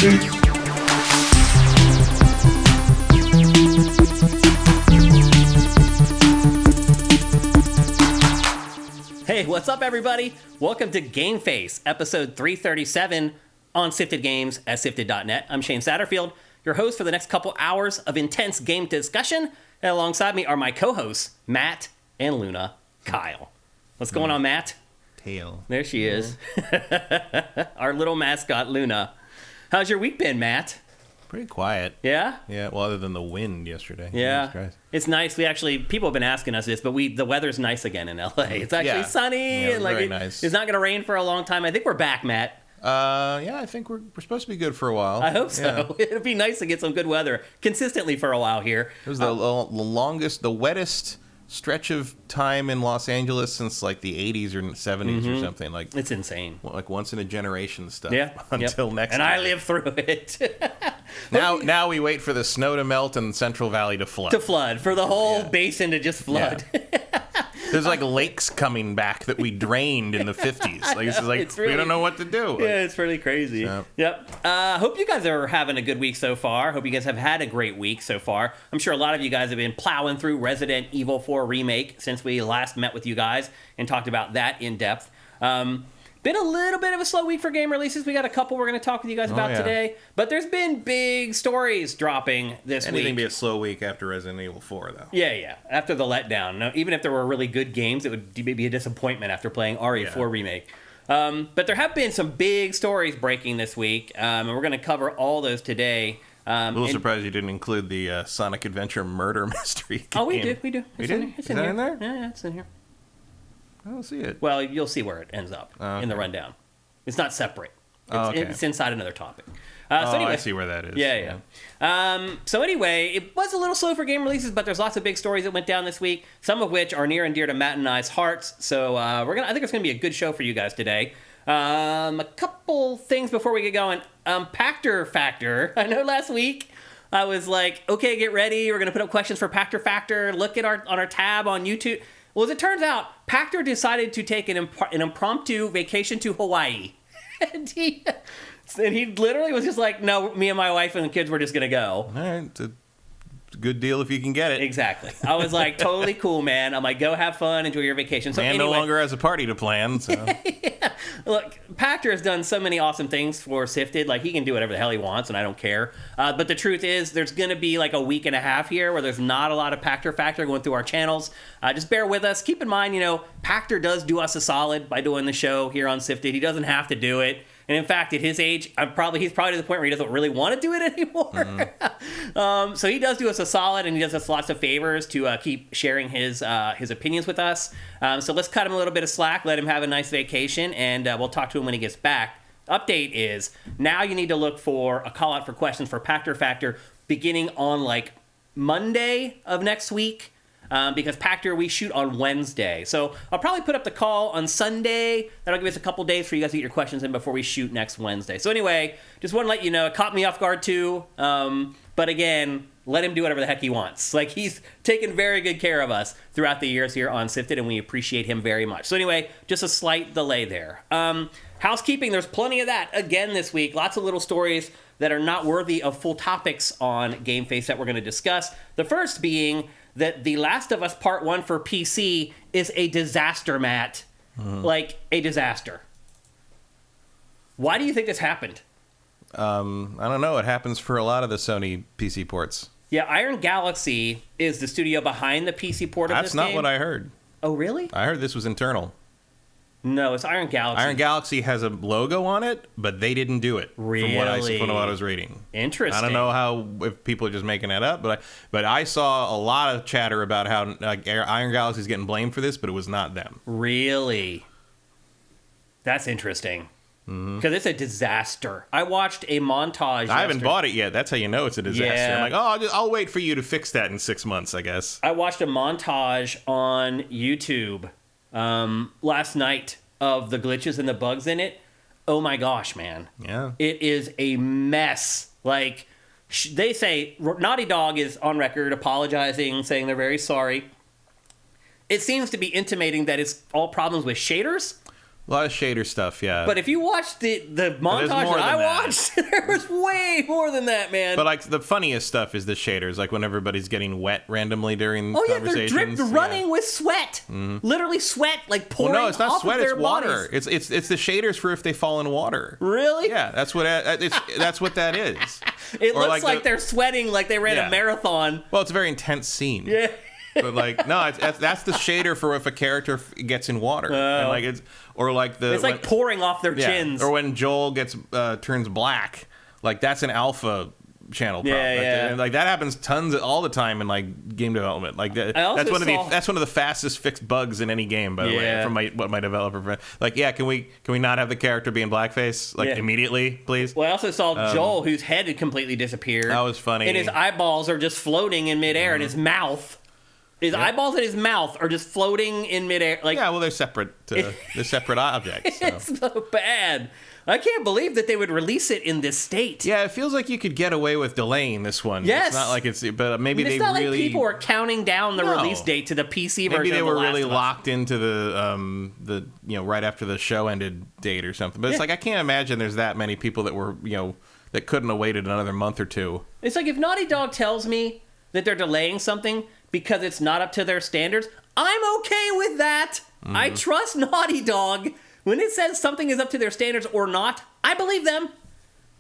Hey, what's up, everybody? Welcome to GameFace, episode 337 on Sifted Games at Sifted.net. I'm Shane Satterfield, your host for the next couple hours of intense game discussion. And alongside me are my co-hosts, Matt and Luna. Kyle. What's going on, Matt? Tail. There she is. Our little mascot, Luna. How's your week been, Matt? Pretty quiet. Yeah? Yeah, well, other than the wind yesterday. Yeah. It's nice. People have been asking us this, but the weather's nice again in LA. It's actually sunny. Yeah, and very nice. It's not going to rain for a long time. I think we're back, Matt. Yeah, I think we're supposed to be good for a while. I hope so. Yeah. It'd be nice to get some good weather consistently for a while here. It was the wettest stretch of time in Los Angeles since like the 80s or 70s or something. Like it's insane. Like once in a generation stuff. Yeah. Until next and year. I lived through it. Now we wait for the snow to melt and Central Valley to flood. For the whole basin to just flood. Yeah. There's like lakes coming back that we drained in the 50s. Like it's like we don't know what to do. Yeah, it's really crazy. So. Yep. Hope you guys are having a good week so far. Hope you guys have had a great week so far. I'm sure a lot of you guys have been plowing through Resident Evil 4 Remake since we last met with you guys and talked about that in depth. Been a little bit of a slow week for game releases. We got a couple we're going to talk with you guys about today. But there's been big stories dropping this week. Anything be a slow week after Resident Evil 4, though. Yeah. After the letdown. No, even if there were really good games, it would be a disappointment after playing RE4 Remake. But there have been some big stories breaking this week, and we're going to cover all those today. A little surprised you didn't include the Sonic Adventure murder mystery game. Oh, we do. We did? It's in there? Yeah, it's in here. I don't see it. Well, you'll see where it ends up in the rundown. It's not separate. It's inside another topic. So anyway, I see where that is. Yeah. So anyway, it was a little slow for game releases, but there's lots of big stories that went down this week, some of which are near and dear to Matt and I's hearts. So I think it's going to be a good show for you guys today. A couple things before we get going. Pactor Factor. I know last week I was like, okay, get ready. We're going to put up questions for Pactor Factor. Look at our tab on YouTube. Well, as it turns out, Pactor decided to take an impromptu vacation to Hawaii. and he literally was just like, no, me and my wife and the kids were just going to go. All right. It's a good deal if you can get it. Exactly. I was like, totally cool, man. I'm like, go have fun, enjoy your vacation. So man anyway, no longer has a party to plan. So. Yeah. Look, Pactor has done so many awesome things for Sifted. Like, he can do whatever the hell he wants, and I don't care. But the truth is, there's going to be like a week and a half here where there's not a lot of Pactor Factor going through our channels. Just bear with us. Keep in mind, Pactor does do us a solid by doing the show here on Sifted. He doesn't have to do it. And in fact, at his age, he's probably to the point where he doesn't really want to do it anymore. So he does do us a solid, and he does us lots of favors to keep sharing his opinions with us. So let's cut him a little bit of slack, let him have a nice vacation, and we'll talk to him when he gets back. Update is, now you need to look for a call out for questions for Pactor Factor beginning on like Monday of next week. Because Pactor, we shoot on Wednesday. So I'll probably put up the call on Sunday. That'll give us a couple days for you guys to get your questions in before we shoot next Wednesday. So anyway, just want to let you know, it caught me off guard too. But again, let him do whatever the heck he wants. Like, he's taken very good care of us throughout the years here on Sifted, and we appreciate him very much. So anyway, just a slight delay there. Housekeeping, there's plenty of that again this week. Lots of little stories that are not worthy of full topics on GameFace that we're going to discuss. The first being that The Last of Us Part 1 for PC is a disaster, Matt. Like, a disaster. Why do you think this happened? I don't know. It happens for a lot of the Sony PC ports. Yeah, Iron Galaxy is the studio behind the PC port of this game. That's not what I heard. Oh, really? I heard this was internal. No, it's Iron Galaxy. Iron Galaxy has a logo on it, but they didn't do it. Really? From what I was reading. Interesting. I don't know if people are just making that up, but I saw a lot of chatter about how Iron Galaxy is getting blamed for this, but it was not them. Really? That's interesting. Because it's a disaster. I watched a montage. I haven't bought it yet. That's how you know it's a disaster. Yeah. I'm like, I'll wait for you to fix that in 6 months, I guess. I watched a montage on YouTube last night of the glitches and the bugs in it. Oh my gosh, man. Yeah. It is a mess. Like, they say, Naughty Dog is on record apologizing, saying they're very sorry. It seems to be intimating that it's all problems with shaders. A lot of shader stuff, yeah. But if you watch the montage that I watched, there was way more than that, man. But like the funniest stuff is the shaders, like when everybody's getting wet randomly during conversations. Oh yeah, they're running with sweat, literally sweat, like pouring. Well, no, it's not off sweat; of their it's water. bodies. It's the shaders for if they fall in water. Really? Yeah, that's what that's what that is. It looks like they're sweating, like they ran a marathon. Well, it's a very intense scene. Yeah. But like no, that's the shader for if a character gets in water, and like it's like pouring off their chins, or when Joel turns black, like that's an alpha channel problem. And like that happens all the time in like game development. Like that's one of the fastest fixed bugs in any game, by the way, from what my developer friend. Like, can we not have the character be in blackface immediately, please? Well, I also saw Joel, whose head had completely disappeared. That was funny, and his eyeballs are just floating in midair, and his mouth. His eyeballs and his mouth are just floating in midair. Like, well, they're separate. They're separate objects. So. It's so bad. I can't believe that they would release it in this state. Yeah, it feels like you could get away with delaying this one. Yes. It's not like but maybe it's they not really... like people are counting down the release date to the PC version. Maybe they of were The Last really of Us. locked into the right after the show ended date or something. But it's like I can't imagine there's that many people that were that couldn't have waited another month or two. It's like if Naughty Dog tells me that they're delaying something because it's not up to their standards, I'm okay with that. I trust Naughty Dog. When it says something is up to their standards or not, I believe them.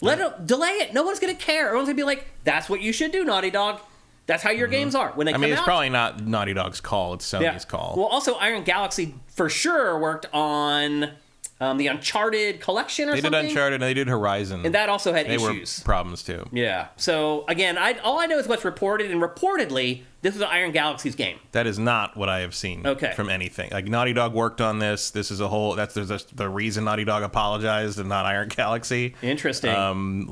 Let it delay it. No one's going to care. Everyone's going to be like, that's what you should do, Naughty Dog. That's how your games are. When they come out. It's probably not Naughty Dog's call. It's Sony's call. Well, also, Iron Galaxy for sure worked on the Uncharted collection or something. They did Uncharted and they did Horizon. And that also had issues. They were problems, too. Yeah. So, again, all I know is what's reported. And reportedly, this was Iron Galaxy's game. That is not what I have seen from anything. Like, Naughty Dog worked on this. This is a whole... There's the reason Naughty Dog apologized and not Iron Galaxy. Interesting. Iron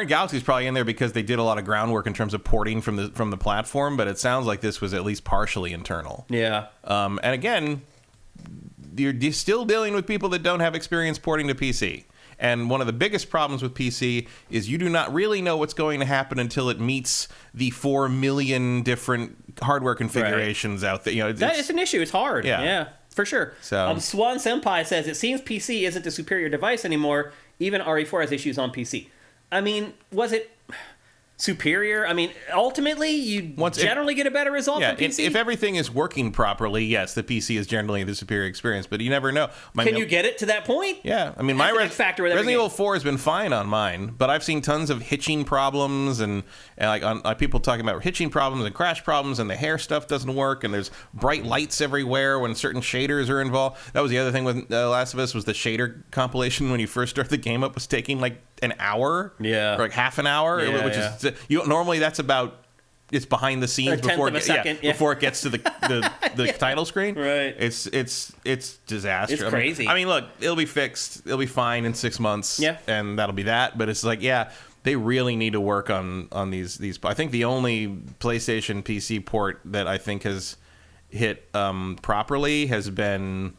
Galaxy is probably in there because they did a lot of groundwork in terms of porting from the platform, but it sounds like this was at least partially internal. Yeah. And again... You're still dealing with people that don't have experience porting to PC. And one of the biggest problems with PC is you do not really know what's going to happen until it meets the 4 million different hardware configurations out there. That is an issue. It's hard. Yeah, for sure. So, Swan Senpai says, it seems PC isn't the superior device anymore. Even RE4 has issues on PC. I mean, was it... superior? I mean, ultimately, you generally get a better result from PC. If everything is working properly, yes, the PC is generally the superior experience, but you never know. Can you get it to that point? Yeah. I mean, my Resident Evil 4 has been fine on mine, but I've seen tons of hitching problems and people talking about hitching problems and crash problems, and the hair stuff doesn't work, and there's bright lights everywhere when certain shaders are involved. That was the other thing with Last of Us, was the shader compilation when you first start the game up was taking like an hour, or like half an hour, which is normally that's about it's behind the scenes before it gets to the title screen. Right. It's disaster. It's crazy. I mean, look, it'll be fixed. It'll be fine in 6 months. Yeah. And that'll be that. But it's like, they really need to work on these. I think the only PlayStation PC port that I think has hit properly has been,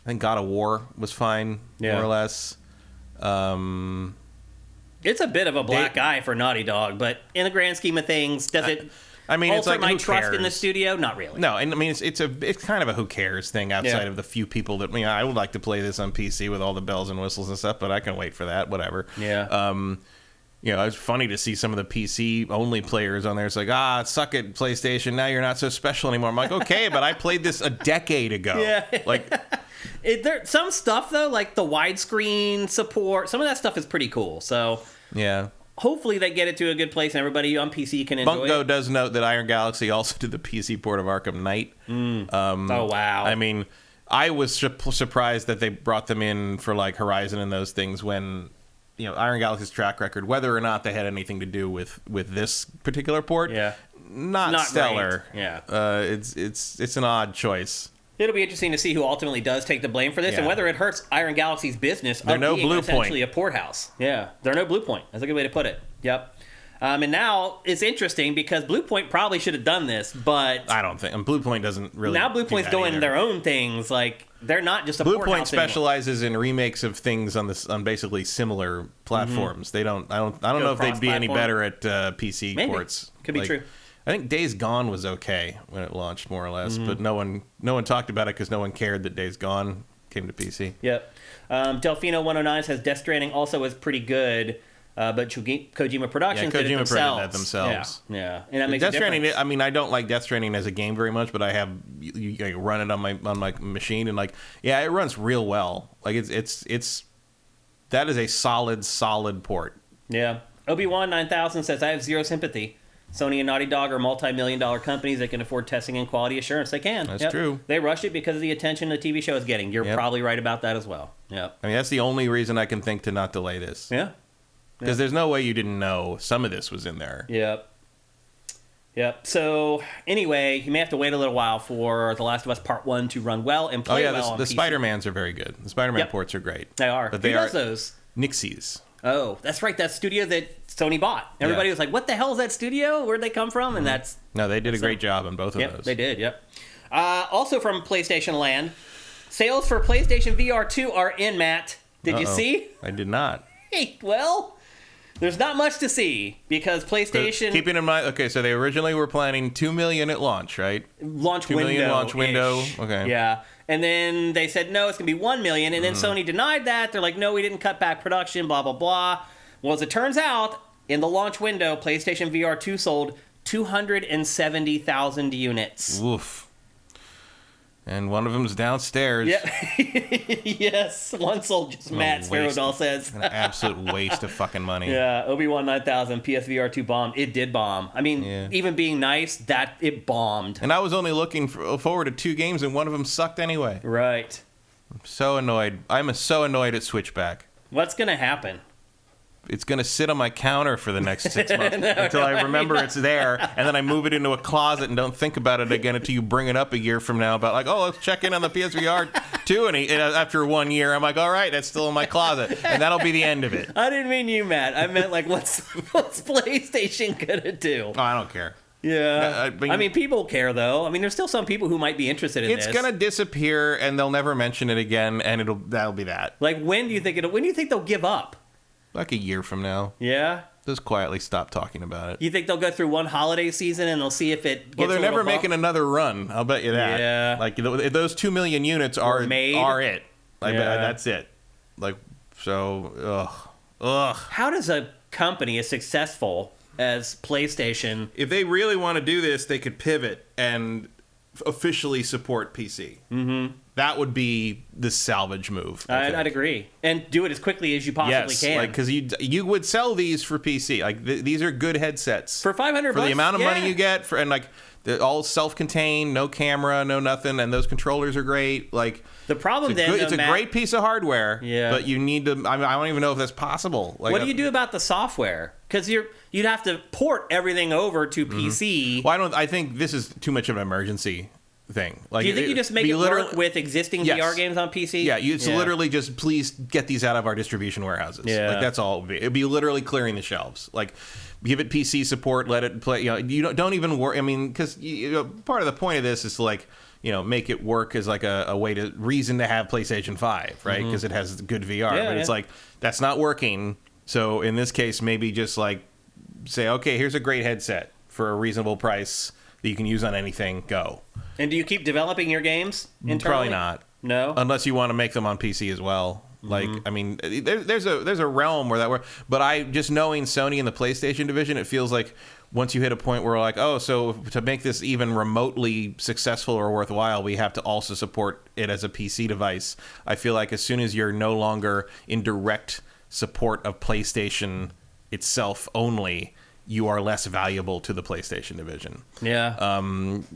I think God of War was fine, more or less. It's a bit of a black eye for Naughty Dog, but in the grand scheme of things, does it alter it's like, my trust in the studio? Not really. No, and I mean it's kind of a who cares thing outside of the few people that I would like to play this on PC with all the bells and whistles and stuff, but I can wait for that, whatever. Yeah. It's funny to see some of the PC only players on there. It's like, suck it, PlayStation. Now you're not so special anymore. I'm like, okay, but I played this a decade ago. Yeah. Like. Some stuff though, like the widescreen support, some of that stuff is pretty cool. So hopefully they get it to a good place and everybody on PC can enjoy Bunko it. does note that Iron Galaxy also did the PC port of Arkham Knight. Oh wow! I mean, I was surprised that they brought them in for like Horizon and those things when Iron Galaxy's track record, whether or not they had anything to do with this particular port, not stellar. Great. Yeah, it's an odd choice. It'll be interesting to see who ultimately does take the blame for this and whether it hurts Iron Galaxy's business of being essentially a port house. Yeah, they're no Blue Point. That's a good way to put it. Yep. And now it's interesting because Blue Point probably should have done this, but I don't think Blue Point doesn't really. Now Blue Point's doing their own things. Like they're not just a Blue port Point house specializes in remakes of things on basically similar platforms. They don't. I don't know if they'd be any better at PC ports. Could be true. I think Days Gone was okay when it launched, more or less, but no one talked about it because no one cared that Days Gone came to PC. Yep. Delfino109 says Death Stranding also was pretty good, but Kojima Productions did it themselves. That themselves. Yeah. And that makes Death a difference. Stranding, I mean, I don't like Death Stranding as a game very much, but I have you run it on my machine, and it runs real well. Like it's that is a solid port. Yeah. Obi-Wan 9000 says, I have zero sympathy. Sony and Naughty Dog are multi-million-dollar companies that can afford testing and quality assurance. They can. That's true. They rushed it because of the attention the TV show is getting. You're probably right about that as well. Yep. I mean, that's the only reason I can think to not delay this. Yeah. Because there's no way you didn't know some of this was in there. Yep. So, anyway, you may have to wait a little while for The Last of Us Part 1 to run well and play well on the PC. Spider-Mans are very good. The Spider-Man ports are great. They are. But Who does those? Nixies. Oh, that's right. That studio that Sony bought. Everybody was like, what the hell is that studio? Where'd they come from? And that's... No, they did a great job on both of those. They did, also from PlayStation Land, sales for PlayStation VR2 are in, Matt. Did you see? I did not. Hey, well, there's not much to see because PlayStation... Keeping in mind, okay, so they originally were planning $2 million at launch, right? Launch 2 million launch window. Okay. Yeah. And then they said, no, it's going to be $1 million. And then Sony denied that. They're like, no, we didn't cut back production, blah, blah, blah. Well, as it turns out, in the launch window, PlayStation VR 2 sold 270,000 units. Oof. And one of them's downstairs. Yeah. Yes. One sold just Matt, Sparrowdoll says. An absolute waste of fucking money. Yeah. Obi-Wan 9000, PSVR 2 bombed. It did bomb. I mean, even being nice, it bombed. And I was only looking forward to 2 games, and one of them sucked anyway. Right. I'm so annoyed. I'm so annoyed at Switchback. What's going to happen? It's going to sit on my counter for the next 6 months until I remember it's there, and then I move it into a closet and don't think about it again until you bring it up a year from now about like, oh, let's check in on the PSVR 2, and after 1 year, I'm like, all right, that's still in my closet, and that'll be the end of it. I didn't mean you, Matt. I meant like, what's PlayStation going to do? Oh, I don't care. Yeah. I mean, people care, though. I mean, there's still some people who might be interested in this. It's going to disappear, and they'll never mention it again, and that'll be that. Like, when do you think they'll give up? Like a year from now. Yeah? Just quietly stop talking about it. You think they'll go through one holiday season and they'll see if it gets Well, they're never making another run. I'll bet you that. Yeah. Like, those 2 million units are it. Like, that's it. Like, so, ugh. How does a company as successful as PlayStation... If they really want to do this, they could pivot and officially support PC. Mm-hmm. That would be the salvage move. I'd agree. And do it as quickly as you possibly can. Yes, because you would sell these for PC. Like, these are good headsets. For $500 For the amount of money you get, and like, they're all self-contained, no camera, no nothing, and those controllers are great. Like, the problem it's a great piece of hardware, yeah. But you need to, I mean, I don't even know if that's possible. Like, what do you do about the software? Because you'd have to port everything over to PC. Well, I think this is too much of an emergency thing. Like, do you think you just make it work with existing VR games on PC? Yeah, it's literally just, please get these out of our distribution warehouses. Yeah. Like, that's all it would be. It'd be literally clearing the shelves. Like, give it PC support, let it play. You don't even worry. I mean, because part of the point of this is to, like, make it work as like a way to reason to have PlayStation 5, right? Because it has good VR. But it's like, that's not working. So in this case, maybe just like say, okay, here's a great headset for a reasonable price that you can use on anything. Go. And do you keep developing your games internally? Probably not. No? Unless you want to make them on PC as well. Like, I mean, there's a realm where that works. But just knowing Sony and the PlayStation division, it feels like once you hit a point where like, oh, so to make this even remotely successful or worthwhile, we have to also support it as a PC device. I feel like as soon as you're no longer in direct support of PlayStation itself only, you are less valuable to the PlayStation division. Yeah.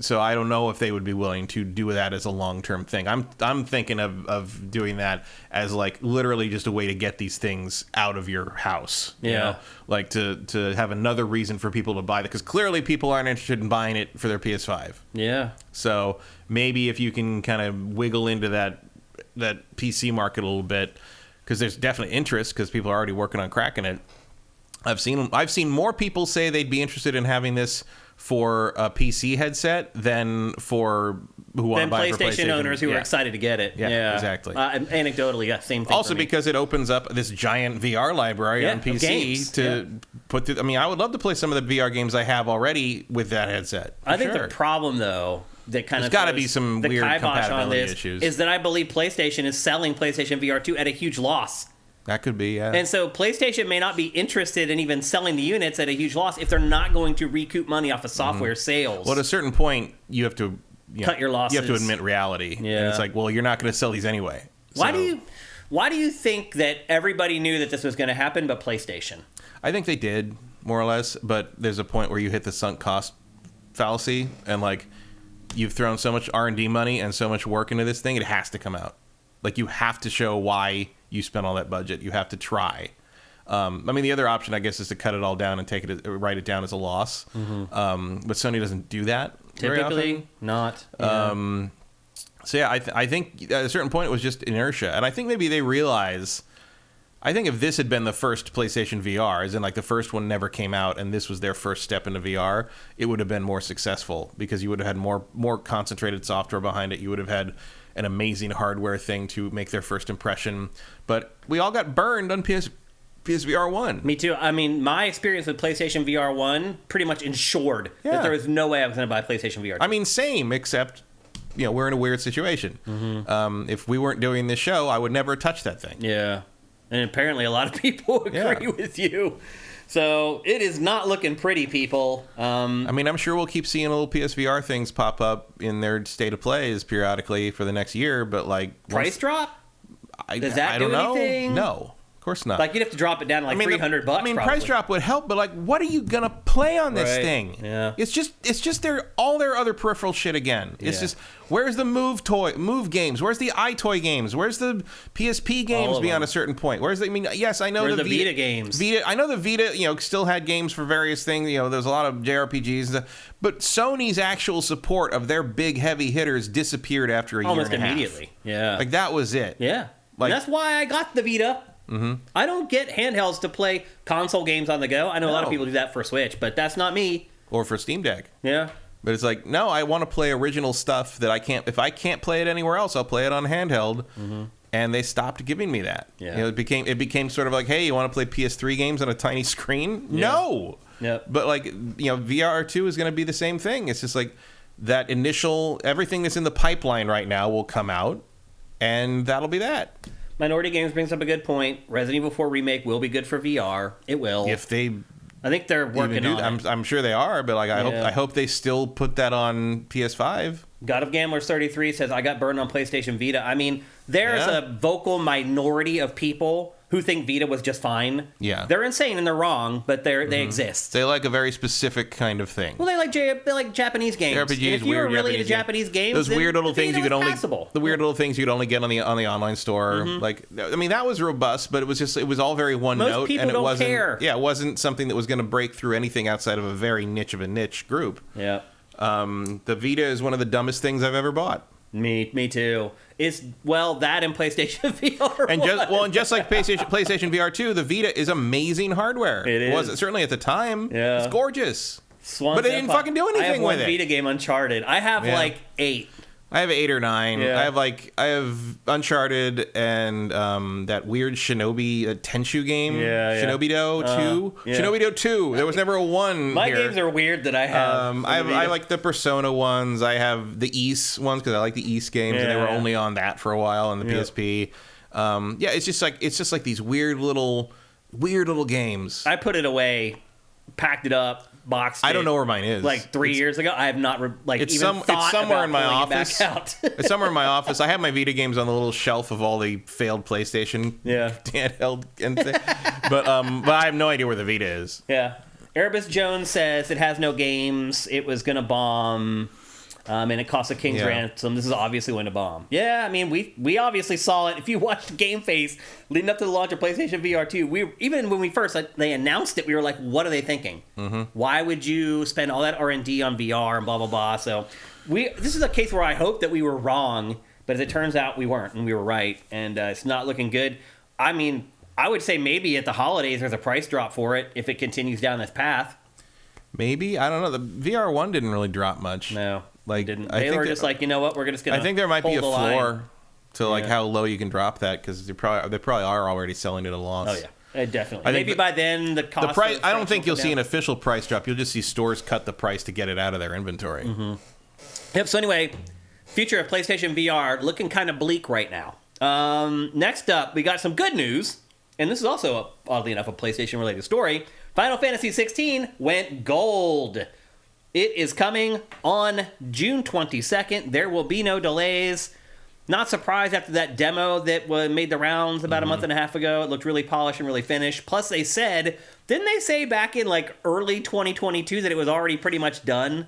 So I don't know if they would be willing to do that as a long-term thing. I'm thinking of doing that as like literally just a way to get these things out of your house. Yeah. You know? Like to have another reason for people to buy it, because clearly people aren't interested in buying it for their PS5. Yeah. So maybe if you can kind of wiggle into that PC market a little bit, because there's definitely interest because people are already working on cracking it. I've seen more people say they'd be interested in having this for a PC headset than for who want to buy it for PlayStation owners who are excited to get it. Yeah. Exactly. Anecdotally, same thing. Also, because it opens up this giant VR library on PC I mean, I would love to play some of the VR games I have already with that headset. I think the problem, though, that kind of... There's got to be some weird compatibility issues. Is that I believe PlayStation is selling PlayStation VR 2 at a huge loss. That could be, yeah. And so PlayStation may not be interested in even selling the units at a huge loss if they're not going to recoup money off of software sales. Well, at a certain point, you have to... cut your losses. You have to admit reality. Yeah. And it's like, well, you're not going to sell these anyway. Why do you think that everybody knew that this was going to happen but PlayStation? I think they did, more or less, but there's a point where you hit the sunk cost fallacy, and like you've thrown so much R&D money and so much work into this thing, it has to come out. Like, you have to show why you spent all that budget. You have to try. I mean, the other option, I guess, is to cut it all down and write it down as a loss. But Sony doesn't do that very typically often. Not. Yeah. So yeah, I think at a certain point it was just inertia, and I think maybe they realize. I think if this had been the first PlayStation VR, as in like the first one never came out, and this was their first step into VR, it would have been more successful because you would have had more concentrated software behind it. You would have had an amazing hardware thing to make their first impression. But we all got burned on PSVR 1. Me too. I mean, my experience with PlayStation VR 1 pretty much ensured that there was no way I was going to buy PlayStation VR 2. I mean, same, except... we're in a weird situation. If we weren't doing this show, I would never touch that thing. Yeah. And apparently a lot of people agree with you. So it is not looking pretty, people. I mean, I'm sure we'll keep seeing little PSVR things pop up in their state of plays periodically for the next year, but like... Price drop? Does that I do don't know. anything? No. Of course not. Like, you'd have to drop it down to like $300 probably. Price drop would help, but like, what are you gonna play on this thing? Yeah. It's just all their other peripheral shit again. It's just, where's the Move games? Where's the iToy games? Where's the PSP games beyond a certain point? Where's yes, I know the Vita games. I know the Vita, still had games for various things. There's a lot of JRPGs and stuff. But Sony's actual support of their big heavy hitters disappeared after a year and a half. Almost immediately. Yeah. Like, that was it. Yeah. Like, and that's why I got the Vita. I don't get handhelds to play console games on the go. I know a lot of people do that for Switch, but that's not me. Or for Steam Deck. Yeah. But it's like, no, I want to play original stuff that I can't... If I can't play it anywhere else, I'll play it on handheld. And they stopped giving me that. Yeah. It became sort of like, hey, you want to play PS3 games on a tiny screen? Yeah. No! Yep. But like, VR2 is going to be the same thing. It's just like that initial... Everything that's in the pipeline right now will come out, and that'll be that. Minority Games brings up a good point. Resident Evil 4 Remake will be good for VR. It will. If they... I think they're working on it. I'm sure they are, but like I hope they still put that on PS5. God of Gamblers 33 says, I got burned on PlayStation Vita. I mean, there's a vocal minority of people who think Vita was just fine. Yeah. They're insane and they're wrong, but they exist. They like a very specific kind of thing. Well, they like Japanese games. RPGs, and if you're really into Japanese games, those weird little things you could only passable. The weird little things you could only get on the online store. Like, I mean, that was robust, but it was all very one Most note, people and it don't wasn't care. Yeah, it wasn't something that was going to break through anything outside of a very niche of a niche group. Yeah. The Vita is one of the dumbest things I've ever bought. Me too. It's that and PlayStation VR. And just like PlayStation VR 2, the Vita is amazing hardware. It is. Was certainly at the time. Yeah. It's gorgeous. Swan's but they didn't fucking do anything with it. I have one Vita game, Uncharted. I have like 8. I have 8 or 9. Yeah. I have Uncharted and that weird Shinobi Tenchu game. Shinobi-Do 2. Shinobi-Do 2. There was never a 1 My here. games are weird that I have. I like the Persona ones. I have the Ys ones because I like the Ys games, and they were only on that for a while on the PSP. It's just like these weird little games. I put it away, packed it up, boxed it. I don't know where mine is. Like 3 years ago, I have not it's somewhere in my office. It's somewhere in my office. I have my Vita games on the little shelf of all the failed PlayStation handheld and thing. But I have no idea where the Vita is. Yeah. Erebus Jones says it has no games. It was gonna bomb. And it cost a king's ransom. This is obviously going to bomb. Yeah, I mean, we obviously saw it. If you watched GameFace leading up to the launch of PlayStation VR 2, even when we first they announced it, we were like, what are they thinking? Why would you spend all that R&D on VR and blah, blah, blah? So this is a case where I hope that we were wrong, but as it turns out, we weren't, and we were right, and it's not looking good. I mean, I would say maybe at the holidays there's a price drop for it if it continues down this path. Maybe. I don't know. The VR 1 didn't really drop much. No. Like, didn't. They were just like, you know what, we're just gonna. I think there might be a floor line to like how low you can drop that because they probably are already selling it at a loss. Oh yeah. Definitely. Maybe by then the cost. The price. I don't think you'll see an official price drop. You'll just see stores cut the price to get it out of their inventory. Mm-hmm. Yep. So anyway, future of PlayStation VR looking kind of bleak right now. Next up, we got some good news, and this is also, oddly enough, a PlayStation-related story. Final Fantasy 16 went gold. It is coming on June 22nd. There will be no delays. Not surprised after that demo that made the rounds about a month and a half ago. It looked really polished and really finished. Plus, they said, didn't they say back in like early 2022 that it was already pretty much done?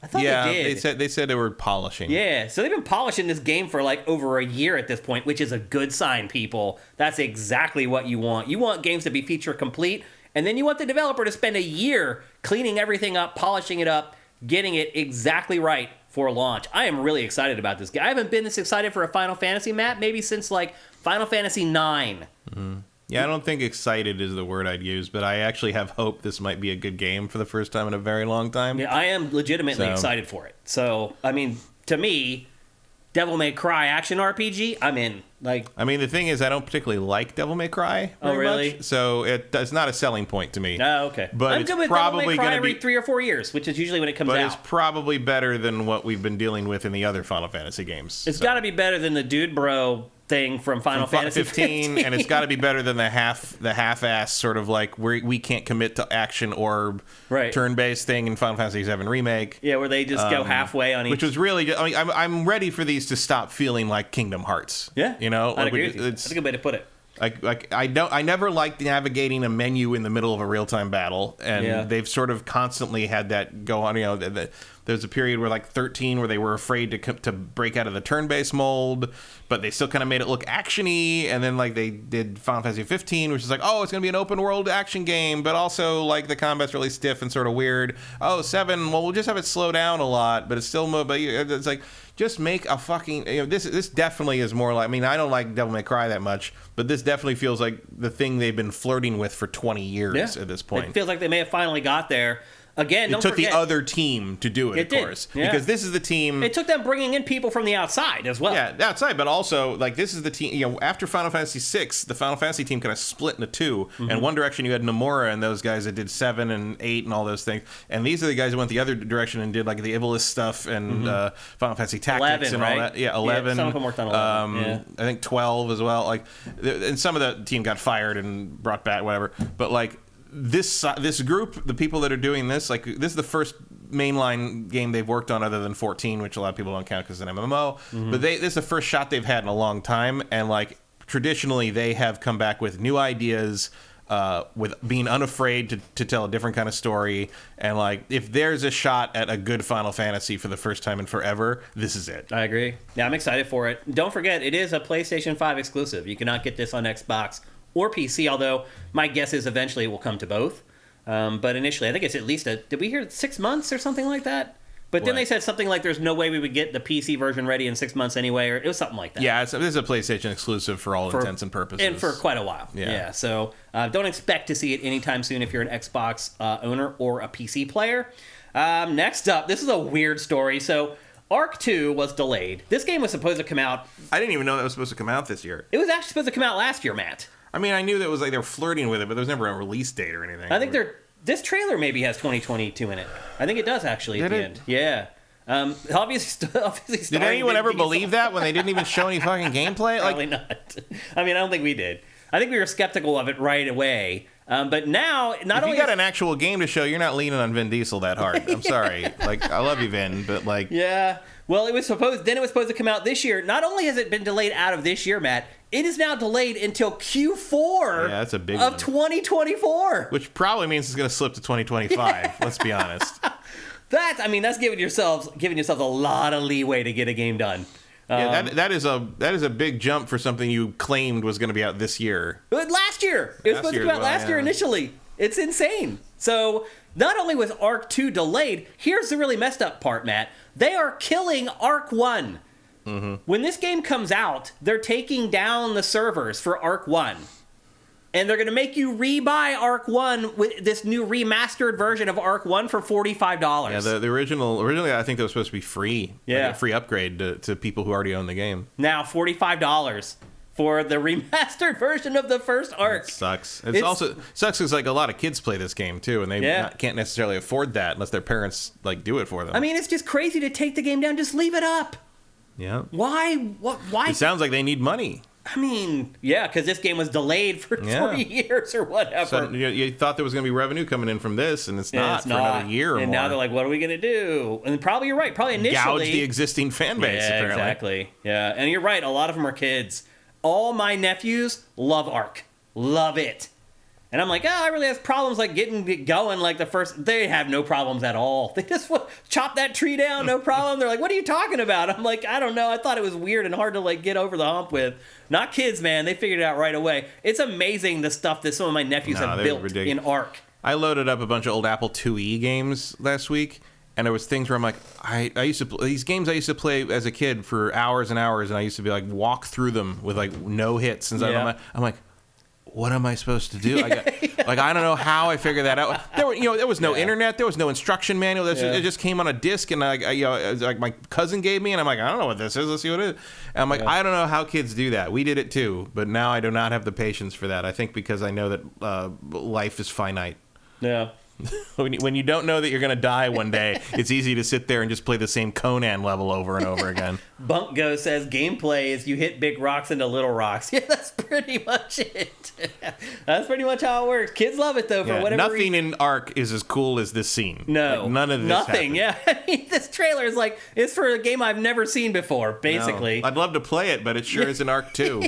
I thought they did. They said they were polishing. Yeah, so they've been polishing this game for like over a year at this point, which is a good sign, people. That's exactly what you want. You want games to be feature complete, and then you want the developer to spend a year cleaning everything up, polishing it up, getting it exactly right for launch. I am really excited about this game. I haven't been this excited for a Final Fantasy, Matt, maybe since like Final Fantasy 9. Mm-hmm. Yeah, I don't think excited is the word I'd use, but I actually have hope this might be a good game for the first time in a very long time. Yeah, I am legitimately excited for it. So, I mean, to me, Devil May Cry action RPG, I'm in. I mean, the thing is, I don't particularly like Devil May Cry very much, so it's not a selling point to me. Oh, okay. But I'm it's good with probably Devil May Cry every 3 or 4 years, which is usually when it comes out. But it's probably better than what we've been dealing with in the other Final Fantasy games. It's got to be better than the Dude Bro thing from Final Fantasy 15, and it's got to be better than the half-ass sort of like we can't commit to action or turn-based thing in Final Fantasy 7 Remake. Yeah, where they just go halfway on each. Which was really good. I mean, I'm ready for these to stop feeling like Kingdom Hearts. Yeah, you know, I'd agree with you. That's a good way to put it. I never liked navigating a menu in the middle of a real-time battle, and they've sort of constantly had that go on. You know, there's a period where like 13 where they were afraid to break out of the turn-based mold, but they still kind of made it look actiony. And then like they did Final Fantasy 15, which is like, oh, it's gonna be an open-world action game, but also like the combat's really stiff and sort of weird. Oh, 7, well, we'll just have it slow down a lot, but it's still but it's like, just make a fucking, this definitely is more like, I mean, I don't like Devil May Cry that much, but this definitely feels like the thing they've been flirting with for 20 years at this point. It feels like they may have finally got there. Again, it took the other team to do it, of course. Yeah. Because this is the team. It took them bringing in people from the outside as well. Yeah, outside, but also, like, this is the team. After Final Fantasy VI, the Final Fantasy team kind of split into two. Mm-hmm. And one direction you had Nomura and those guys that did 7 and 8 and all those things. And these are the guys who went the other direction and did, like, the Iblis stuff and Final Fantasy Tactics 11, and right? all that. Yeah, 11. Yeah, some of them worked on 11. I think 12 as well. Like, and some of the team got fired and brought back, whatever. But, like, this group, the people that are doing this, like, this is the first mainline game they've worked on other than 14, which a lot of people don't count because it's an MMO. Mm-hmm. But this is the first shot they've had in a long time, and like traditionally they have come back with new ideas, with being unafraid to tell a different kind of story. And like, if there's a shot at a good Final Fantasy for the first time in forever, this is it. I agree. Yeah, I'm excited for it. Don't forget, it is a PlayStation 5 exclusive. You cannot get this on Xbox or PC, although my guess is eventually it will come to both. But initially, I think it's at least did we hear 6 months or something like that? But then they said something like there's no way we would get the PC version ready in 6 months anyway, or it was something like that. Yeah, this is a PlayStation exclusive for all intents and purposes. And for quite a while. Yeah. So don't expect to see it anytime soon if you're an Xbox owner or a PC player. Next up, this is a weird story. So ARK 2 was delayed. This game was supposed to come out. I didn't even know that was supposed to come out this year. It was actually supposed to come out last year, Matt. I mean, I knew that it was like they were flirting with it, but there was never a release date or anything. I think this trailer maybe has 2022 in it. I think it does actually at the end. Yeah. Obviously did anyone ever believe that when they didn't even show any fucking gameplay? Probably not. I mean, I don't think we did. I think we were skeptical of it right away. But now, if you got an actual game to show, you're not leaning on Vin Diesel that hard. I'm sorry. Like, I love you, Vin, but like... Yeah. Well, it was supposed to come out this year. Not only has it been delayed out of this year, Matt, it is now delayed until Q4 that's a big of 2024. Which probably means it's going to slip to 2025, let's be honest. That's giving yourselves a lot of leeway to get a game done. Yeah, that is a big jump for something you claimed was going to be out this year. Last year. It was supposed to come out last year initially. It's insane. So, not only was ARK 2 delayed, here's the really messed up part, Matt. They are killing ARK 1. Mm-hmm. When this game comes out, they're taking down the servers for ARK 1. And they're going to make you rebuy ARK 1 with this new remastered version of ARK 1 for $45. Yeah, the originally I think that was supposed to be free. Yeah. Like a free upgrade to people who already own the game. Now, $45 for the remastered version of the first ARK. It sucks. It also sucks because like a lot of kids play this game too, and they can't necessarily afford that unless their parents like do it for them. I mean, it's just crazy to take the game down. Just leave it up. Yeah. Why? Why? It sounds like they need money. I mean, yeah, because this game was delayed for 3 years or whatever. So you thought there was going to be revenue coming in from this, and it's not for another year or more. And now they're like, what are we going to do? And probably you're right. Probably initially. Gouge the existing fan base, apparently. Exactly. Yeah, and you're right. A lot of them are kids. All my nephews love ARK. Love it. And I'm like, I really have problems like getting it going like the first. They have no problems at all. They just chop that tree down, no problem. They're like, what are you talking about? I'm like, I don't know. I thought it was weird and hard to like get over the hump with. Not kids, man. They figured it out right away. It's amazing the stuff that some of my nephews have built in ARK. I loaded up a bunch of old Apple IIe games last week, and there was things where I'm like, I used to these games I used to play as a kid for hours and hours, and I used to be like walk through them with like no hits. And I'm like, what am I supposed to do? Like I don't know how I figured that out. There was no internet, there was no instruction manual. It just came on a disc, and like my cousin gave me, and I'm like, I don't know what this is. Let's see what it is. And I'm like, I don't know how kids do that. We did it too, but now I do not have the patience for that. I think because I know that life is finite. Yeah. When you don't know that you're going to die one day, it's easy to sit there and just play the same Conan level over and over again. Bunk Go says gameplay is you hit big rocks into little rocks. Yeah, that's pretty much it. That's pretty much how it works. Kids love it though for whatever reason. Nothing in ARK is as cool as this scene. No, like, none of this. Nothing. Happened. Yeah, I mean, this trailer is like it's for a game I've never seen before. Basically, no. I'd love to play it, but it sure is an ARK 2.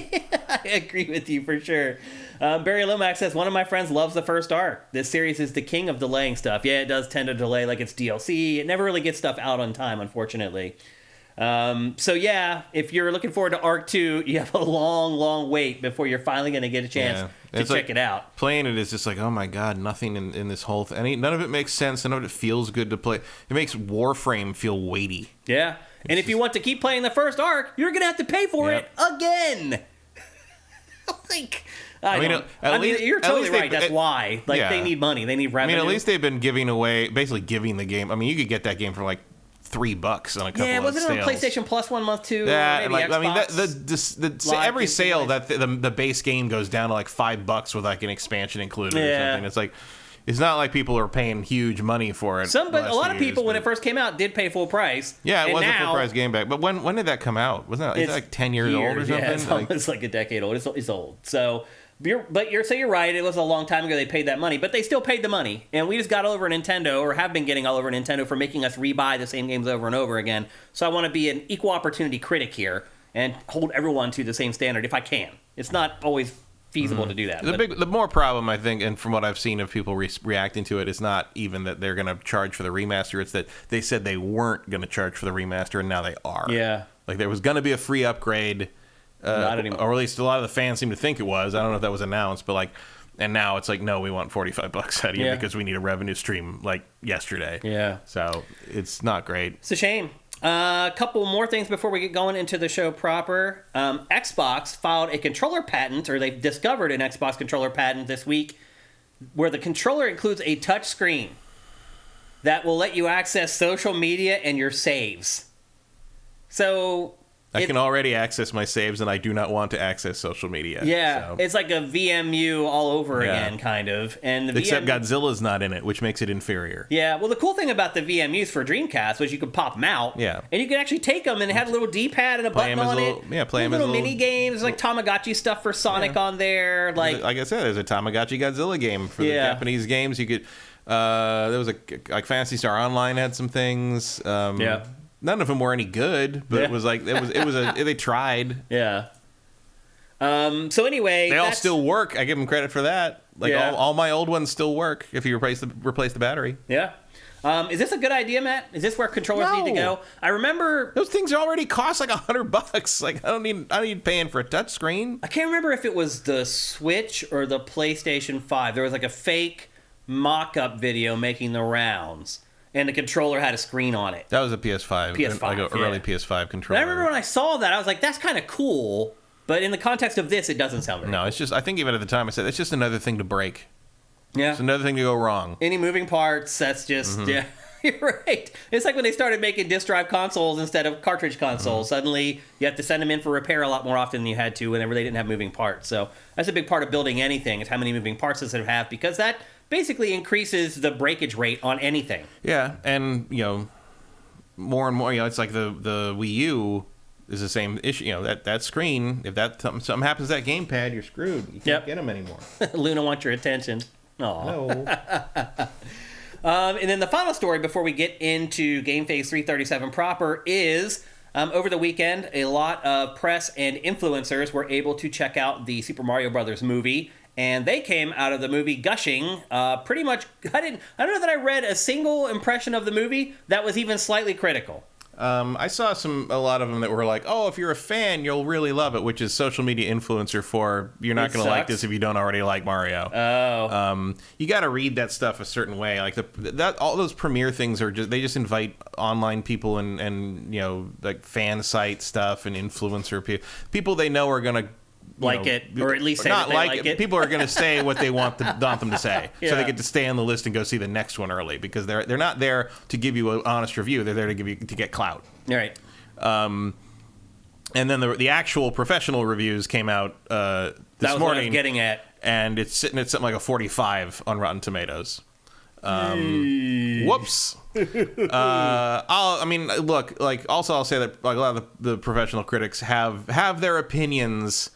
I agree with you for sure. Barry Lomax says, one of my friends loves the first ARK. This series is the king of delaying stuff. Yeah, it does tend to delay like it's DLC. It never really gets stuff out on time, unfortunately. So yeah, if you're looking forward to ARK 2, you have a long, long wait before you're finally going to get a chance to check it out. Playing it is just like, oh my god, nothing in this whole thing. None of it makes sense. None of it feels good to play. It makes Warframe feel weighty. Yeah, and if you want to keep playing the first ARK, you're going to have to pay for it again. Like... I mean, you're totally right. That's why. Like, they need money. They need revenue. I mean, at least they've been giving the game. I mean, you could get that game for like $3 on a couple of sales. Yeah, wasn't it on PlayStation Plus 1 month too? Yeah, maybe and like, Xbox, I mean, every sale that the base game goes down to like $5 with like an expansion included or something. It's like. It's not like people are paying huge money for it. But a lot of people, when it first came out, did pay full price. Yeah, it was a full price game back. But when did that come out? Wasn't that like 10 years old or something? Yeah, it's almost like a decade old. It's old. So you're right. It was a long time ago they paid that money, but they still paid the money. And we just got all over Nintendo, or have been getting all over Nintendo for making us rebuy the same games over and over again. So I want to be an equal opportunity critic here and hold everyone to the same standard if I can. It's not always feasible to do that. The more problem, I think, and from what I've seen of people reacting to it, is not even that they're going to charge for the remaster. It's that they said they weren't going to charge for the remaster, and now they are. Yeah. Like, there was going to be a free upgrade, not anymore. Or at least a lot of the fans seem to think it was. I don't know if that was announced, but like, and now it's like, no, we want $45 out of you because we need a revenue stream like yesterday. Yeah. So it's not great. It's a shame. A couple more things before we get going into the show proper. Xbox filed a controller patent, or they've discovered an Xbox controller patent this week, where the controller includes a touch screen that will let you access social media and your saves. So I can already access my saves, and I do not want to access social media. Yeah, so. It's like a VMU all over again, kind of. And except Godzilla's not in it, which makes it inferior. Yeah, well, the cool thing about the VMUs for Dreamcast was you could pop them out. Yeah. And you could actually take them, and it had a little D-pad and a button on it. Yeah, play them as little mini games, like Tamagotchi stuff for Sonic on there. Like I said, there's a Tamagotchi Godzilla game for the Japanese games. You could. There was like Phantasy Star Online had some things. None of them were any good, but it was like they tried. Yeah. So anyway, they all still work. I give them credit for that. Like all my old ones still work if you replace the battery. Yeah. Is this a good idea, Matt? Is this where controllers need to go? I remember those things already cost like $100. Like I don't need paying for a touch screen. I can't remember if it was the Switch or the PlayStation 5. There was like a fake mock-up video making the rounds. And the controller had a screen on it. That was a PS5. PS5, like an early PS5 controller. And I remember when I saw that, I was like, that's kind of cool. But in the context of this, it doesn't sound very cool. It's just, I think even at the time I said, it's just another thing to break. Yeah. It's another thing to go wrong. Any moving parts, that's just, You're right. It's like when they started making disk drive consoles instead of cartridge consoles. Suddenly, you have to send them in for repair a lot more often than you had to whenever they didn't have moving parts. So that's a big part of building anything, is how many moving parts does it have, because that basically increases the breakage rate on anything. Yeah, and, more and more, it's like the Wii U is the same issue. That screen, if something happens to that gamepad, you're screwed. You can't get them anymore. Luna wants your attention. Aw. No. And then the final story before we get into GameFace 337 proper is, over the weekend, a lot of press and influencers were able to check out the Super Mario Brothers movie, and they came out of the movie gushing pretty much. I don't know that I read a single impression of the movie that was even slightly critical. I saw a lot of them that were like, oh, if you're a fan, you'll really love it, which is social media influencer for, you're not going to like this if you don't already like Mario. Oh. You got to read that stuff a certain way. Like all those premiere things they just invite online people and like fan site stuff and influencer people they know are going to like it, or at least say not that they like it. People are going to say what they want them to say, so they get to stay on the list and go see the next one early, because they're not there to give you an honest review. They're there to get clout. Right. And then the actual professional reviews came out this morning. That was what I was getting at, and it's sitting at something like a 45 on Rotten Tomatoes. Whoops. I'll say that like a lot of the professional critics have their opinions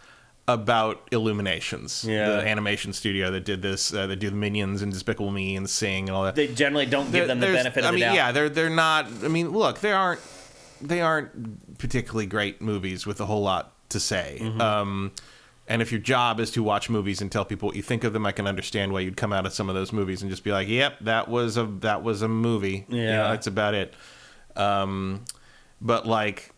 about Illuminations, the animation studio that did this, that do the Minions and Despicable Me and Sing and all that. They generally don't give them the benefit of the doubt. Yeah, they're not. I mean, look, they aren't particularly great movies with a whole lot to say. Mm-hmm. And if your job is to watch movies and tell people what you think of them, I can understand why you'd come out of some of those movies and just be like, "Yep, that was a movie." Yeah, that's about it. But like,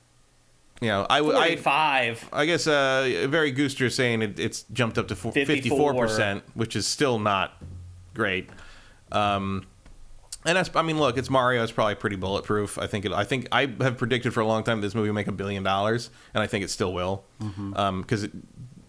I 45. I guess Very Gooster is saying it's jumped up to 54%, which is still not great. And look, it's Mario. It's probably pretty bulletproof. I think I have predicted for a long time this movie will make $1 billion, and I think it still will. Because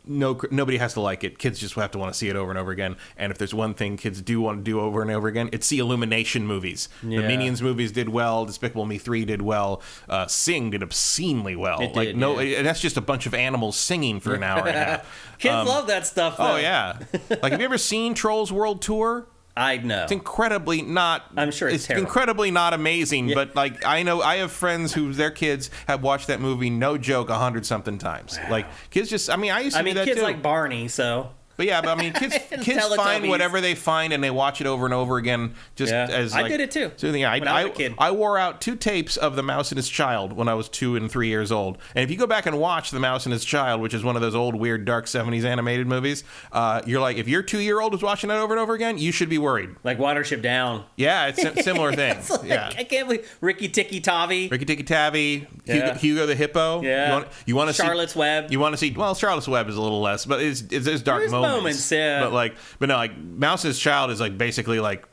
nobody has to like it. Kids just have to want to see it over and over again. And if there's one thing kids do want to do over and over again, it's see Illumination movies. Yeah. The Minions movies did well. Despicable Me 3 did well. Sing did obscenely well. And that's just a bunch of animals singing for an hour and a half. Kids love that stuff, though. Oh, yeah. Like, have you ever seen Trolls World Tour? I know. It's incredibly not... I'm sure it's terrible. Incredibly not amazing, but, like, I have friends who their kids have watched that movie, no joke, 100-something times. Wow. Like, kids just... I used to do that, kids too. like Barney, so... But yeah, kids find whatever they find and they watch it over and over again. As like, I did it too. So when I was a kid. I wore out 2 tapes of The Mouse and His Child when I was 2 and 3 years old. And if you go back and watch The Mouse and His Child, which is one of those old weird dark 70s animated movies, you're like, if your 2-year-old is watching that over and over again, you should be worried. Like Watership Down. Yeah, it's a similar thing. I can't believe Ricky Tikki Tavi. Hugo the Hippo. Yeah. You want to see Charlotte's Web. You want to see? Well, Charlotte's Web is a little less, but there's dark moments. Yeah. But no, like Mouse and His Child is like basically like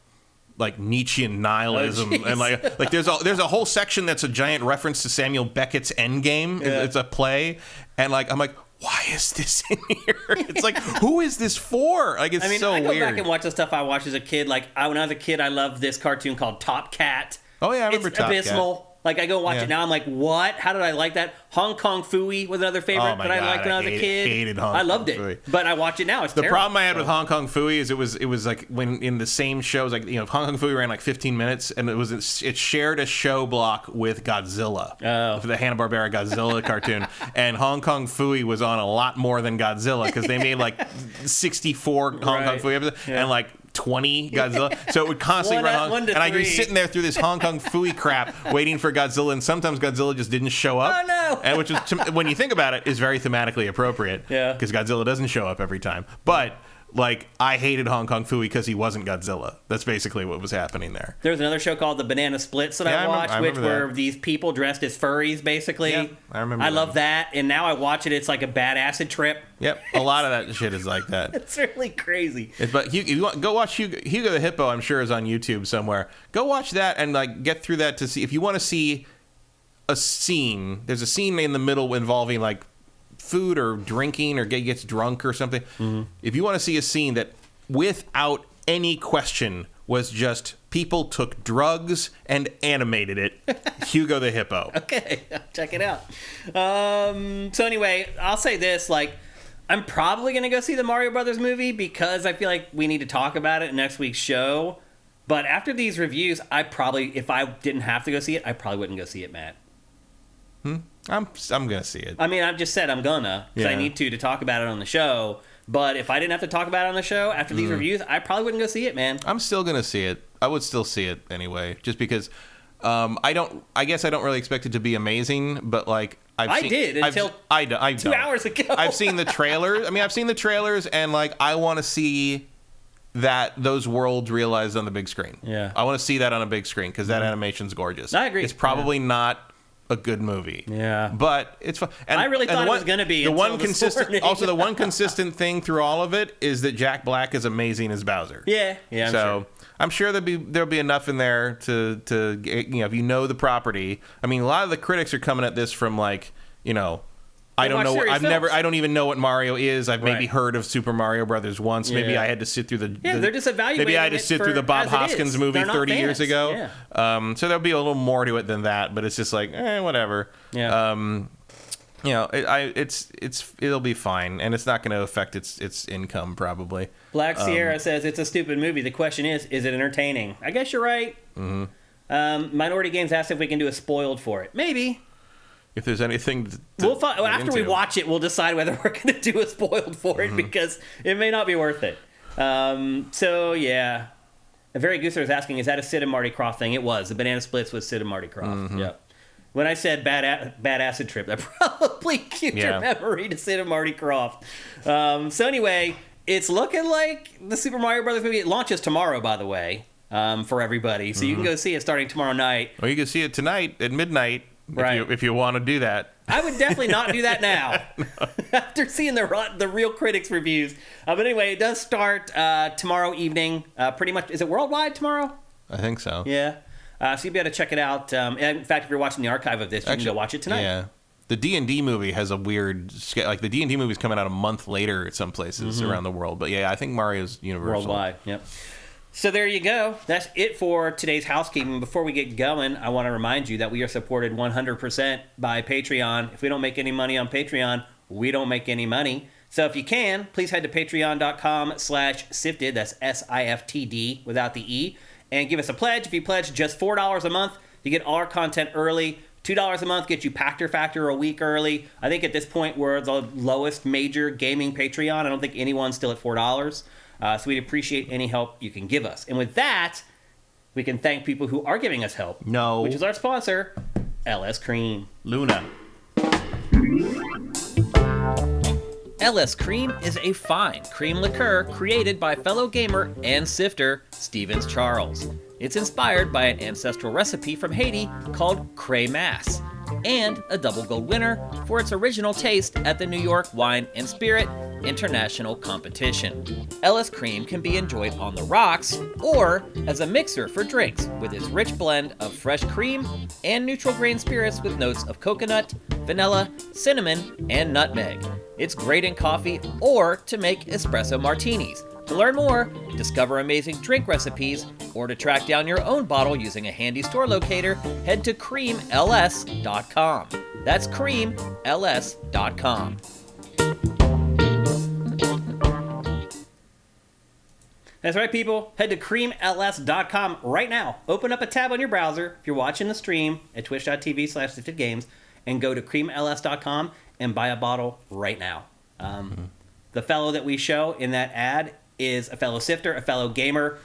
Nietzschean nihilism, and like there's a whole section that's a giant reference to Samuel Beckett's Endgame. Yeah. It's a play, and like I'm like, why is this in here? It's like, who is this for? Like, it's so weird. I go back and watch the stuff I watched as a kid. Like when I was a kid, I loved this cartoon called Top Cat. Oh yeah, I remember Top abysmal. Cat. Like, I go watch it now, I'm like, what? How did I like that? Hong Kong Phooey was another favorite that I liked when I was a kid. Hated Hong Kong I loved it, Phooey. But I watch it now. It's terrible. The problem I had with Hong Kong Phooey is it was like when in the same shows, like Hong Kong Phooey ran like 15 minutes, and it shared a show block with Godzilla, for the Hanna-Barbera Godzilla cartoon, and Hong Kong Phooey was on a lot more than Godzilla because they made like 64 Hong Kong Phooey episodes and like 20 Godzilla, so it would constantly run and I'd be sitting there through this Hong Kong Phooey crap waiting for Godzilla, and sometimes Godzilla just didn't show up. Oh no! And which is, when you think about it, is very thematically appropriate. Yeah. Because Godzilla doesn't show up every time. But like, I hated Hong Kong Phooey because he wasn't Godzilla. That's basically what was happening there. There was another show called The Banana Splits that I watched, which were these people dressed as furries, basically. Yeah, I remember. I love that, and now I watch it. It's like a bad acid trip. Yep, a lot of that shit is like that. It's really crazy. But go watch Hugo the Hippo. I'm sure is on YouTube somewhere. Go watch that and like get through that to see if you want to see a scene. There's a scene in the middle involving like food or drinking or gets drunk or something. Mm-hmm. If you want to see a scene that without any question was just people took drugs and animated it. Hugo the Hippo. Okay, check it out. So anyway, I'll say this, like, I'm probably going to go see the Mario Brothers movie because I feel like we need to talk about it in next week's show. But after these reviews, if I didn't have to go see it, I probably wouldn't go see it, Matt. I'm gonna see it. I mean, I've just said I'm gonna, because I need to talk about it on the show. But if I didn't have to talk about it on the show after these reviews, I probably wouldn't go see it, man. I'm still gonna see it. I would still see it anyway, just because I guess I don't really expect it to be amazing, but like I did until 2 hours ago. I've seen the trailers. I mean, I've seen the trailers, and like I want to see those worlds realized on the big screen. Yeah, I want to see that on a big screen because that animation's gorgeous. I agree. It's probably not a good movie. Yeah, but it's fun. And I really thought it was going to be the one consistent. Also, the one consistent thing through all of it is that Jack Black is amazing as Bowser. Yeah. I'm sure there'll be enough in there to if you know the property. I mean, a lot of the critics are coming at this from like I don't know. I don't even know what Mario is. I've maybe heard of Super Mario Brothers once. Yeah. Maybe I had to sit through they're just evaluating. Maybe I had to sit through the Bob Hoskins movie 30 years ago. Yeah. So there'll be a little more to it than that. But it's just like, whatever. Yeah. It'll be fine, and it's not going to affect its income probably. Black Sierra says it's a stupid movie. The question is it entertaining? I guess you're right. Mm-hmm. Minority Games asked if we can do a spoiled for it. Maybe. If there's anything after we watch it, we'll decide whether we're going to do a spoiled for it because it may not be worth it. So yeah, a very Gooser is asking, is that a Sid and Marty Krofft thing? It was. The Banana Splits was Sid and Marty Krofft. Mm-hmm. Yep. When I said bad acid trip, that probably cued your memory to Sid and Marty Krofft. So anyway, it's looking like the Super Mario Brothers movie. It launches tomorrow, by the way, for everybody. So you can go see it starting tomorrow night. Or you can see it tonight at midnight. Right. If you want to do that. I would definitely not do that now after seeing the real critics reviews. But anyway, it does start tomorrow evening. Pretty much. Is it worldwide tomorrow? I think so. Yeah. So you'll be able to check it out. In fact, if you're watching the archive of this, you can go watch it tonight. Yeah. The D&D movie has a weird... Like, the D&D movie's coming out a month later at some places around the world. But yeah, I think Mario's universal. Worldwide, yep. So there you go. That's it for today's housekeeping. Before we get going, I want to remind you that we are supported 100% by Patreon. If we don't make any money on Patreon, we don't make any money. So if you can, please head to patreon.com/sifted. That's SIFTD without the E. And give us a pledge. If you pledge just $4 a month, you get all our content early. $2 a month gets you Pactor Factor a week early. I think at this point we're the lowest major gaming Patreon. I don't think anyone's still at $4. So we'd appreciate any help you can give us. And with that, we can thank people who are giving us help. No. Which is our sponsor, LS Cream. Luna. LS Cream is a fine cream liqueur created by fellow gamer and sifter Stevens Charles. It's inspired by an ancestral recipe from Haiti called Cray Mass, and a double gold winner for its original taste at the New York Wine and Spirit International Competition. LS Cream can be enjoyed on the rocks or as a mixer for drinks with its rich blend of fresh cream and neutral grain spirits with notes of coconut, vanilla, cinnamon, and nutmeg. It's great in coffee or to make espresso martinis. To learn more, discover amazing drink recipes, or to track down your own bottle using a handy store locator, head to creamls.com. That's creamls.com. That's right, people. Head to creamls.com right now. Open up a tab on your browser if you're watching the stream at twitch.tv/siftedgames and go to creamls.com and buy a bottle right now. The fellow that we show in that ad is a fellow sifter, a fellow gamer.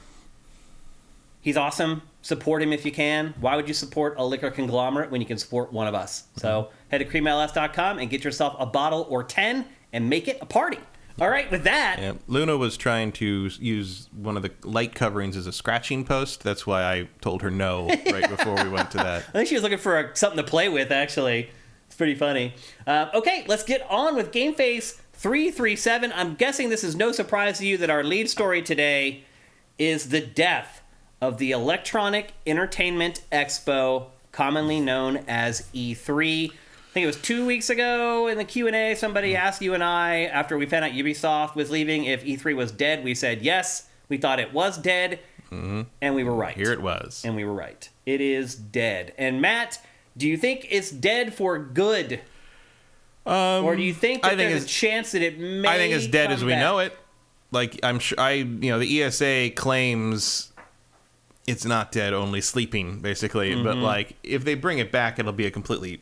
He's awesome. Support him if you can. Why would you support a liquor conglomerate when you can support one of us? So head to creamls.com and get yourself a bottle or 10 and make it a party. All right, with that... Yeah, Luna was trying to use one of the light coverings as a scratching post. That's why I told her no right before we went to that. I think she was looking for something to play with, actually. It's pretty funny. Okay, let's get on with GameFace 337. I'm guessing this is no surprise to you that our lead story today is the death of the Electronic Entertainment Expo, commonly known as E3. I think it was 2 weeks ago in the Q&A, somebody asked you and I, after we found out Ubisoft was leaving, if E3 was dead. We said yes. We thought it was dead. And we were right. Here it was. And we were right. It is dead. And Matt, do you think it's dead for good? Or do you think that there's a chance that it may I think it's dead as we back? know it. Like, I'm sure, the ESA claims it's not dead, only sleeping, basically. But, like, if they bring it back, it'll be a completely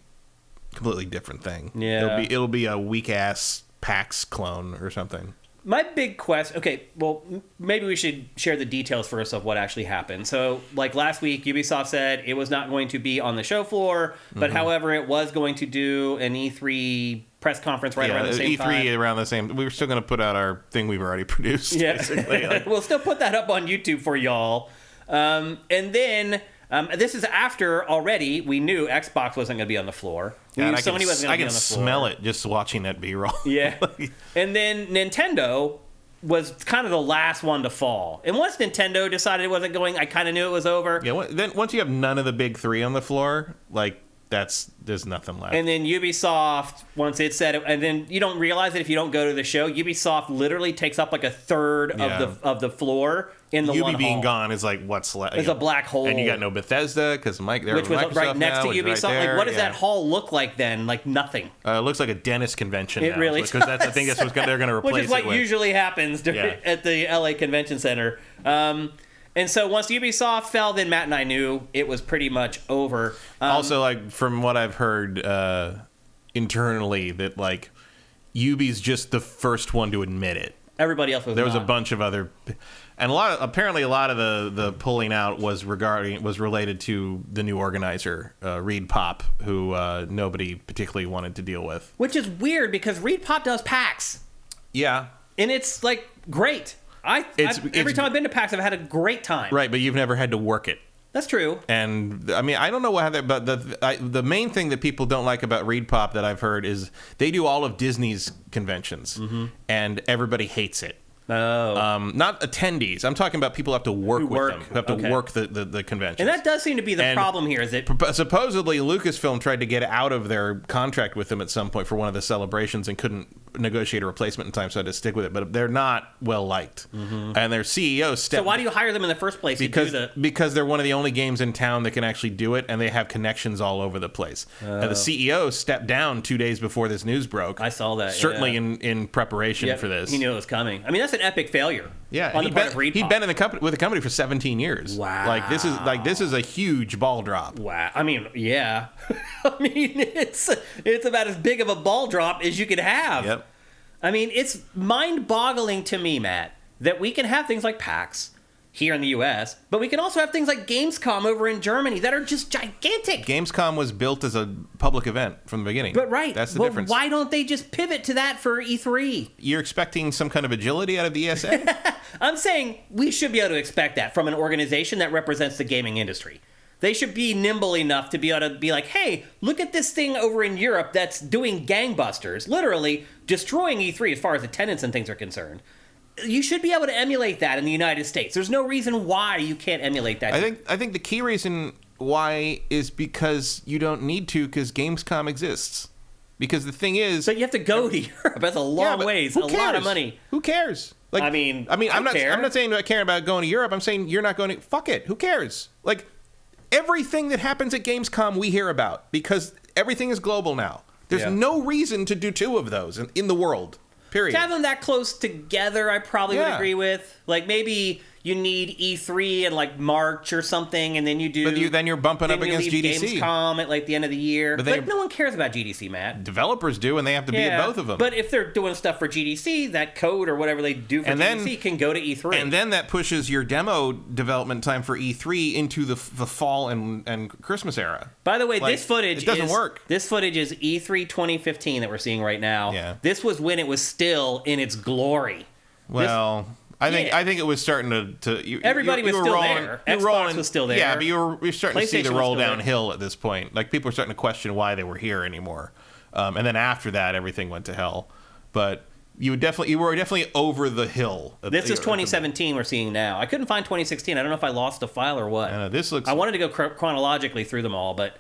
different thing. Yeah. It'll be a weak-ass PAX clone or something. My big question... Okay, well, maybe we should share the details first of what actually happened. So, like last week, Ubisoft said it was not going to be on the show floor, but however, it was going to do an E3 press conference around the same time. E3 around the same... We were still going to put out our thing we've already produced, basically. Like, we'll still put that up on YouTube for y'all. And then... this is after already we knew Xbox wasn't going to be on the floor. We knew Sony wasn't going to be on the floor. I can smell it just watching that B-roll. Yeah. And then Nintendo was kind of the last one to fall. And once Nintendo decided it wasn't going, I kind of knew it was over. Yeah. Then once you have none of the big three on the floor, like there's nothing left. And then Ubisoft, once it said it, and then you don't realize it if you don't go to the show. Ubisoft literally takes up like a third of the floor in the one hall. Ubi being gone is like what's left. It's a black hole. And you got no Bethesda because which was Microsoft right next to Ubisoft. Right like, what does that hall look like then? Like nothing. It looks like a dentist convention. It now. really because I think that's what they're going to replace. Which is what it with. usually happens at the LA Convention Center. And so once Ubisoft fell, then Matt and I knew it was pretty much over. Also, like from what I've heard internally, that like Ubi's just the first one to admit it. Everybody else was. There was a bunch of other, and apparently a lot of the pulling out was related to the new organizer, Reed Pop, who nobody particularly wanted to deal with. Which is weird because Reed Pop does PAX. Yeah, and it's like great. Every time I've been to PAX, I've had a great time. Right, but you've never had to work it. That's true. And I mean, I don't know how that, but the main thing that people don't like about Reed Pop that I've heard is they do all of Disney's conventions, and everybody hates it. Oh. Not attendees. I'm talking about people who have to work with them, who have to work the convention. And that does seem to be the problem here. Is it supposedly Lucasfilm tried to get out of their contract with them at some point for one of the celebrations and couldn't negotiate a replacement in time, so I had to stick with it. But they're not well liked, and their CEO stepped. So why do you hire them in the first place? Because they're one of the only games in town that can actually do it, and they have connections all over the place. The CEO stepped down 2 days before this news broke. I saw that. Certainly in preparation for this. He knew it was coming. I mean, that's an epic failure. Yeah, he'd been in with the company for 17 years. Wow. Like this is a huge ball drop. Wow. I mean, yeah. I mean, it's about as big of a ball drop as you could have. Yep. I mean, it's mind-boggling to me, Matt, that we can have things like PAX here in the U.S., but we can also have things like Gamescom over in Germany that are just gigantic. Gamescom was built as a public event from the beginning. But that's the difference. Why don't they just pivot to that for E3? You're expecting some kind of agility out of the ESA? I'm saying we should be able to expect that from an organization that represents the gaming industry. They should be nimble enough to be able to be like, hey, look at this thing over in Europe that's doing gangbusters, literally destroying E3 as far as attendance and things are concerned. You should be able to emulate that in the United States. There's no reason why you can't emulate that. I think the key reason why is because you don't need to, because Gamescom exists. Because the thing is, but you have to go to Europe. That's a long ways. A lot of money. Who cares? Like, I mean, I'm not saying I care about going to Europe. I'm saying you're not going to. Fuck it. Who cares? Like, everything that happens at Gamescom we hear about because everything is global now. There's no reason to do two of those in the world. Period. To have them that close together, I probably would agree with. Like, maybe you need E3 in like March or something, and then you do. But then you're bumping up against GDC. Gamescom at like the end of the year. But no one cares about GDC, Matt. Developers do, and they have to be at both of them. But if they're doing stuff for GDC, that code or whatever they do for GDC can go to E3. And then that pushes your demo development time for E3 into the fall and Christmas era. By the way, this footage doesn't work. This footage is E3 2015 that we're seeing right now. Yeah. This was when it was still in its glory. Well. I think it was starting to everybody was still there. Xbox was still there. Yeah, but you're starting to see the roll downhill at this point. Like, people are starting to question why they were here anymore. And then after that, everything went to hell. But you were definitely over the hill. This is 2017 we're seeing now. I couldn't find 2016. I don't know if I lost a file or what. This looks. I wanted to go chronologically through them all, but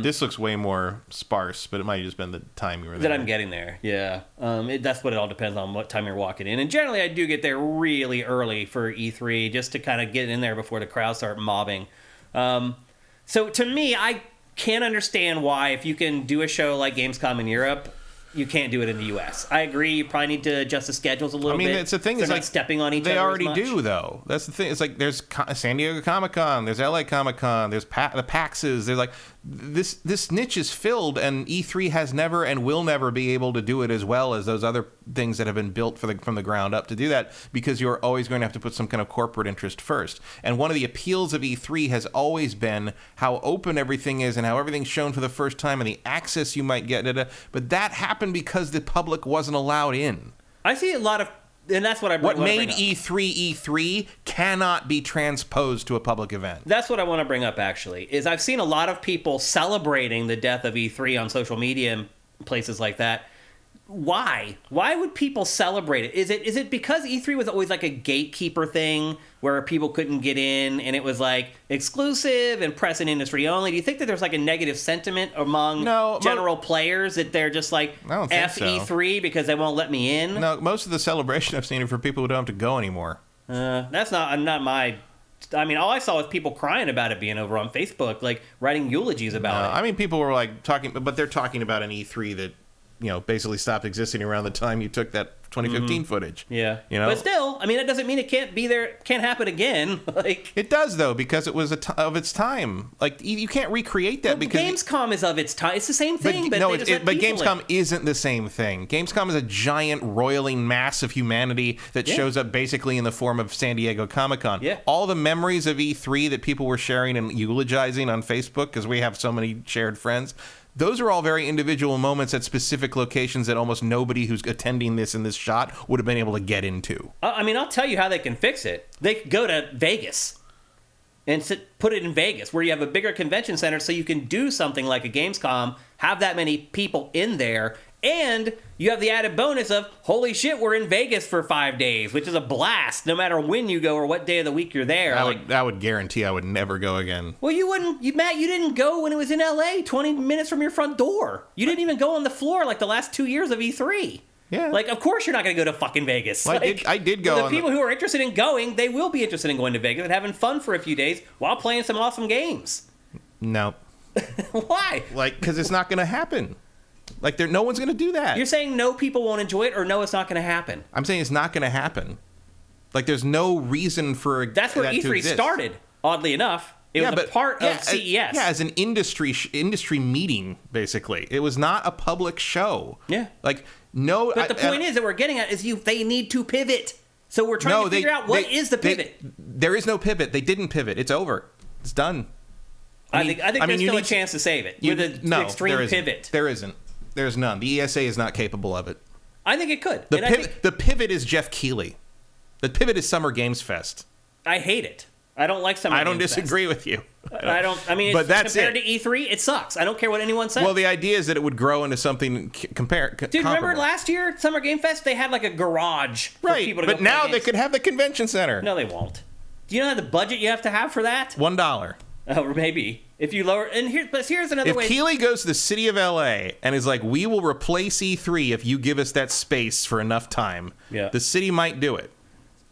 This looks way more sparse, but it might have just been the time you were there. That I'm getting there, yeah. That's what it all depends on, what time you're walking in. And generally, I do get there really early for E3, just to kind of get in there before the crowds start mobbing. So to me, I can't understand why, if you can do a show like Gamescom in Europe, you can't do it in the U.S. I agree. You probably need to adjust the schedules a little bit. It's the thing. They're it's not like stepping on each other. They already as much. do, though. That's the thing. It's like there's San Diego Comic-Con, there's LA Comic-Con, there's the PAXs. There's like this niche is filled, and E3 has never and will never be able to do it as well as those other things that have been built from the ground up to do that, because you're always going to have to put some kind of corporate interest first. And one of the appeals of E3 has always been how open everything is and how everything's shown for the first time and the access you might get. But that happened because the public wasn't allowed in. I see a lot of, and that's what I. What made E3 cannot be transposed to a public event. That's what I want to bring up. Actually, is I've seen a lot of people celebrating the death of E3 on social media and places like that. Why? Why would people celebrate it? Is it because E3 was always like a gatekeeper thing where people couldn't get in and it was like exclusive and press and industry only? Do you think that there's like a negative sentiment among general players that they're just like F E3 because they won't let me in? No, most of the celebration I've seen are for people who don't have to go anymore. That's not my... I mean, all I saw was people crying about it being over on Facebook, like writing eulogies about it. I mean, people were like talking, but they're talking about an E3 that, basically stopped existing around the time you took that 2015 footage. Yeah. But still, I mean, that doesn't mean it can't be there, can't happen again. It does, though, because it was of its time. Like, you can't recreate that because... Gamescom is of its time. It's the same thing, but Gamescom isn't the same thing. Gamescom is a giant, roiling mass of humanity that shows up basically in the form of San Diego Comic-Con. Yeah. All the memories of E3 that people were sharing and eulogizing on Facebook, because we have so many shared friends... Those are all very individual moments at specific locations that almost nobody who's attending this in this shot would have been able to get into. I mean, I'll tell you how they can fix it. They could go to Vegas and put it in Vegas, where you have a bigger convention center, so you can do something like a Gamescom, have that many people in there, and you have the added bonus of, holy shit, we're in Vegas for 5 days, which is a blast, no matter when you go or what day of the week you're there. I would guarantee I would never go again. Well, you wouldn't, Matt, you didn't go when it was in LA, 20 minutes from your front door. You didn't even go on the floor like the last 2 years of E3. Yeah. Like, of course you're not going to go to fucking Vegas. Well, I did go. The people who are interested in going, they will be interested in going to Vegas and having fun for a few days while playing some awesome games. No. Why? Because it's not going to happen. No one's going to do that. You're saying no, people won't enjoy it, or no, it's not going to happen? I'm saying it's not going to happen. There's no reason for that's where E3 started, oddly enough. It was a part of CES. Yeah, as an industry meeting, basically. It was not a public show. Yeah. No. But the point is that we're getting at is they need to pivot. So we're trying to figure out what is the pivot. There is no pivot. They didn't pivot. It's over. It's done. I think there's still a chance to save it with an extreme pivot. There isn't. There's none. The ESA is not capable of it. I think it could. The pivot is Jeff Keighley. The pivot is Summer Games Fest. I hate it. I don't like Summer Games Fest. I don't disagree with you. But that's compared to E3, it sucks. I don't care what anyone says. Well, the idea is that it would grow into something comparable. Dude, remember last year, Summer Game Fest, they had like a garage for people to go play now games. They could have the convention center. No, they won't. Do you know the budget you have to have for that? $1. Oh, or maybe. If you lower... And here's another way... If Keighley goes to the city of L.A. and is like, we will replace E3 if you give us that space for enough time, the city might do it.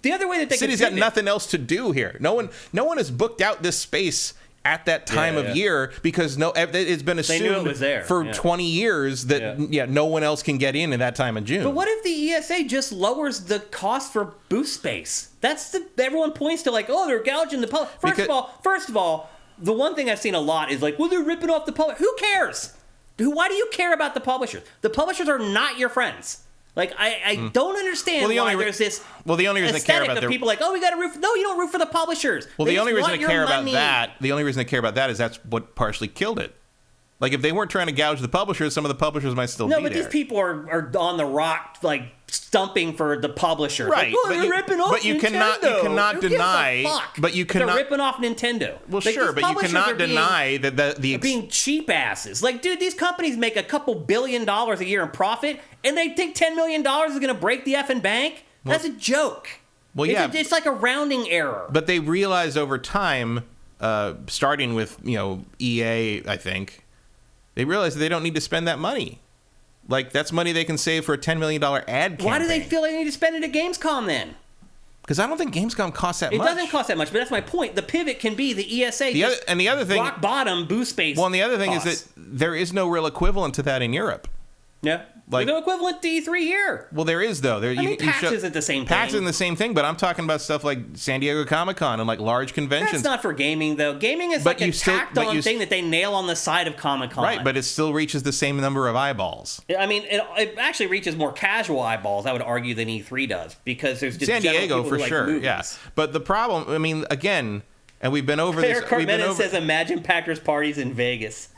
The other way that they the city's got nothing else to do here. No one has booked out this space at that time of year because it's been assumed it was there. for 20 years that no one else can get in that time of June. But what if the ESA just lowers the cost for booth space? Everyone points to they're gouging the public. First of all, the one thing I've seen a lot is they're ripping off the public. Who cares? Why do you care about the publishers? The publishers are not your friends. I don't understand why there's this the only reason aesthetic they care about of people we got to root for... No, you don't root for the publishers. The only reason they care about that is that's what partially killed it. If they weren't trying to gouge the publishers, some of the publishers might still be there. No, but these people are on the rock, stumping for the publisher. Right. They're ripping off Nintendo. You cannot deny... But you cannot... They're ripping off Nintendo. Well, sure, but you cannot deny that the... being cheap asses. Dude, these companies make a couple $1 billion a year in profit, and they think $10 million is going to break the effing bank? That's a joke. Well, It's like a rounding error. But they realized over time, starting with, EA, I think... They realize that they don't need to spend that money. Like, that's money they can save for a $10 million ad campaign. Why do they feel they need to spend it at Gamescom then? Because I don't think Gamescom costs that much. It doesn't cost that much, but that's my point. The pivot can be the ESA. The other thing, rock bottom boost space. Well, and the other thing is that there is no real equivalent to that in Europe. Yeah. Like, there's no equivalent to E3 here. Well, there is, though. PAX isn't the same thing. PAX isn't the same thing, but I'm talking about stuff like San Diego Comic-Con and like large conventions. That's not for gaming, though. Gaming is like a tacked-on thing that they nail on the side of Comic-Con. Right, but it still reaches the same number of eyeballs. I mean, it actually reaches more casual eyeballs, I would argue, than E3 does, because there's just San Diego, for sure, movies. Yeah. But the problem, I mean, again... And we've been over this. Cartman says, "Imagine Packers parties in Vegas."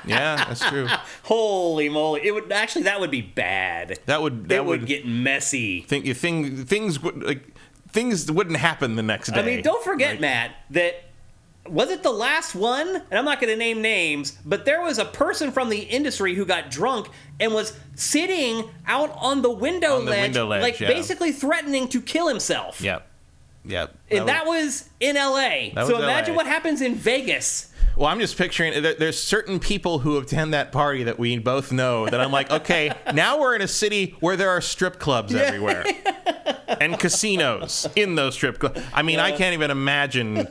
Yeah, that's true. Holy moly! That would be bad. That would get messy. Things wouldn't happen the next day. I mean, don't forget, Matt, that was it the last one? And I'm not going to name names, but there was a person from the industry who got drunk and was sitting out on the window ledge, like basically threatening to kill himself. Yep. Yeah, that was in LA. So imagine what happens in Vegas. Well, I'm just picturing there's certain people who attend that party that we both know that I'm like, okay, now we're in a city where there are strip clubs everywhere and casinos in those strip clubs. I mean, I can't even imagine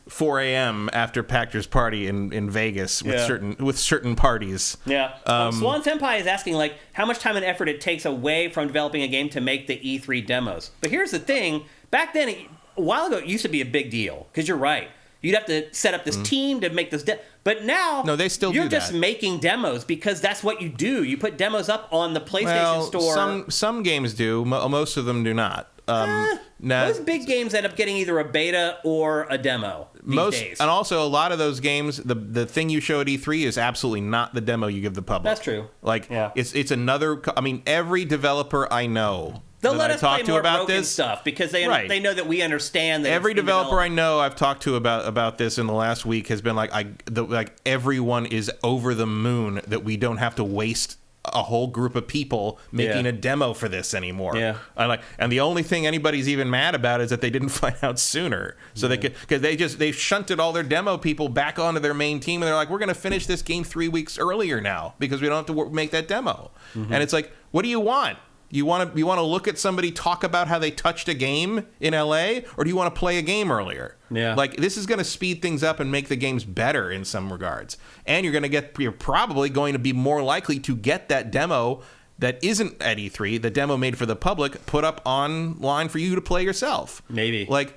4 a.m. after Pactor's party in Vegas with certain parties. Yeah. Swan Senpai is asking, like, how much time and effort it takes away from developing a game to make the E3 demos. But here's the thing. Back then, a while ago, it used to be a big deal. Because you're right. You'd have to set up this team to make this... But now, they still you're just making demos because that's what you do. You put demos up on the PlayStation Store. Some games do. Most of them do not. Most big games end up getting either a beta or a demo these days. And also, a lot of those games, the thing you show at E3 is absolutely not the demo you give the public. That's true. Like, it's another... I mean, every developer I know... They'll let us play more broken stuff because they know that we understand that every developer I know I've talked to about this in the last week has been like, everyone is over the moon that we don't have to waste a whole group of people making a demo for this anymore. Yeah. And the only thing anybody's even mad about is that they didn't find out sooner. So because they shunted all their demo people back onto their main team, and they're like, we're going to finish this game 3 weeks earlier now because we don't have to make that demo. Mm-hmm. And it's like, what do you want? You want to look at somebody talk about how they touched a game in LA, or do you want to play a game earlier? Yeah. Like, this is going to speed things up and make the games better in some regards. And you're probably going to be more likely to get that demo that isn't at E3, the demo made for the public, put up online for you to play yourself. Maybe. Like,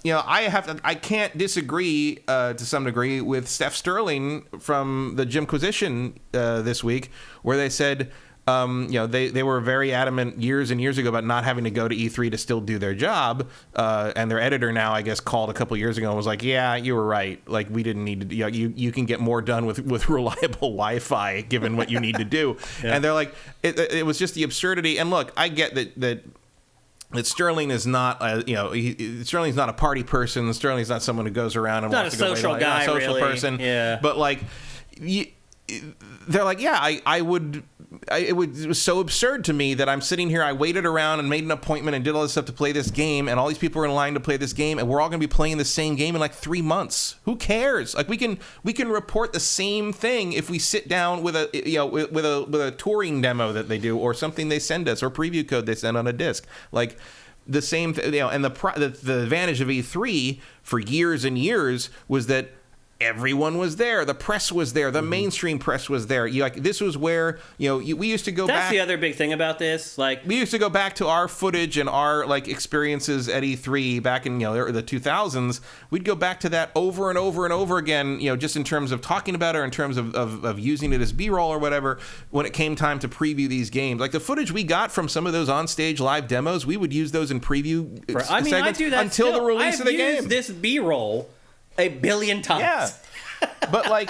I can't disagree to some degree with Steph Sterling from the Jimquisition this week, where they said... they were very adamant years and years ago about not having to go to E3 to still do their job. And their editor now, I guess, called a couple years ago and was like, yeah, you were right. Like, we didn't need to, you can get more done with reliable Wi-Fi given what you need to do. Yeah. And they're like, it was just the absurdity. And look, I get that Sterling is not, Sterling's not a party person. Sterling's not someone who goes around and wants to go social guy, not a social really. person. Yeah. But like, they're like, yeah, it was so absurd to me that I'm sitting here, I waited around and made an appointment and did all this stuff to play this game, and all these people are in line to play this game, and we're all going to be playing the same game in like 3 months. Who cares? Like, we can report the same thing if we sit down with a touring demo that they do, or something they send us, or preview code they send on a disc. Like, the same and the advantage of E3 for years and years was that everyone was there. The press was there. The mainstream press was there. This was where we used to go back. That's the other big thing about this. Like, we used to go back to our footage and our experiences at E3 back in the 2000s. We'd go back to that over and over and over again. Just in terms of talking about it, or in terms of using it as B-roll or whatever. When it came time to preview these games, like the footage we got from some of those onstage live demos, we would use those in preview segments I do that until still. the release of the game. I've used this B-roll a billion times. Yeah. But like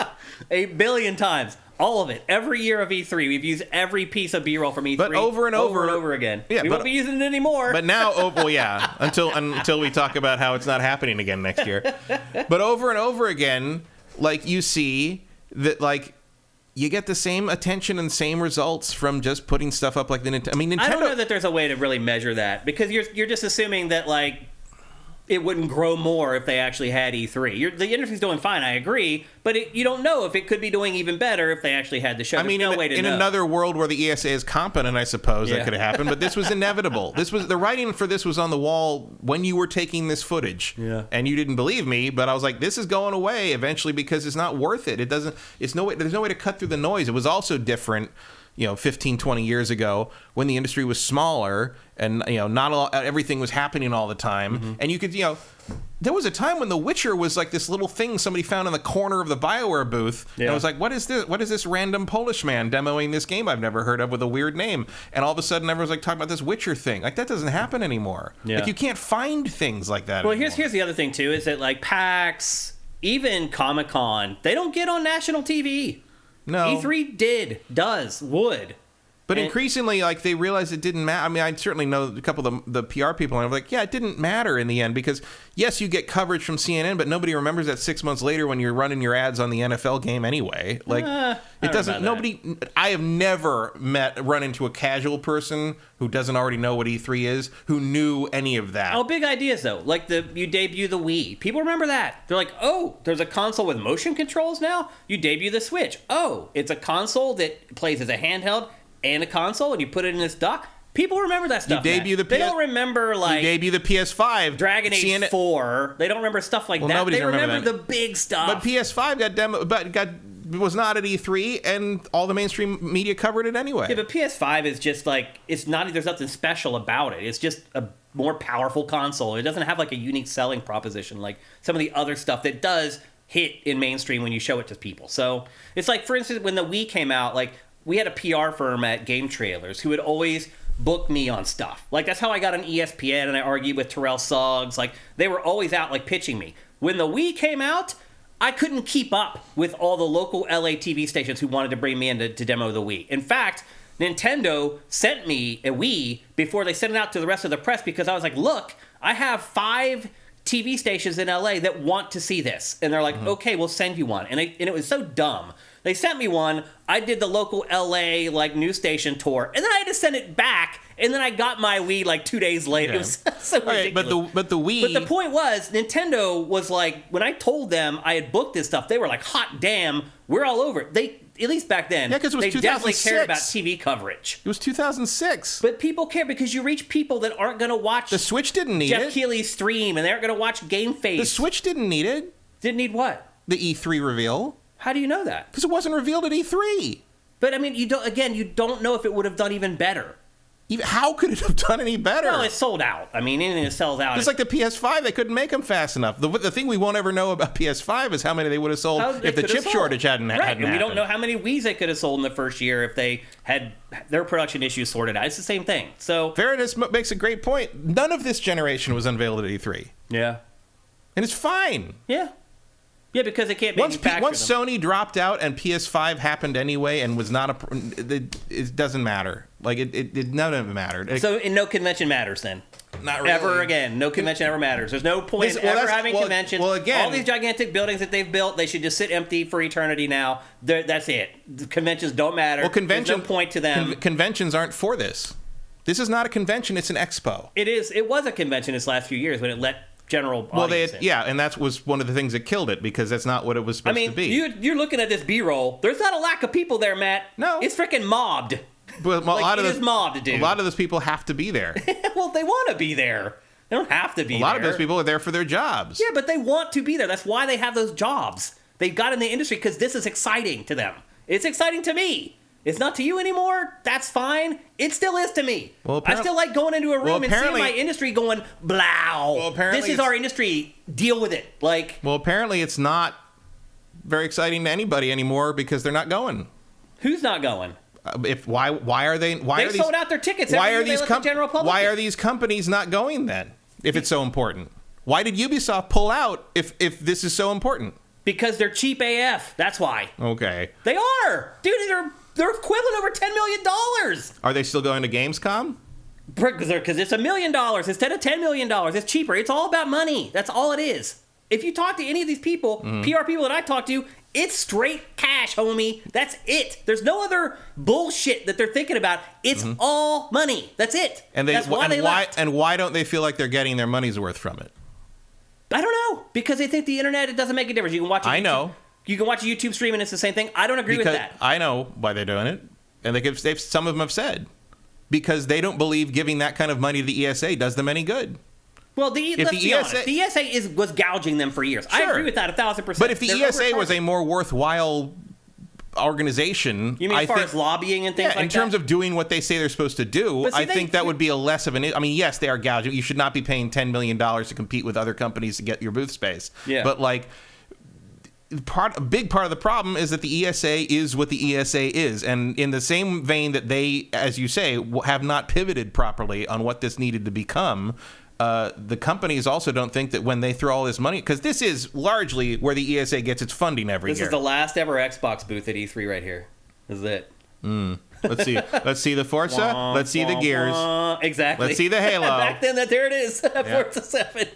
a billion times. All of it. Every year of E3, we've used every pice of B-roll from E3 but over and over again. Yeah, we won't be using it anymore. But now, until we talk about how it's not happening again next year. But over and over again, like, you see that, like, you get the same attention and same results from just putting stuff up like the Nintendo. I mean, Nintendo. I don't know that there's a way to really measure that, because you're just assuming that, like, it wouldn't grow more if they actually had E3. The industry's doing fine, I agree, but you don't know if it could be doing even better if they actually had the show. There's no way to know. In another world where the ESA is competent, I suppose that could have happened, but this was inevitable. The writing for this was on the wall when you were taking this footage. Yeah. And you didn't believe me, but I was like, this is going away eventually because it's not worth it. There's no way to cut through the noise. It was also different 15, 20 years ago when the industry was smaller and, not everything was happening all the time. Mm-hmm. And you could, there was a time when The Witcher was like this little thing somebody found in the corner of the BioWare booth. Yeah. And I was like, what is this? What is this random Polish man demoing this game I've never heard of with a weird name? And all of a sudden everyone's like talking about this Witcher thing. Like, that doesn't happen anymore. Yeah. Like, you can't find things like that anymore. Here's the other thing, too, is that, like, PAX, even Comic-Con, they don't get on national TV. No. E3 would. But increasingly, like, they realized it didn't matter. I mean, I certainly know a couple of the PR people, and I'm like, yeah, it didn't matter in the end because, yes, you get coverage from CNN, but nobody remembers that 6 months later when you're running your ads on the NFL game anyway. Like, it doesn't. Nobody. I have never run into a casual person who doesn't already know what E3 is who knew any of that. Oh, big ideas though. Like you debut the Wii. People remember that. They're like, oh, there's a console with motion controls now. You debut the Switch. Oh, it's a console that plays as a handheld and a console, and you put it in this dock. People remember that stuff. They don't remember, like, you debut the PS5, Dragon Age 4. They don't remember stuff like that. They remember the big stuff. But PS5 was not at E3, and all the mainstream media covered it anyway. Yeah, but PS5 is just like, there's nothing special about it. It's just a more powerful console. It doesn't have like a unique selling proposition like some of the other stuff that does hit in mainstream when you show it to people. So it's like, for instance, when the Wii came out, like, we had a PR firm at Game Trailers who would always book me on stuff. Like, that's how I got on ESPN, and I argued with Terrell Suggs. Like, they were always out, like, pitching me. When the Wii came out, I couldn't keep up with all the local LA TV stations who wanted to bring me in to demo the Wii. In fact, Nintendo sent me a Wii before they sent it out to the rest of the press because I was like, look, I have 5 TV stations in LA that want to see this. And they're like, okay, we'll send you one. And it was so dumb. They sent me one. I did the local LA news station tour, and then I had to send it back. And then I got my Wii 2 days later. Yeah. It was so ridiculous. Right, but the Wii. But the point was, Nintendo was like, when I told them I had booked this stuff, they were like, hot damn, we're all over it. They, at least back then, because it was they 2006. definitely cared about TV coverage. It was 2006. But people care because you reach people that aren't going to watch the Switch didn't need Jeff Keighley's stream, and they aren't going to watch GameFace. The Switch didn't need it. Didn't need what? The E3 reveal. How do you know that? Because it wasn't revealed at E3. But I mean, you don't know if it would have done even better. How could it have done any better? Well, it sold out. I mean, anything that sells out. It's like the PS5. They couldn't make them fast enough. The thing we won't ever know about PS5 is how many they would have sold if the chip shortage hadn't happened. And we don't know how many Wiis they could have sold in the first year if they had their production issues sorted out. It's the same thing. So Fairness makes a great point. None of this generation was unveiled at E3. Yeah. And it's fine. Yeah. Yeah, because they can't manufacture once Sony dropped out and PS5 happened anyway and was not it doesn't matter. Like it none of it mattered. So no convention matters then. Not really. Ever again. No convention ever matters. There's no point in ever having conventions. Well, again, all these gigantic buildings that they've built, they should just sit empty for eternity now. That's it. The conventions don't matter. Well, there's no point to them. Conventions aren't for this. This is not a convention. It's an expo. It is. It was a convention this last few years when it let general audience in. And that was one of the things that killed it because that's not what it was supposed to be. You're looking at this B-roll. There's not a lack of people there, Matt. No. It's freaking mobbed. But it is mobbed, dude. A lot of those people have to be there. Well, they want to be there. They don't have to be there. A lot of those people are there for their jobs. Yeah, but they want to be there. That's why they have those jobs. They got in the industry because this is exciting to them. It's exciting to me. It's not to you anymore. That's fine. It still is to me. Well, I still like going into a room and seeing my industry going, blow. Well, this is our industry. Deal with it. Well, apparently it's not very exciting to anybody anymore because they're not going. Who's not going? Why are they? They sold out their tickets. Why are these Why are these companies not going then? If it's so important, why did Ubisoft pull out? If this is so important, because they're cheap AF. That's why. Okay. They are, dude. They're equivalent over $10 million. Are they still going to Gamescom? Because it's $1 million instead of $10 million. It's cheaper. It's all about money. That's all it is. If you talk to any of these people, PR people that I talk to, it's straight cash, homie. That's it. There's no other bullshit that they're thinking about. It's all money. That's it. And that's why they left. And why don't they feel like they're getting their money's worth from it? I don't know, because they think the internet, it doesn't make a difference. You can watch. I know. You can watch a YouTube stream and it's the same thing. I don't agree with that. I know why they're doing it, and some of them have said because they don't believe giving that kind of money to the ESA does them any good. Well, let's be honest, the ESA was gouging them for years. Sure. I agree with that 1,000%. But if the ESA was a more worthwhile organization, you mean as far as lobbying and things like that? In terms of doing what they say they're supposed to do, I think that would be a less of an... I mean, yes, they are gouging. You should not be paying $10 million to compete with other companies to get your booth space. Yeah. But, like, a big part of the problem is that the ESA is what the ESA is. And in the same vein that they, as you say, have not pivoted properly on what this needed to become... the companies also don't think that when they throw all this money, because this is largely where the ESA gets its funding every year. This is the last ever Xbox booth at E3 right here. This is it. Let's see. Let's see the Forza. Let's see the Gears. Exactly. Let's see the Halo. Back then, there it is. Forza 7.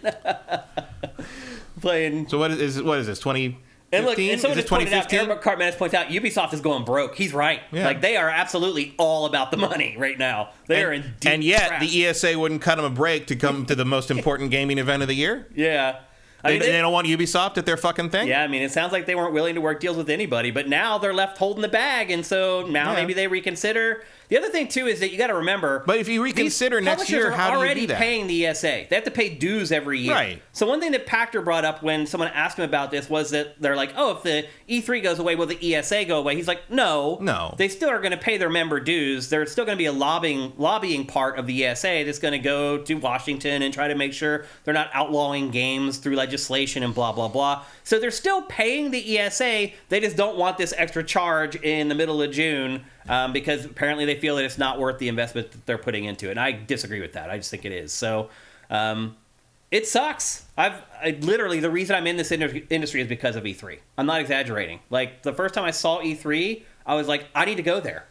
Playing. So what is this? 2015? And look, and someone just pointed out, Eric Cartman points out, Ubisoft is going broke. He's right. Yeah. Like, they are absolutely all about the money right now. They are in deep And yet, trap. the ESA wouldn't cut them a break to come to the most important gaming event of the year? Yeah. They don't want Ubisoft at their fucking thing? Yeah, I mean, it sounds like they weren't willing to work deals with anybody, but now they're left holding the bag, and so now maybe they reconsider. The other thing, too, is that you got to remember... But if you reconsider next year, how do you do that? Publishers are already paying the ESA. They have to pay dues every year. Right. So one thing that Pachter brought up when someone asked him about this was that they're like, oh, if the E3 goes away, will the ESA go away? He's like, no. No. They still are going to pay their member dues. There's still going to be a lobbying part of the ESA that's going to go to Washington and try to make sure they're not outlawing games through legislation and blah, blah, blah. So they're still paying the ESA. They just don't want this extra charge in the middle of June because apparently they feel that it's not worth the investment that they're putting into it. And I disagree with that. I just think it is. So it sucks. I literally, the reason I'm in this industry is because of E3. I'm not exaggerating. Like, the first time I saw E3, I was like, I need to go there.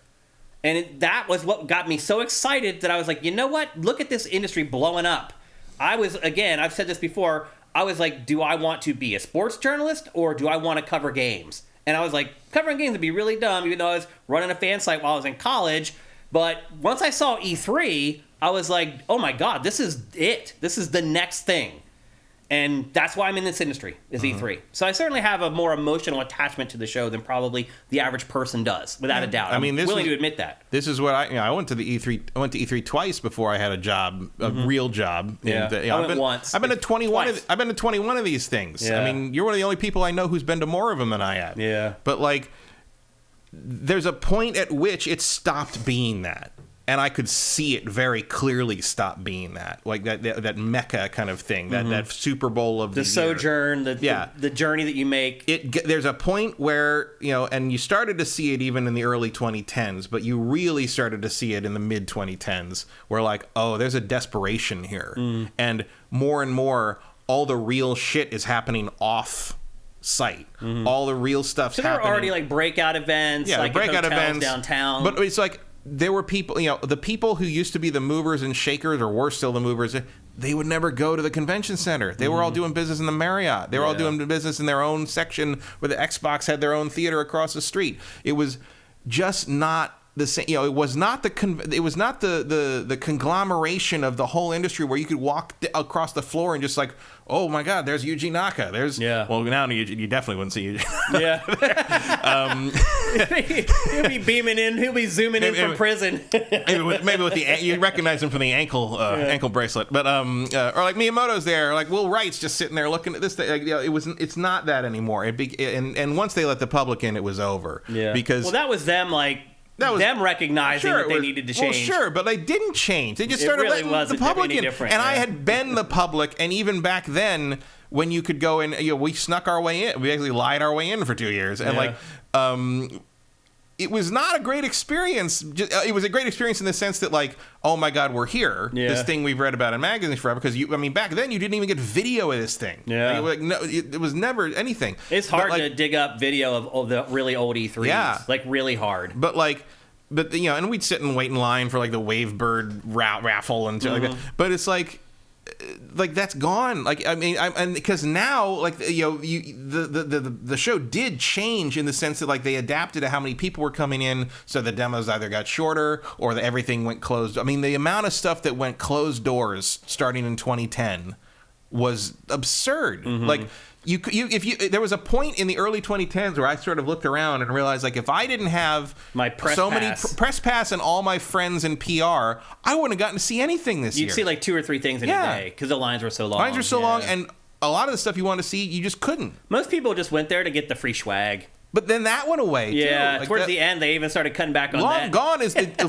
And that was what got me so excited that I was like, you know what? Look at this industry blowing up. I was, again, I've said this before, I was like, do I want to be a sports journalist or do I want to cover games? And I was like, covering games would be really dumb, even though I was running a fan site while I was in college. But once I saw E3, I was like, oh my God, this is it. This is the next thing. And that's why I'm in this industry, is E3. So I certainly have a more emotional attachment to the show than probably the average person does, without a doubt. I'm willing to admit that. This is what I went to the E3. I went to E3 twice before I had a job, a real job. Yeah, I went once. I've been to 21. I've been to 21 of these things. Yeah. I mean, you're one of the only people I know who's been to more of them than I have. Yeah. But like, there's a point at which it stopped being that. And I could see it very clearly stop being that, like that Mecca kind of thing, that Super Bowl of the sojourn, the journey that you make. There's a point where, and you started to see it even in the early 2010s, but you really started to see it in the mid 2010s, where like, oh, there's a desperation here, and more, all the real shit is happening off site. All the real stuff's happening. So there are already like breakout events, like breakout events downtown, but it's like. There were people, the people who used to be the movers and shakers, or were still the movers, they would never go to the convention center. They were all doing business in the Marriott. They were all doing business in their own section where the Xbox had their own theater across the street. It was just not the same. It was not the conglomeration of the whole industry where you could walk across the floor and just like, oh my God, there's Yuji Naka. Well, now you definitely wouldn't see Yuji. He'll be beaming in. He'll be zooming in from prison. maybe with the you recognize him from the ankle bracelet, but or like Miyamoto's there, like Will Wright's just sitting there looking at this thing. Like, it's not that anymore. And once they let the public in, it was over. Yeah. Because that was them like. That was them recognizing that they needed to change. Well, sure, but they didn't change. They just started letting the public in. And I had been the public, and even back then, when you could go in, we snuck our way in. We actually lied our way in for 2 years, and it was not a great experience. It was a great experience in the sense that, like, oh my God, we're here. Yeah. This thing we've read about in magazines forever. Because back then you didn't even get video of this thing. Yeah, it was never anything. It's hard to dig up video of the really old E3s. Yeah, like really hard. But and we'd sit and wait in line for like the Wavebird raffle and shit like that. But it's like that's gone. Like, I mean, because now, like, the show did change in the sense that, like, they adapted to how many people were coming in, so the demos either got shorter or everything went closed. I mean, the amount of stuff that went closed doors starting in 2010 was absurd. Like there was a point in the early 2010s where I sort of looked around and realized, like, if I didn't have my press pass. press pass and all my friends in PR, I wouldn't have gotten to see anything this year. You'd see like 2 or 3 things in a day because the lines were so long. Lines were so long, and a lot of the stuff you wanted to see, you just couldn't. Most people just went there to get the free swag. But then that went away, too. Like towards the end, they even started cutting back on that.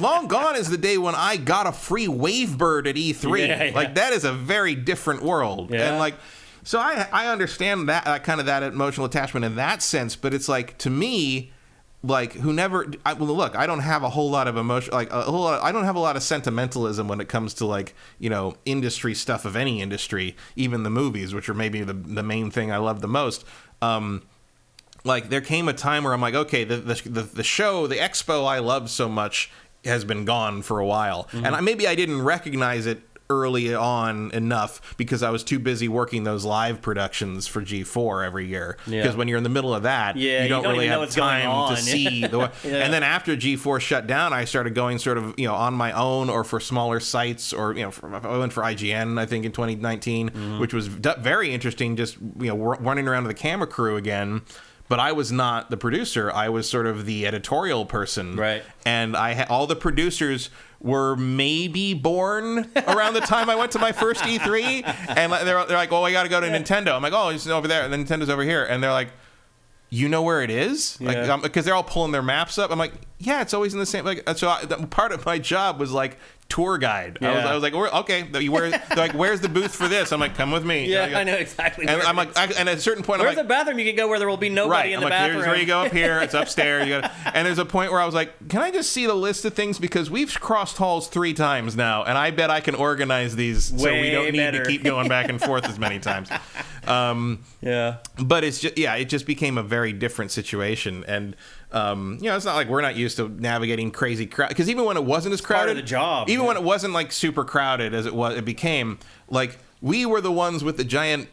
Long gone is the day when I got a free Wavebird at E3. Like, that is a very different world. And, like, so I understand that kind of that emotional attachment in that sense, but it's like, to me, like, look, I don't have a whole lot of emotion, like I don't have a lot of sentimentalism when it comes to, like, you know, industry stuff of any industry, even the movies, which are maybe the main thing I love the most. Like, there came a time where I'm like, okay, the show, the expo I loved so much has been gone for a while. And maybe I didn't recognize it early on enough because I was too busy working those live productions for G4 every year. Because when you're in the middle of that, you don't really have time to see. And then after G4 shut down, I started going sort of, you know, on my own or for smaller sites, or, you know, I went for IGN, I think, in 2019, which was very interesting, just, you know, running around with the camera crew again. But I was not the producer. I was sort of the editorial person. Right. And all the producers were maybe born around the time I went to my first E3. And they're like, well, I got to go to Nintendo. I'm like, oh, it's over there. And then Nintendo's over here. And they're like, you know where it is? Like, because they're all pulling their maps up. I'm like, yeah, it's always in the same. Like, so part of my job was like tour guide. I was like, okay, they're like, where's the booth for this? I'm like, come with me. Yeah, I know exactly. And I'm like, and at a certain point, where's the bathroom you can go where there will be nobody in the bathroom? Here's where you go up here. It's upstairs. And there's a point where I was like, can I just see the list of things, because we've crossed halls 3 times now, and I bet I can organize these so we don't need to keep going back and forth as many times. But it's just it just became a very different situation, and you know, it's not like we're not used to navigating crazy crowd, because even when it wasn't as crowded, part of the job, even when it wasn't like super crowded as it became, like, we were the ones with the giant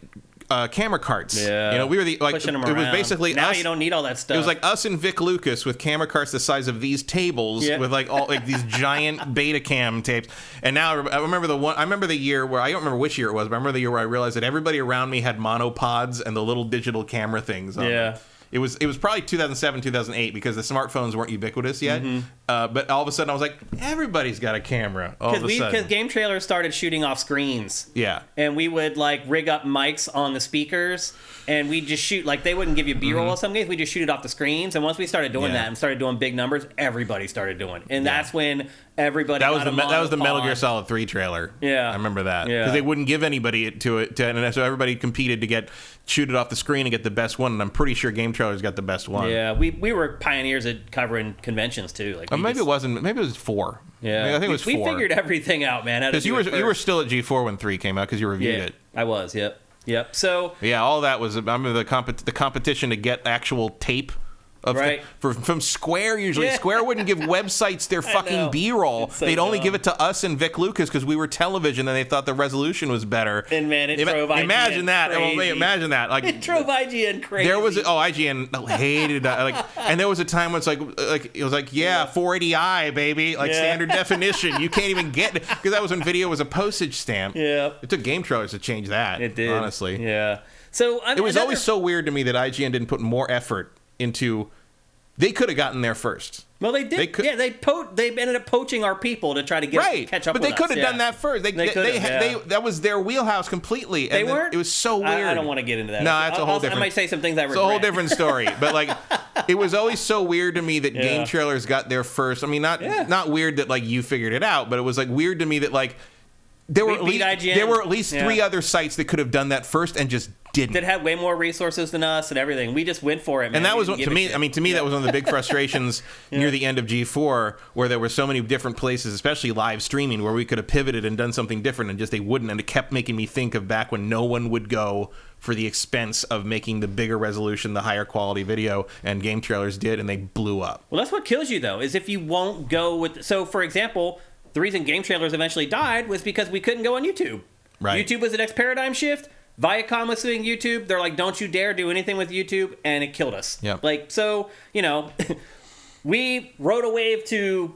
camera carts. You know, we were the, like, pushing them around. It was basically now us. You don't need all that stuff. It was like us and Vic Lucas with camera carts the size of these tables, with like all like these giant Betacam tapes. And now I remember the year where, I don't remember which year it was, but I remember the year where I realized that everybody around me had monopods and the little digital camera things on them. It was probably 2007, 2008, because the smartphones weren't ubiquitous yet. But all of a sudden I was like, everybody's got a camera. Because Game Trailers started shooting off screens. Yeah. And we would like rig up mics on the speakers, and we'd just shoot, like, they wouldn't give you B-roll of some games, we just shoot it off the screens. And once we started doing that and started doing big numbers, everybody started doing it. And that's when everybody that was the Metal Gear Solid 3 trailer. I remember that. Because they wouldn't give anybody to it, and so everybody competed to shoot it off the screen and get the best one. And I'm pretty sure Game Trailers got the best one. Yeah, we were pioneers at covering conventions too. Like, maybe it wasn't. Maybe it was 4. Yeah, I think it was 4. We figured everything out, man. Because you were still at G4 when 3 came out, because you reviewed it. I was. Yep. So all that was. I remember the competition to get actual tape. From Square, usually. Square wouldn't give websites their fucking B-roll. So They'd only give it to us and Vic Lucas because we were television, and they thought the resolution was better. And man, it drove IGN imagine that. crazy. Imagine that. Like, it drove IGN crazy. There was IGN hated that. Like, and there was a time when it's like it was like 480i, baby, like standard definition. You can't even get it, because that was when video was a postage stamp. Yeah. It took Game Trailers to change that. It did, honestly. Yeah. So it was always so weird to me that IGN didn't put more effort into. They could have gotten there first. Well, they did. They ended up poaching our people to try to catch up. But they could have done that first. That was their wheelhouse completely. They weren't. It was so weird. I don't want to get into that. No, that's a whole different. I might say some things I regret. It's a whole different story. But like, it was always so weird to me that Game Trailers got there first. I mean, not weird that like you figured it out, but it was like weird to me that like there were at least 3 other sites that could have done that first and just didn't. That had way more resources than us and everything. We just went for it, man. And that was to me. I mean, to me, that was one of the big frustrations near the end of G4, where there were so many different places, especially live streaming, where we could have pivoted and done something different, and just they wouldn't. And it kept making me think of back when no one would go for the expense of making the bigger resolution, the higher quality video, and Game Trailers did, and they blew up. Well, that's what kills you, though, is if you won't go with. So, for example, the reason Game Trailers eventually died was because we couldn't go on YouTube. Right. YouTube was the next paradigm shift. Viacom was suing YouTube. They're like, don't you dare do anything with YouTube, and it killed us. Yep. Like, so, you know, we rode a wave to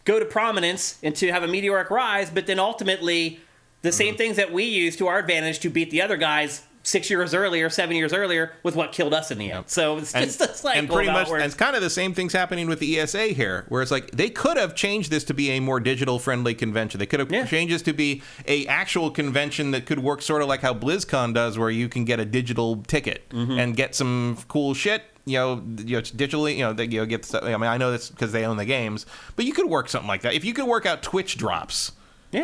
go to prominence and to have a meteoric rise, but then ultimately the same things that we use to our advantage to beat the other guys 6 years earlier, 7 years earlier, with what killed us in the end. So it's just a cycle. And pretty much, and it's kind of the same things happening with the ESA here, where it's like they could have changed this to be a more digital-friendly convention. They could have changed this to be a actual convention that could work sort of like how BlizzCon does, where you can get a digital ticket and get some cool shit. Digitally, they get stuff. I mean, I know that's because they own the games, but you could work something like that. If you could work out Twitch drops,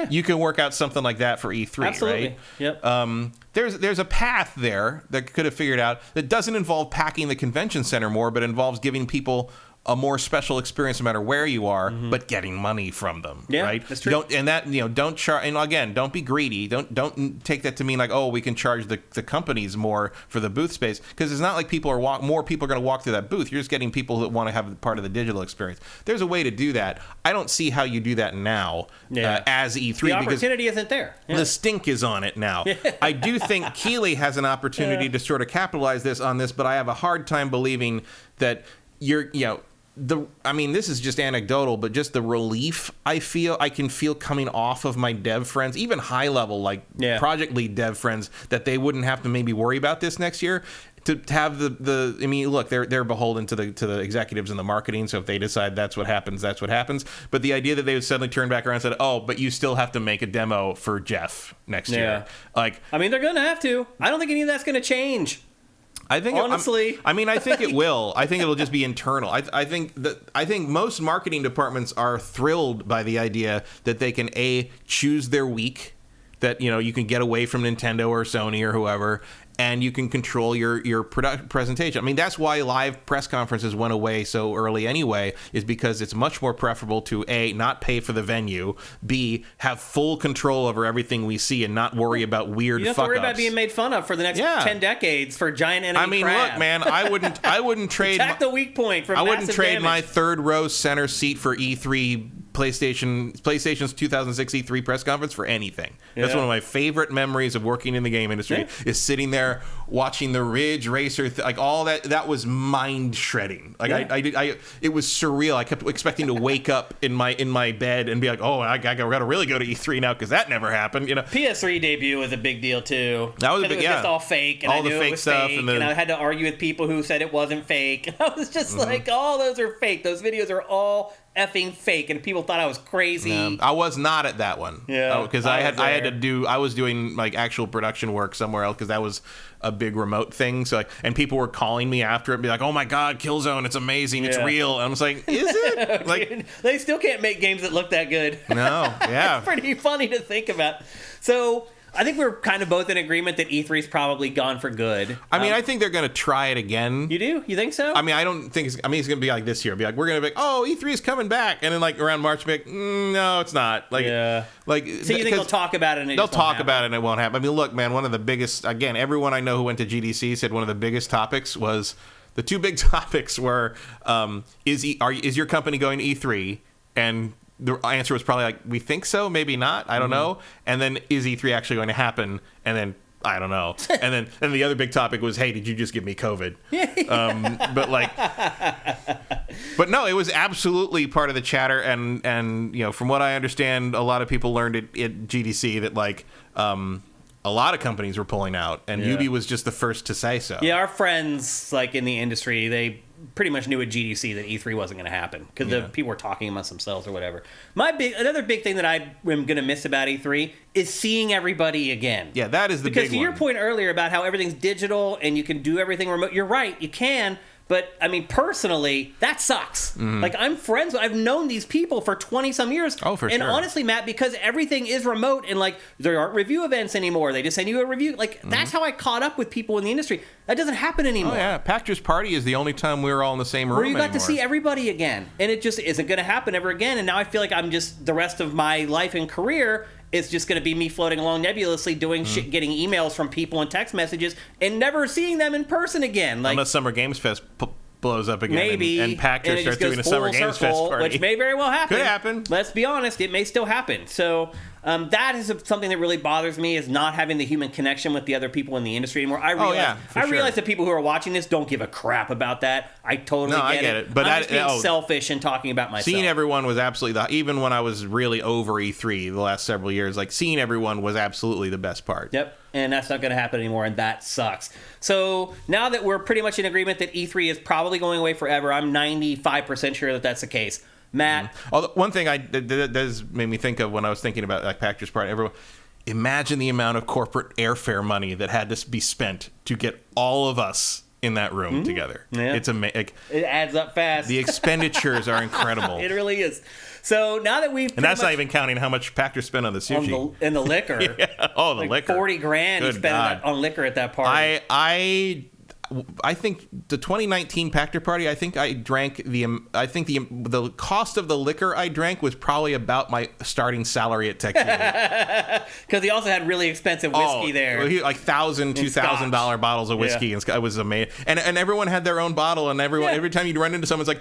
you can work out something like that for E3, Absolutely. right? Yep. There's a path there that could have figured out that doesn't involve packing the convention center more, but involves giving people a more special experience no matter where you are, but getting money from them, right? That's true. Don't charge. And again, don't be greedy. Don't take that to mean like, oh, we can charge the companies more for the booth space, because it's not like more people are going to walk through that booth. You're just getting people that want to have part of the digital experience. There's a way to do that. I don't see how you do that now as E3. The opportunity isn't there. The stink is on it now. I do think Keighley has an opportunity to sort of capitalize on this, but I have a hard time believing that this is just anecdotal, but just the relief I can feel coming off of my dev friends, even high level project lead dev friends, that they wouldn't have to maybe worry about this next year. To have they're beholden to the executives in the marketing. So if they decide that's what happens, that's what happens. But the idea that they would suddenly turn back around and said, "Oh, but you still have to make a demo for Jeff next year." They're gonna have to. I don't think any of that's gonna change. I think honestly, I think it will. I think it'll just be internal. I think most marketing departments are thrilled by the idea that they can choose their week, that you can get away from Nintendo or Sony or whoever, and you can control your presentation. I mean, that's why live press conferences went away so early anyway, is because it's much more preferable to A, not pay for the venue, B, have full control over everything we see and not worry about weird fuck-ups. You don't have to worry about being made fun of for the next 10 decades for giant enemy crab. Look, man, I wouldn't trade attack the weak point for I wouldn't massive trade damage. my third row center seat for E3 PlayStation's 2006 E3 press conference for anything. That's one of my favorite memories of working in the game industry, is sitting there watching the Ridge Racer, all that. That was mind shredding. It was surreal. I kept expecting to wake up in my bed and be like, oh, I gotta really go to E3 now, because that that never happened. PS3 debut was a big deal too. That was a big, it was just all fake, and all I knew the fake it was stuff, fake, and I had to argue with people who said it wasn't fake. And I was just like, all those are fake. Those videos are all effing fake, and people thought I was crazy. Yeah, I was not at that one. Yeah, because I was doing like actual production work somewhere else, because that was a big remote thing. So and people were calling me after it, and be like, "Oh my God, Killzone! It's amazing! It's real!" And I was like, "Is it?" Like they still can't make games that look that good. No, yeah, it's pretty funny to think about. So I think we're kind of both in agreement that E3's probably gone for good. I mean, I think they're going to try it again. You do? You think so? I mean, I don't think it's going to be like this year. Be like, we're going to be like, oh, E3 is coming back. And then like around March, be like, no, it's not. Like, yeah. Like, so you think they'll talk about it and they'll talk about it and it won't happen. I mean, look, man, one of the biggest, again, everyone I know who went to GDC said one of the biggest topics was, the two big topics were, is your company going to E3? And the answer was probably like, we think so, maybe not, I don't know. And then, is E3 actually going to happen? And then, I don't know. And then the other big topic was, hey, did you just give me COVID? But no, it was absolutely part of the chatter. And from what I understand, a lot of people learned at GDC that like a lot of companies were pulling out, and Ubi was just the first to say so. Yeah, our friends like in the industry, they pretty much knew at GDC that E3 wasn't going to happen, because the people were talking amongst themselves or whatever. Another big thing that I am going to miss about E3 is seeing everybody again. Yeah, that is the big one. Because to your point earlier about how everything's digital and you can do everything remote, you're right, you can. But, I mean, personally, that sucks. Like, I'm friends I've known these people for 20-some years. Oh, for sure. And honestly, Matt, because everything is remote and, like, there aren't review events anymore. They just send you a review. Like, that's how I caught up with people in the industry. That doesn't happen anymore. Oh, yeah. Packers Party is the only time we were all in the same room where you got anymore. to see everybody again. And it just isn't going to happen ever again. And now I feel like I'm just, the rest of my life and career, it's just going to be me floating along nebulously doing shit, getting emails from people and text messages, and never seeing them in person again. Like, unless Summer Games Fest blows up again, maybe, and Packer starts doing a Summer Games Fest party, which may very well happen. Could happen. Let's be honest, it may still happen. So That is something that really bothers me, is not having the human connection with the other people in the industry anymore. I realize that people who are watching this don't give a crap about that. I totally get it. But I'm just being selfish and talking about myself. Seeing everyone was absolutely even when I was really over E3 the last several years, like seeing everyone was absolutely the best part. Yep. And that's not going to happen anymore, and that sucks. So now that we're pretty much in agreement that E3 is probably going away forever, I'm 95% sure that that's the case. Matt? One thing that does make me think of when I was thinking about like Pactor's Part, everyone, imagine the amount of corporate airfare money that had to be spent to get all of us in that room together. Yeah. It's amazing. It adds up fast. The expenditures are incredible. It really is. So now that we've... And that's not even counting how much Pactor spent on the sushi. And the liquor. Yeah. Oh, the liquor. $40,000 he spent on liquor at that party. I think the 2019 Pactor Party, I think the cost of the liquor I drank was probably about my starting salary at Tech. Because he also had really expensive whiskey there. Like $1,000, $2,000 bottles of whiskey. And it was amazing. And everyone had their own bottle, and every time you'd run into someone, it's like,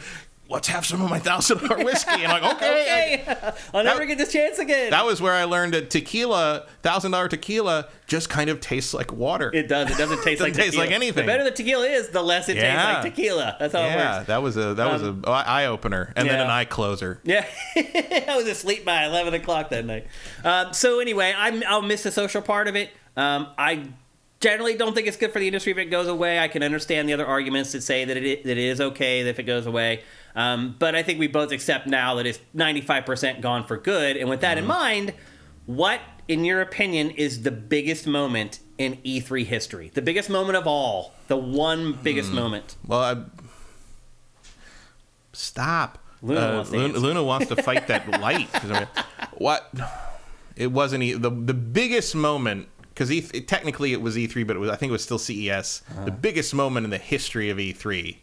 let's have some of my $1,000 whiskey. And I'm like, okay. I'll never get this chance again. That was where I learned that tequila, $1,000 tequila, just kind of tastes like water. It does. It doesn't taste like tequila. Taste like anything. The better the tequila is, the less it tastes like tequila. That's how it works. Yeah, that was a eye opener, and then an eye closer. Yeah, I was asleep by 11 o'clock that night. So anyway, I'll miss the social part of it. I generally don't think it's good for the industry if it goes away. I can understand the other arguments that say that it is okay if it goes away. But I think we both accept now that it's 95% gone for good. And with that in mind, what, in your opinion, is the biggest moment in E3 history? The biggest moment of all. The one biggest moment. Well, stop. Luna wants to fight that light. What? It wasn't the biggest moment, because technically it was E3, but I think it was still CES. The biggest moment in the history of E3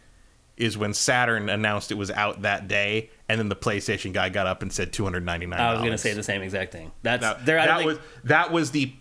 is when Saturn announced it was out that day, and then the PlayStation guy got up and said $299. I was going to say the same exact thing. That was the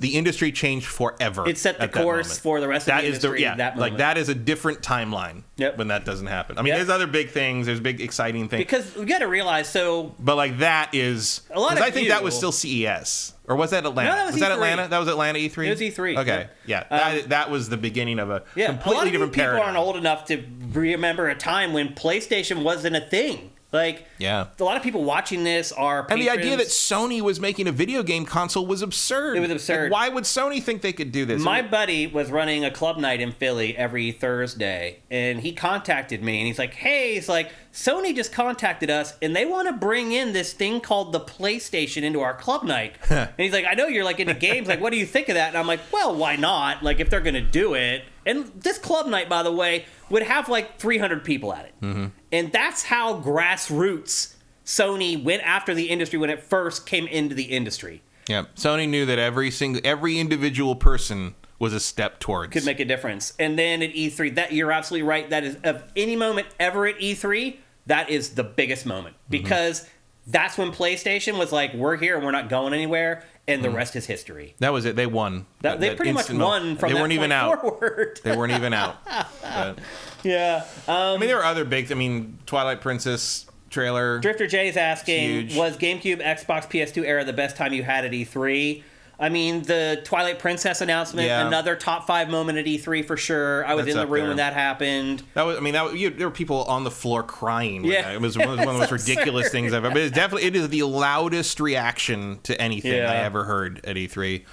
industry changed forever. It set the course for the rest of the industry. That is a different timeline. Yep. When that doesn't happen. I mean, there's other big things. There's big exciting things. Because we got to realize, but like that is a lot. I think that was still CES. Or was that Atlanta? No, was that Atlanta? That was Atlanta E3? It was E3. Okay. Yeah. That was the beginning of a completely different paradigm. People aren't old enough to remember a time when PlayStation wasn't a thing. Like, a lot of people watching this are patrons. And the idea that Sony was making a video game console was absurd. It was absurd. Like, why would Sony think they could do this? My buddy was running a club night in Philly every Thursday, and he contacted me, and he's like, hey, Sony just contacted us, and they want to bring in this thing called the PlayStation into our club night. And he's like, I know you're like into games. Like, what do you think of that? And I'm like, well, why not? Like, if they're going to do it. And this club night, by the way, would have like 300 people at it. Mm-hmm. And that's how grassroots Sony went after the industry when it first came into the industry. Yeah, Sony knew that every individual person was a step towards. Could make a difference. And then at E3, you're absolutely right. That is, of any moment ever at E3, that is the biggest moment. Because that's when PlayStation was like, we're here and we're not going anywhere. And the rest is history. That was it. They won. They pretty much won from that point forward. They weren't even out. But, yeah. I mean, there were other big... I mean, Twilight Princess trailer. Drifter J's asking, was GameCube, Xbox, PS2 era the best time you had at E3? I mean, the Twilight Princess announcement, another top 5 moment at E3 for sure. I was in the room when that happened. There were people on the floor crying. It was one of the most ridiculous things I've ever. It is the loudest reaction to anything I ever heard at E3.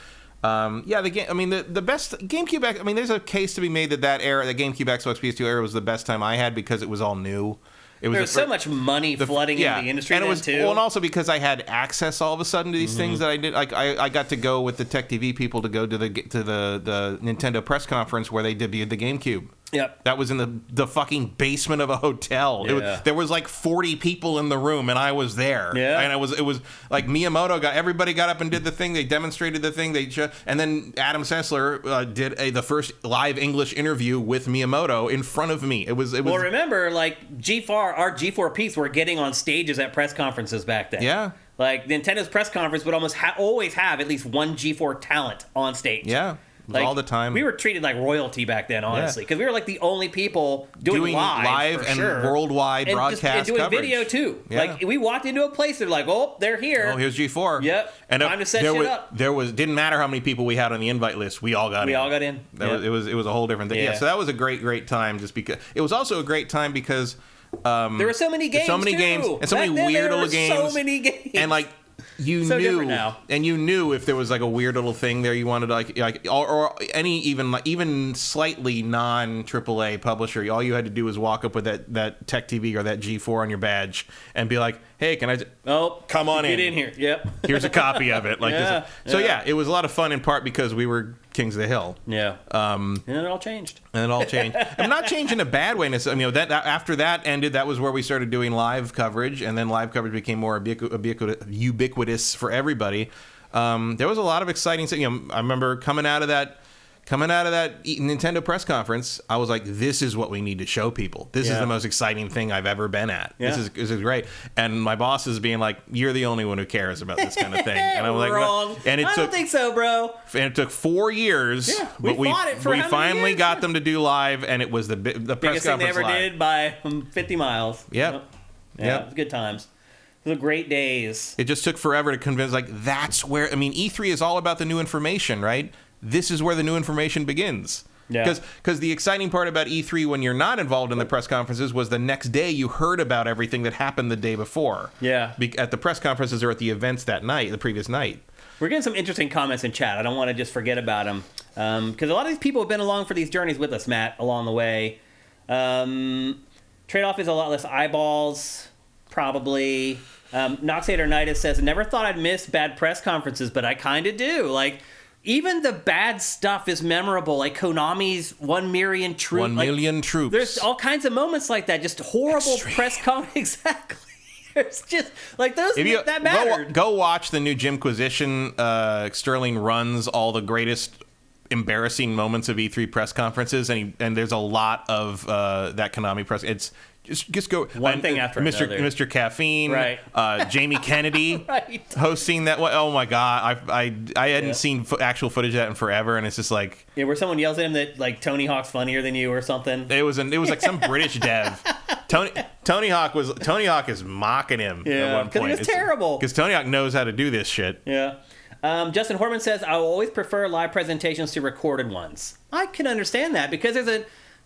The best GameCube. I mean, there's a case to be made that era, the GameCube, Xbox, PS2 era, was the best time I had because it was all new. There was so much money flooding into the industry, and it was too. Well, and also because I had access all of a sudden to these things that I did. Like I got to go with the Tech TV people to go to the Nintendo press conference where they debuted the GameCube. Yep. That was in the fucking basement of a hotel. Yeah. There was like 40 people in the room, and I was there. Yeah. And it was like Miyamoto everybody got up and did the thing. They demonstrated the thing. And then Adam Sessler did the first live English interview with Miyamoto in front of me. It was. Well, remember, like our G4 peeps were getting on stages at press conferences back then. Yeah. Like Nintendo's press conference would almost always have at least one G4 talent on stage. Yeah. Like, all the time. We were treated like royalty back then, honestly, because we were like the only people doing live and sure. worldwide and broadcast and doing coverage. video too. Yeah. Like we walked into a place, they're like, "Oh, they're here. Oh, here's G4." Yep. And time to set shit up. Didn't matter how many people we had on the invite list. We all got in. We all got in. It was a whole different thing. Yeah. So that was a great time. Just because it was also a great time because there were so many games. And so many weird little games. So many games. And like. You so knew, now. And you knew if there was like a weird little thing there you wanted to or any even slightly non AAA publisher, all you had to do was walk up with that Tech TV or that G4 on your badge and be like, "Hey, can I? Come on get in here. Yep. Here's a copy of it." Like yeah, this. So yeah, it was a lot of fun in part because we were Kings of the Hill. Yeah. And it all changed. I'm not changing in a bad way. I mean, that after that ended, that was where we started doing live coverage, and then live coverage became more ubiquitous for everybody. There was a lot of exciting things. I remember coming out of that Nintendo press conference, I was like, "This is what we need to show people. This is the most exciting thing I've ever been at. Yeah. This is great." And my boss is being like, "You're the only one who cares about this kind of thing." And I'm like, "Wrong." And I don't think so, bro. And it took 4 years. Yeah, but we finally got them to do live, and it was the press biggest thing they ever live. did by 50 miles. Yep. Yeah, it was good times. Those were great days. It just took forever to convince. Like that's where E3 is all about the new information, right? This is where the new information begins. Yeah. Because the exciting part about E3 when you're not involved in the press conferences was the next day you heard about everything that happened the day before. Yeah. At the press conferences or at the events that night, the previous night. We're getting some interesting comments in chat. I don't want to just forget about them. Because a lot of these people have been along for these journeys with us, Matt, along the way. Trade-off is a lot less eyeballs, probably. Noxatornitis says, "Never thought I'd miss bad press conferences, but I kind of do." Like... Even the bad stuff is memorable, like Konami's 1 million troops. 1 million troops. There's all kinds of moments like that, just horrible press conference. Exactly. It's just like those that mattered. Go watch the new Jimquisition. Sterling runs all the greatest embarrassing moments of E3 press conferences, and there's a lot of that Konami press. It's just go one thing after another. Mr. Caffeine, right? Jamie Kennedy, right. Hosting that. Oh my God, I hadn't seen actual footage of that in forever, and it's just like where someone yells at him that like Tony Hawk's funnier than you or something. It was like some British dev. Tony Hawk is mocking him at one point. Because it was terrible. Because Tony Hawk knows how to do this shit. Yeah. Justin Horman says, "I will always prefer live presentations to recorded ones." I can understand that because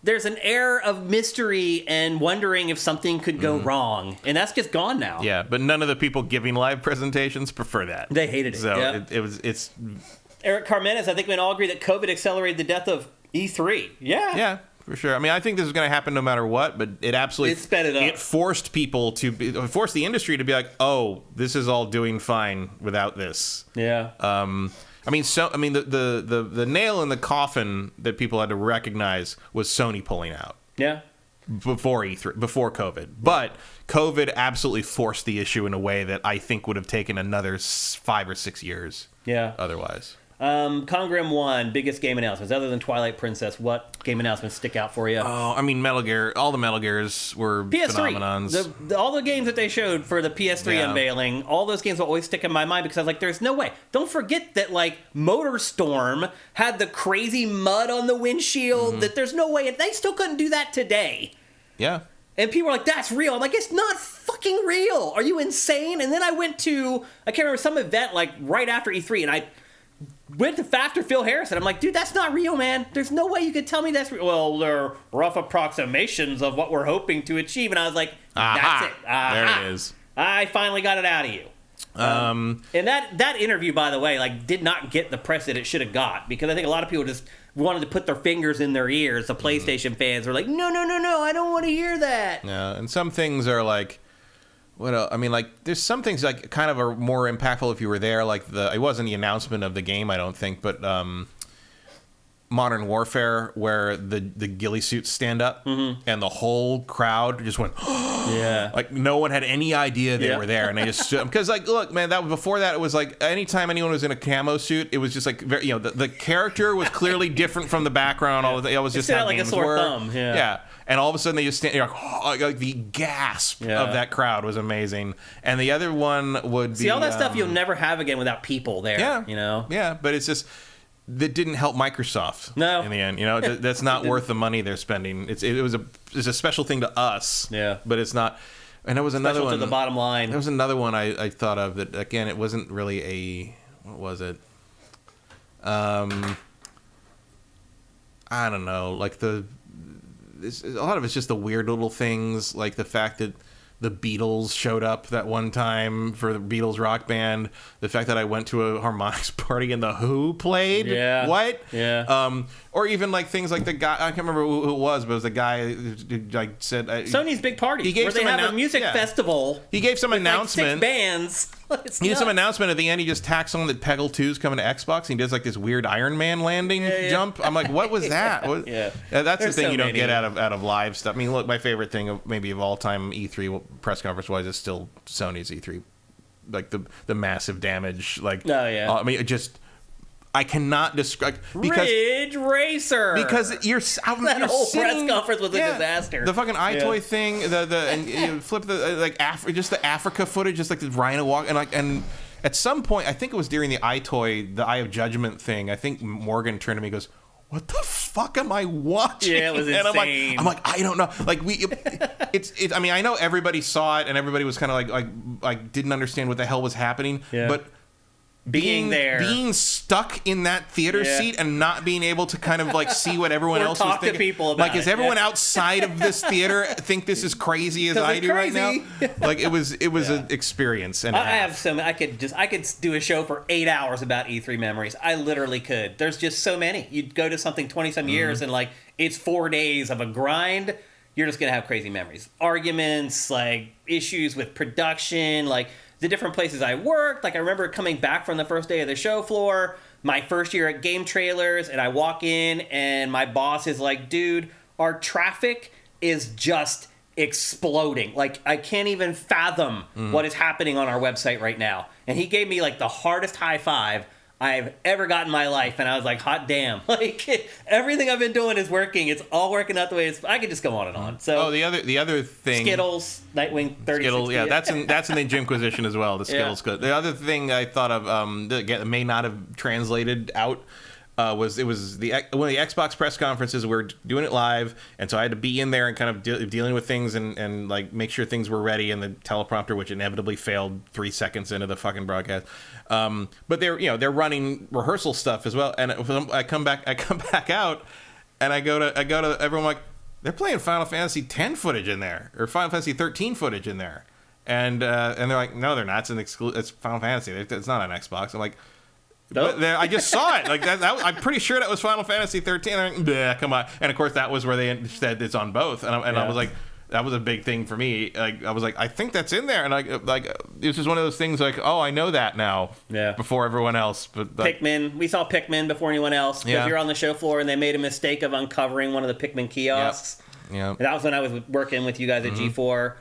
there's an air of mystery and wondering if something could go wrong, and that's just gone now. Yeah, but none of the people giving live presentations prefer that. They hated it. So it's. Eric Carmenes, I think we can all agree that COVID accelerated the death of E3. Yeah. Yeah. For sure. I mean, I think this is going to happen no matter what, but it absolutely sped it up. It forced people forced the industry to be like, "Oh, this is all doing fine without this." Yeah. The nail in the coffin that people had to recognize was Sony pulling out. Yeah. Before E3, before COVID, but COVID absolutely forced the issue in a way that I think would have taken another 5 or 6 years. Yeah. Otherwise. Congrim 1, biggest game announcements. Other than Twilight Princess, what game announcements stick out for you? Oh, I mean, Metal Gear. All the Metal Gears were PS3. phenomenons. All the games that they showed for the PS3 unveiling, all those games will always stick in my mind because I was like, there's no way. Don't forget that, like, MotorStorm had the crazy mud on the windshield, that there's no way. They still couldn't do that today. Yeah. And people were like, that's real. I'm like, it's not fucking real. Are you insane? And then I went to, I can't remember, some event, like, right after E3, and I went to Factor Phil Harrison. I'm like, dude, that's not real, man. There's no way you could tell me that's real. Well, they're rough approximations of what we're hoping to achieve. And I was like, that's it. There it is. I finally got it out of you. And that interview, by the way, like, did not get the press that it should have got, because I think a lot of people just wanted to put their fingers in their ears. The PlayStation fans were like, no, I don't want to hear that. Yeah, and some things are like, what else? I mean, like, there's some things like kind of are more impactful if you were there. Like it wasn't the announcement of the game, I don't think, but Modern Warfare, where the ghillie suits stand up and the whole crowd just went, yeah, like no one had any idea they were there, and they just stood. Because like, look, man, before that it was like anytime anyone was in a camo suit, it was just like very, the character was clearly different from the background. All it was just how like games a sore were. Thumb. Yeah. And all of a sudden they just stand, you're like, oh, like the gasp of that crowd was amazing. And the other one would be all that stuff you'll never have again without people there. Yeah, you know. Yeah, but it's just that didn't help Microsoft. No. In the end, you know, that's not worth the money they're spending. It's a special thing to us. Yeah. But it's not. And there was another Special one. to the bottom line. There was another one I thought of that, again, it wasn't really a, what was it? I don't know. Like a lot of it's just the weird little things, like the fact that the Beatles showed up that one time for the Beatles rock band. The fact that I went to a harmonics party and the Who played. Yeah. What? Yeah. Or even like things like the guy, I can't remember who it was, but it was the guy who like said Sony's big party. He gave where they have a music festival. He gave some announcement. Like 6 bands. He did some announcement at the end. He just tacks on that Peggle 2 is coming to Xbox. And he does like this weird Iron Man landing jump. I'm like, what was that? That's the thing you don't get out of live stuff. I mean, look, my favorite thing of all time E3 press conference wise is still Sony's E3, like the massive damage. Like, I mean, I cannot describe because Ridge Racer, because that you're whole sitting, press conference was a disaster. The fucking iToy thing, and you flip the just the Africa footage, just like the rhino walk, and at some point, I think it was during the iToy, the Eye of Judgment thing. I think Morgan turned to me and goes, "What the fuck am I watching?" Yeah, it was insane. And I'm like, I don't know. Like it's. I mean, I know everybody saw it, and everybody was kind of like didn't understand what the hell was happening, but. Being stuck in that theater seat and not being able to kind of like see what everyone else was thinking. To people about like, is everyone outside of this theater think this is crazy as I do right now? Like, it was an experience. And I have so many. I could do a show for 8 hours about E3 memories. I literally could. There's just so many. You'd go to something 20-some years and like it's 4 days of a grind. You're just gonna have crazy memories, arguments, like issues with production, like. The different places I worked. Like, I remember coming back from the first day of the show floor, my first year at Game Trailers, and I walk in, and my boss is like, dude, our traffic is just exploding. Like, I can't even fathom what is happening on our website right now. And he gave me, like, the hardest high five I've ever got in my life, and I was like, hot damn. Like, everything I've been doing is working. It's all working out the way I could just go on and on. So the other thing, Skittles, Nightwing 30. Skittles, yeah, that's in the Jimquisition as well. The Skittles. The other thing I thought of that may not have translated out was one of the Xbox press conferences. We're doing it live, and so I had to be in there and kind of dealing with things and like make sure things were ready, and the teleprompter, which inevitably failed 3 seconds into the fucking broadcast. But they're running rehearsal stuff as well, and I come back out, and I go to everyone, like, they're playing Final Fantasy X footage in there, or Final Fantasy 13 footage in there, and they're like, no, they're not. It's Final Fantasy. It's not on Xbox. I'm like. But I just saw it. Like that, I'm pretty sure that was Final Fantasy 13. Like, bleh, come on. And of course, that was where they said it's on both. And I was like, that was a big thing for me. Like, I was like, I think that's in there. And it's just one of those things. Like, oh, I know that now. Yeah. Before everyone else. But Pikmin. We saw Pikmin before anyone else. Because you're on the show floor, and they made a mistake of uncovering one of the Pikmin kiosks. Yeah. That was when I was working with you guys at G4.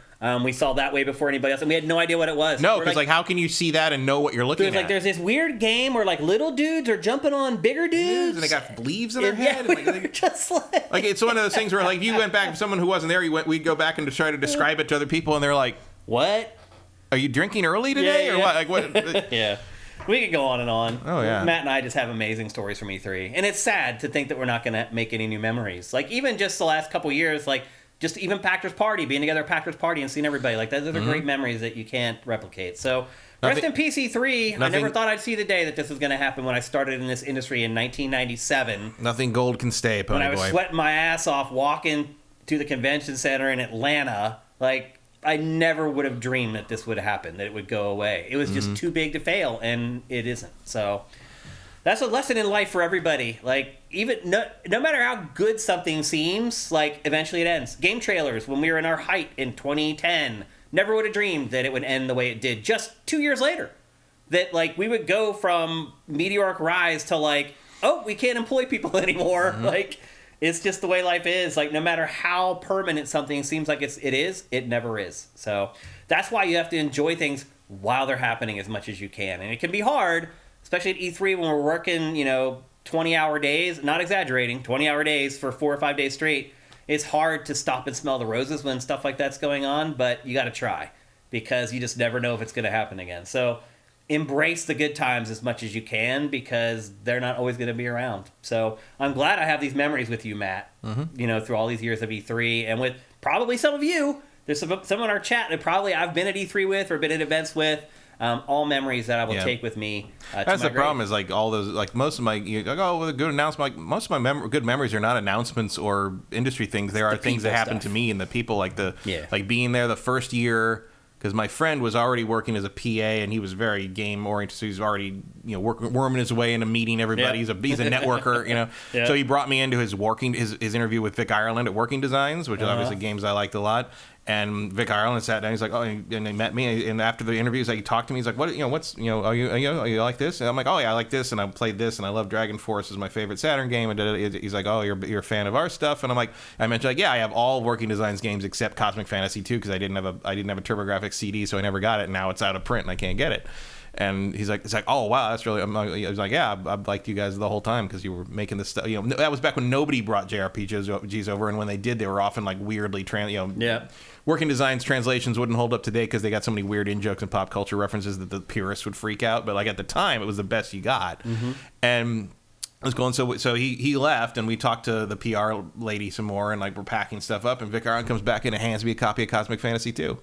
We saw that way before anybody else, and we had no idea what it was. No, because like, how can you see that and know what you're looking at? Like, there's this weird game where like little dudes are jumping on bigger dudes, and they got leaves in their head. Yeah, we were just like it's one of those things where like if you went back, someone who wasn't there, we'd go back and try to describe it to other people, and they're like, "What? Are you drinking early today, or what?" Like what? Yeah. We could go on and on. Oh, yeah. Matt and I just have amazing stories from E3, and it's sad to think that we're not going to make any new memories. Like even just the last couple years, like. Just even Packers Party, being together at Packers Party and seeing everybody. Like, those are great memories that you can't replicate. So, rest in PC3. I never thought I'd see the day that this was going to happen when I started in this industry in 1997. Nothing gold can stay, Pony Boy. When I was sweating my ass off walking to the convention center in Atlanta, like, I never would have dreamed that this would happen, that it would go away. It was just too big to fail, and it isn't. So... That's a lesson in life for everybody. Like, even no matter how good something seems, like, eventually it ends. Game Trailers, when we were in our height in 2010, never would have dreamed that it would end the way it did just 2 years later. That, like, we would go from meteoric rise to, like, oh, we can't employ people anymore. Like, it's just the way life is. Like, no matter how permanent something seems like it is, it never is. So that's why you have to enjoy things while they're happening as much as you can. And it can be hard, especially at E3 when we're working, 20-hour days, not exaggerating, 20-hour days for 4 or 5 days straight. It's hard to stop and smell the roses when stuff like that's going on, but you got to try because you just never know if it's going to happen again. So embrace the good times as much as you can, because they're not always going to be around. So I'm glad I have these memories with you, Matt, through all these years of E3, and with probably some of you. There's some in our chat that probably I've been at E3 with or been at events with. All memories that I will take with me. That's the problem, is like all those, like most of my, well, a good announcement. Like most of my good memories are not announcements or industry things. There are things that happen to me and the people, like like being there the first year. Because my friend was already working as a PA, and he was very game oriented, so he's already worming his way into meeting everybody. He's a networker, So he brought me into his interview with Vic Ireland at Working Designs, which is obviously games I liked a lot. And Vic Ireland sat down. He's like, and he met me. And after the interview, he talked to me. He's like, are you like this? And I'm like, oh yeah, I like this, and I played this, and I love Dragon Force is my favorite Saturn game. And he's like, oh, you're a fan of our stuff. And I'm like, I mentioned I have all Working Designs games except Cosmic Fantasy 2, because I didn't have a TurboGrafx CD, so I never got it. And now it's out of print, and I can't get it. And he's like, oh wow, that's really. I was like, yeah, I've liked you guys the whole time because you were making this stuff. That was back when nobody brought JRPGs over, and when they did, they were often like weirdly Working Designs translations wouldn't hold up today because they got so many weird in-jokes and pop culture references that the purists would freak out. But like at the time, it was the best you got. And I was going, so he left, and we talked to the PR lady some more, and like we're packing stuff up, and Vic Iron comes back in and hands me a copy of Cosmic Fantasy 2.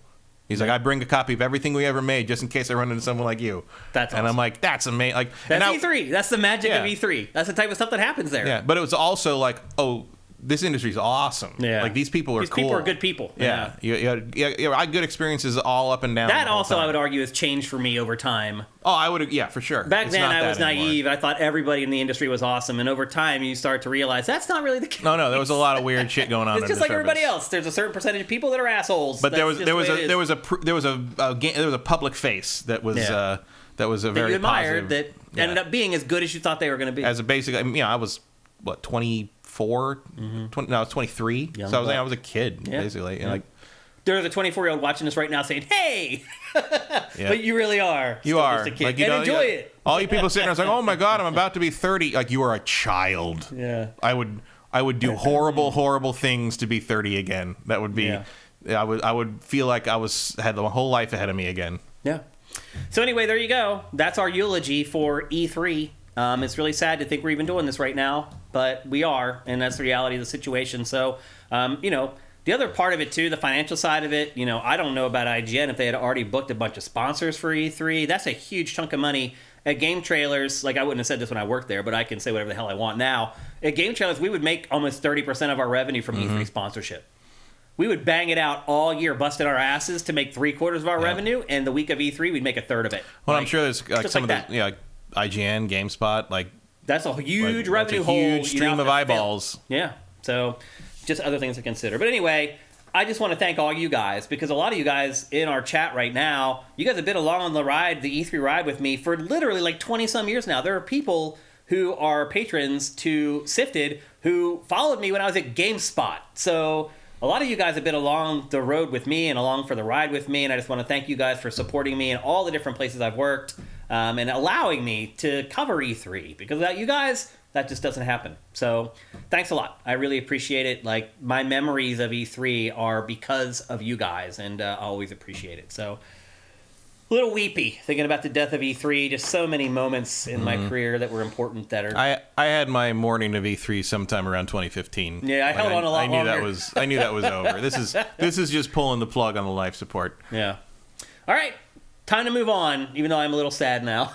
He's like, I bring a copy of everything we ever made just in case I run into someone like you. That's awesome. And I'm like, that's amazing. Like, that's E3. That's the magic of E3. That's the type of stuff that happens there. Yeah, but it was also like, oh, this industry's awesome. Yeah. Like, these people are cool. These people are good people. Yeah. I had good experiences all up and down. That also, I would argue, has changed for me over time. Oh, I would, for sure. Back then, I was naive. I thought everybody in the industry was awesome. And over time, you start to realize that's not really the case. No, there was a lot of weird shit going on. It's just like everybody else. There's a certain percentage of people that are assholes. But there was a public face that was a very you admired positive, that ended up being as good as you thought they were going to be. As a basic, I was 24, 20, no, I was 23. So I was a kid basically. And like, there's a 24-year-old watching this right now saying, "Hey," but you really are. You are just a kid. Like, and enjoy it. All you people sitting there like, "Oh my God, I'm about to be 30." Like, you are a child. Yeah. I would do horrible things to be 30 again. That would be. Yeah. I would feel like I had the whole life ahead of me again. Yeah. So anyway, there you go. That's our eulogy for E3. It's really sad to think we're even doing this right now, but we are, and that's the reality of the situation. So, the other part of it, too, the financial side of it, I don't know about IGN if they had already booked a bunch of sponsors for E3. That's a huge chunk of money. At Game Trailers, like I wouldn't have said this when I worked there, but I can say whatever the hell I want now. At Game Trailers, we would make almost 30% of our revenue from E3 sponsorship. We would bang it out all year, busting our asses to make 3/4 of our revenue, and the week of E3, we'd make a third of it. Well, I'm sure there's like some of the, like IGN, GameSpot, like that's a huge revenue hole. Huge stream of eyeballs. Yeah, so just other things to consider. But anyway, I just want to thank all you guys, because a lot of you guys in our chat right now, you guys have been along on the ride, the E3 ride with me for literally like 20-some years now. There are people who are patrons to Sifted who followed me when I was at GameSpot. So a lot of you guys have been along the road with me and along for the ride with me, and I just want to thank you guys for supporting me in all the different places I've worked and allowing me to cover E3, because without you guys, that just doesn't happen. So thanks a lot. I really appreciate it. Like, my memories of E3 are because of you guys, and I always appreciate it. So a little weepy thinking about the death of E3. Just so many moments in my career that were important that are... I had my morning of E3 sometime around 2015. Yeah, I held on a lot longer. I knew that was over. This is just pulling the plug on the life support. Yeah. All right. Time to move on, even though I'm a little sad now.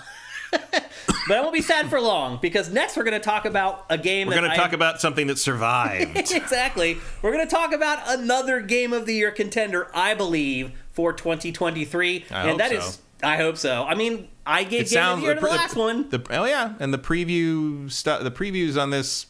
But I won't be sad for long, because next we're going to talk about a game We're going to talk about something that survived. Exactly. We're going to talk about another Game of the Year contender, I believe, for 2023. I hope so. I mean, I gave Game of the Year to the last one. And the previews on this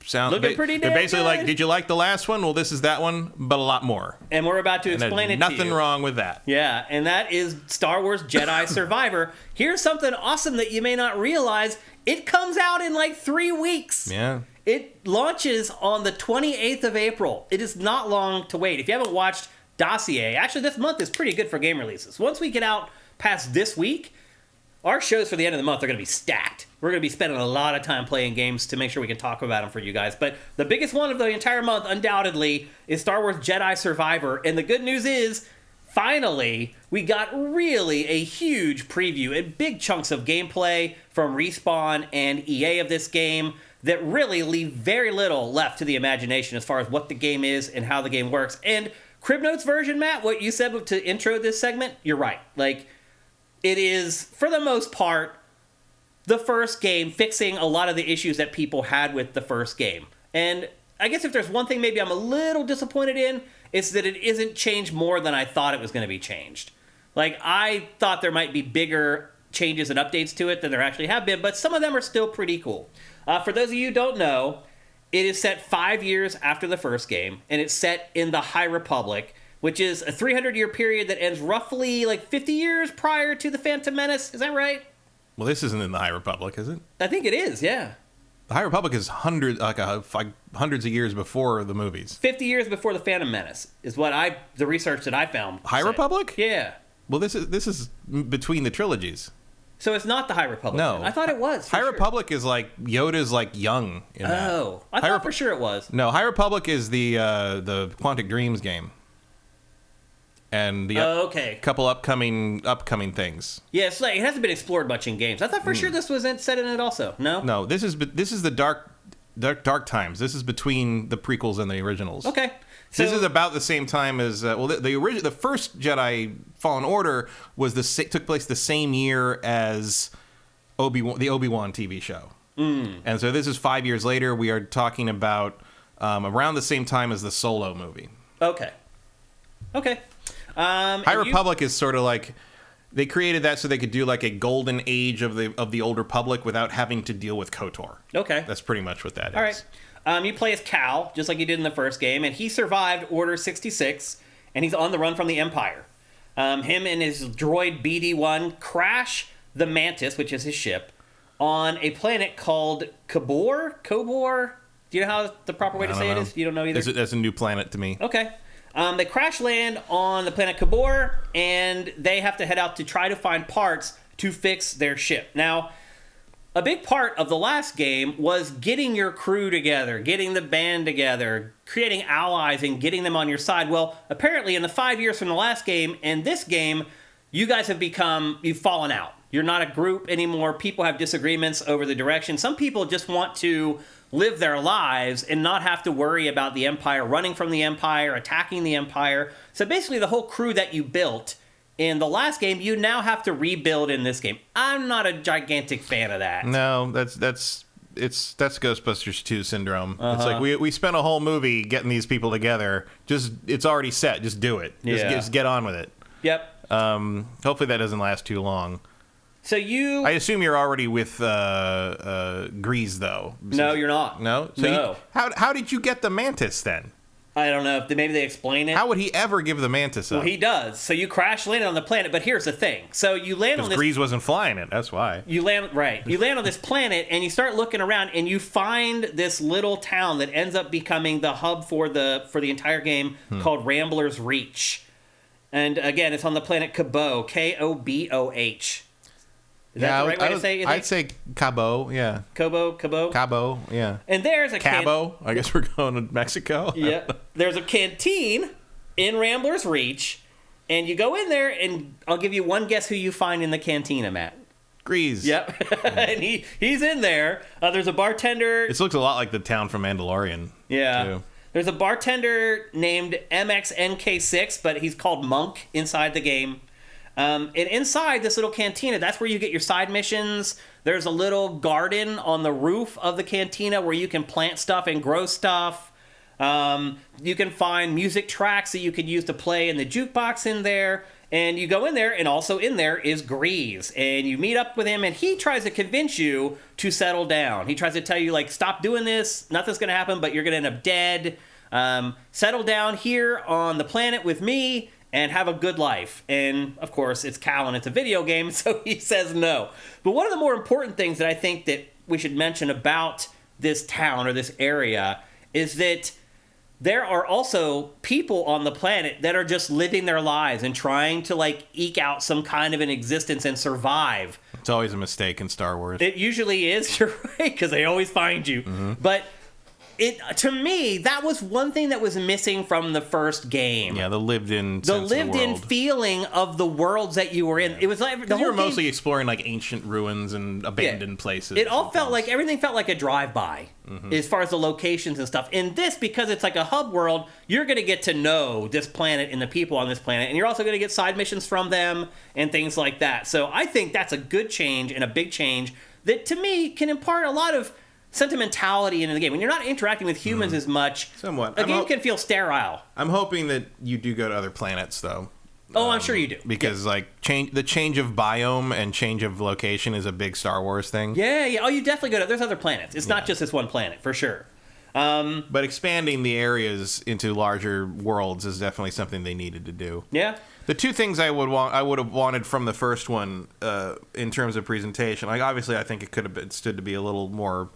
sound looking pretty damn they're basically good. Like, did you like the last one? Well, this is that one, but a lot more. And we're about to explain it to you. Nothing wrong with that. Yeah, and that is Star Wars Jedi Survivor. Here's something awesome that you may not realize. It comes out in like 3 weeks. Yeah. It launches on the 28th of April. It is not long to wait. If you haven't watched Dossier, actually this month is pretty good for game releases. Once we get out past this week, our shows for the end of the month are going to be stacked. We're going to be spending a lot of time playing games to make sure we can talk about them for you guys. But the biggest one of the entire month, undoubtedly, is Star Wars Jedi Survivor. And the good news is, finally, we got really a huge preview and big chunks of gameplay from Respawn and EA of this game that really leave very little left to the imagination as far as what the game is and how the game works. And Cribnote's version, Matt, what you said to intro this segment, you're right. Like, it is, for the most part, the first game fixing a lot of the issues that people had with the first game. And I guess if there's one thing maybe I'm a little disappointed in, it's that it isn't changed more than I thought it was going to be changed. Like, I thought there might be bigger changes and updates to it than there actually have been, but some of them are still pretty cool. For those of you who don't know, it is set 5 years after the first game, and it's set in the High Republic, which is a 300-year period that ends roughly like 50 years prior to the Phantom Menace. Is that right? Well, this isn't in the High Republic, is it? I think it is, yeah. The High Republic is hundreds of years before the movies. 50 years before the Phantom Menace is what the research that I found. High Republic? Yeah. Well, this is between the trilogies. So it's not the High Republic. No. Then. I thought it was. High Republic is like Yoda's like young in that. Oh. I thought for sure it was. No, High Republic is the Quantic Dreams game. And the couple upcoming things. Yeah, it's like it hasn't been explored much in games. I thought for sure this was set in it also. No? No, this is the dark times. This is between the prequels and the originals. Okay. So, this is about the same time as the first Jedi Fallen Order took place the same year as the Obi-Wan TV show. And so this is 5 years later. We are talking about around the same time as the Solo movie. Okay. High Republic is sort of like they created that so they could do like a golden age of the Old Republic without having to deal with KOTOR. Okay. That's pretty much what that is. All right. You play as Cal, just like you did in the first game, and he survived Order 66, and he's on the run from the Empire. Him and his droid BD-1 crash the Mantis, which is his ship, on a planet called Kobor? Do you know how the proper way to say it is? You don't know either? That's a new planet to me. Okay. They crash land on the planet Kobor, and they have to head out to try to find parts to fix their ship. Now, a big part of the last game was getting your crew together, getting the band together, creating allies, and getting them on your side. Well, apparently in the 5 years from the last game and this game, you guys you've fallen out. You're not a group anymore. People have disagreements over the direction. Some people just want to live their lives and not have to worry about the Empire, running from the Empire, attacking the Empire. So basically the whole crew that you built in the last game, you now have to rebuild in this game. I'm not a gigantic fan of that. No, that's Ghostbusters 2 syndrome. It's like we spent a whole movie getting these people together. It's already set. Just do it. Just get on with it. Yep. Hopefully that doesn't last too long. So I assume you're already with Grease, though. No, you're not. No? So no. How did you get the Mantis, then? I don't know. Maybe they explain it. How would he ever give the Mantis up? Well, he does. So you crash land on the planet, but here's the thing. So you land on this... Grease wasn't flying it, that's why. You land on this planet, and you start looking around, and you find this little town that ends up becoming the hub for the entire game called Rambler's Reach. And again, it's on the planet Koboh, Koboh. Is that the right way to say it? I'd say Cabo, yeah. Cabo, yeah. And there's a Cabo. I guess we're going to Mexico. Yeah. There's a canteen in Rambler's Reach, and you go in there, and I'll give you one guess who you find in the cantina, Matt. Grease. Yep. And he's in there. There's a bartender. This looks a lot like the town from Mandalorian. Yeah. Too. There's a bartender named MXNK6, but he's called Monk inside the game. And inside this little cantina, that's where you get your side missions. There's a little garden on the roof of the cantina where you can plant stuff and grow stuff. You can find music tracks that you can use to play in the jukebox in there. And you go in there, and also in there is Grease. And you meet up with him, and he tries to convince you to settle down. He tries to tell you, like, stop doing this. Nothing's going to happen, but you're going to end up dead. Settle down here on the planet with me and have a good life. And, of course, it's Cal and it's a video game, so he says no. But one of the more important things that I think that we should mention about this town or this area is that there are also people on the planet that are just living their lives and trying to, like, eke out some kind of an existence and survive. It's always a mistake in Star Wars. It usually is, you're right, because they always find you. Mm-hmm. But to me, that was one thing that was missing from the first game. Yeah, the lived-in feeling of the worlds that you were in. It was like you were mostly exploring like ancient ruins and abandoned places. It all felt like everything felt like a drive-by as far as the locations and stuff. In this, because it's like a hub world, you're going to get to know this planet and the people on this planet, and you're also going to get side missions from them and things like that. So I think that's a good change and a big change that, to me, can impart a lot of sentimentality into the game. When you're not interacting with humans as much, somewhat, a game can feel sterile. I'm hoping that you do go to other planets, though. Oh, I'm sure you do. Because like the change of biome and change of location is a big Star Wars thing. Yeah. Oh, you definitely go to. There's other planets. It's not just this one planet, for sure. But expanding the areas into larger worlds is definitely something they needed to do. Yeah. The two things I would have wanted from the first one in terms of presentation, like obviously I think it could have stood to be a little more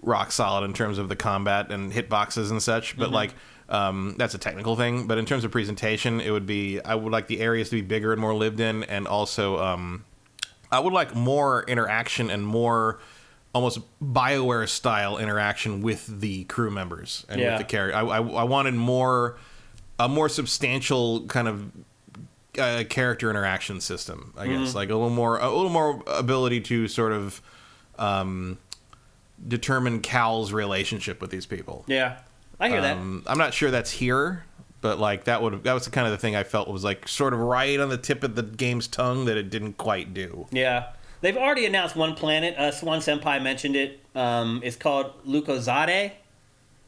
rock solid in terms of the combat and hitboxes and such, but like that's a technical thing. But in terms of presentation, I would like the areas to be bigger and more lived in, and also I would like more interaction and more almost BioWare style interaction with the crew members and with the character. I wanted a more substantial kind of character interaction system, I guess, like a little more ability to sort of determine Cal's relationship with these people. Yeah, I hear that. I'm not sure that's here, but like that was the kind of the thing I felt was like sort of right on the tip of the game's tongue that it didn't quite do. Yeah. They've already announced one planet. Swan Senpai mentioned it. It's called Lukozade.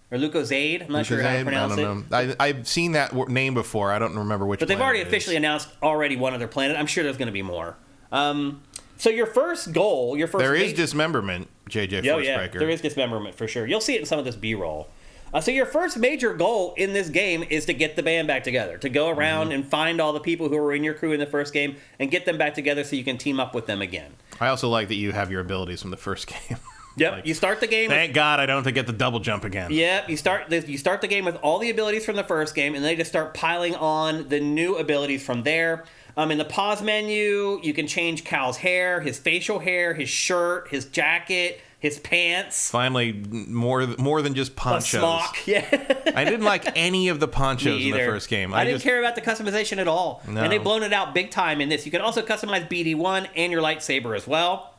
Or Lukozade. I'm not sure how to pronounce it. I don't know. I've seen that name before. I don't remember which But they've already officially announced one other planet. I'm sure there's going to be more. So your first goal, There is dismemberment, JJ Forcebreaker. Yeah, there is dismemberment for sure. You'll see it in some of this B-roll. So your first major goal in this game is to get the band back together, to go around and find all the people who were in your crew in the first game and get them back together so you can team up with them again. I also like that you have your abilities from the first game. Yep, like, you start the game. Thank God I don't have to get the double jump again. Yep, you start the game with all the abilities from the first game, and they just start piling on the new abilities from there. In the pause menu, you can change Cal's hair, his facial hair, his shirt, his jacket, his pants. Finally, more than just ponchos. A smock, yeah. I didn't like any of the ponchos in the first game. I didn't care about the customization at all. No. And they've blown it out big time in this. You can also customize BD1 and your lightsaber as well.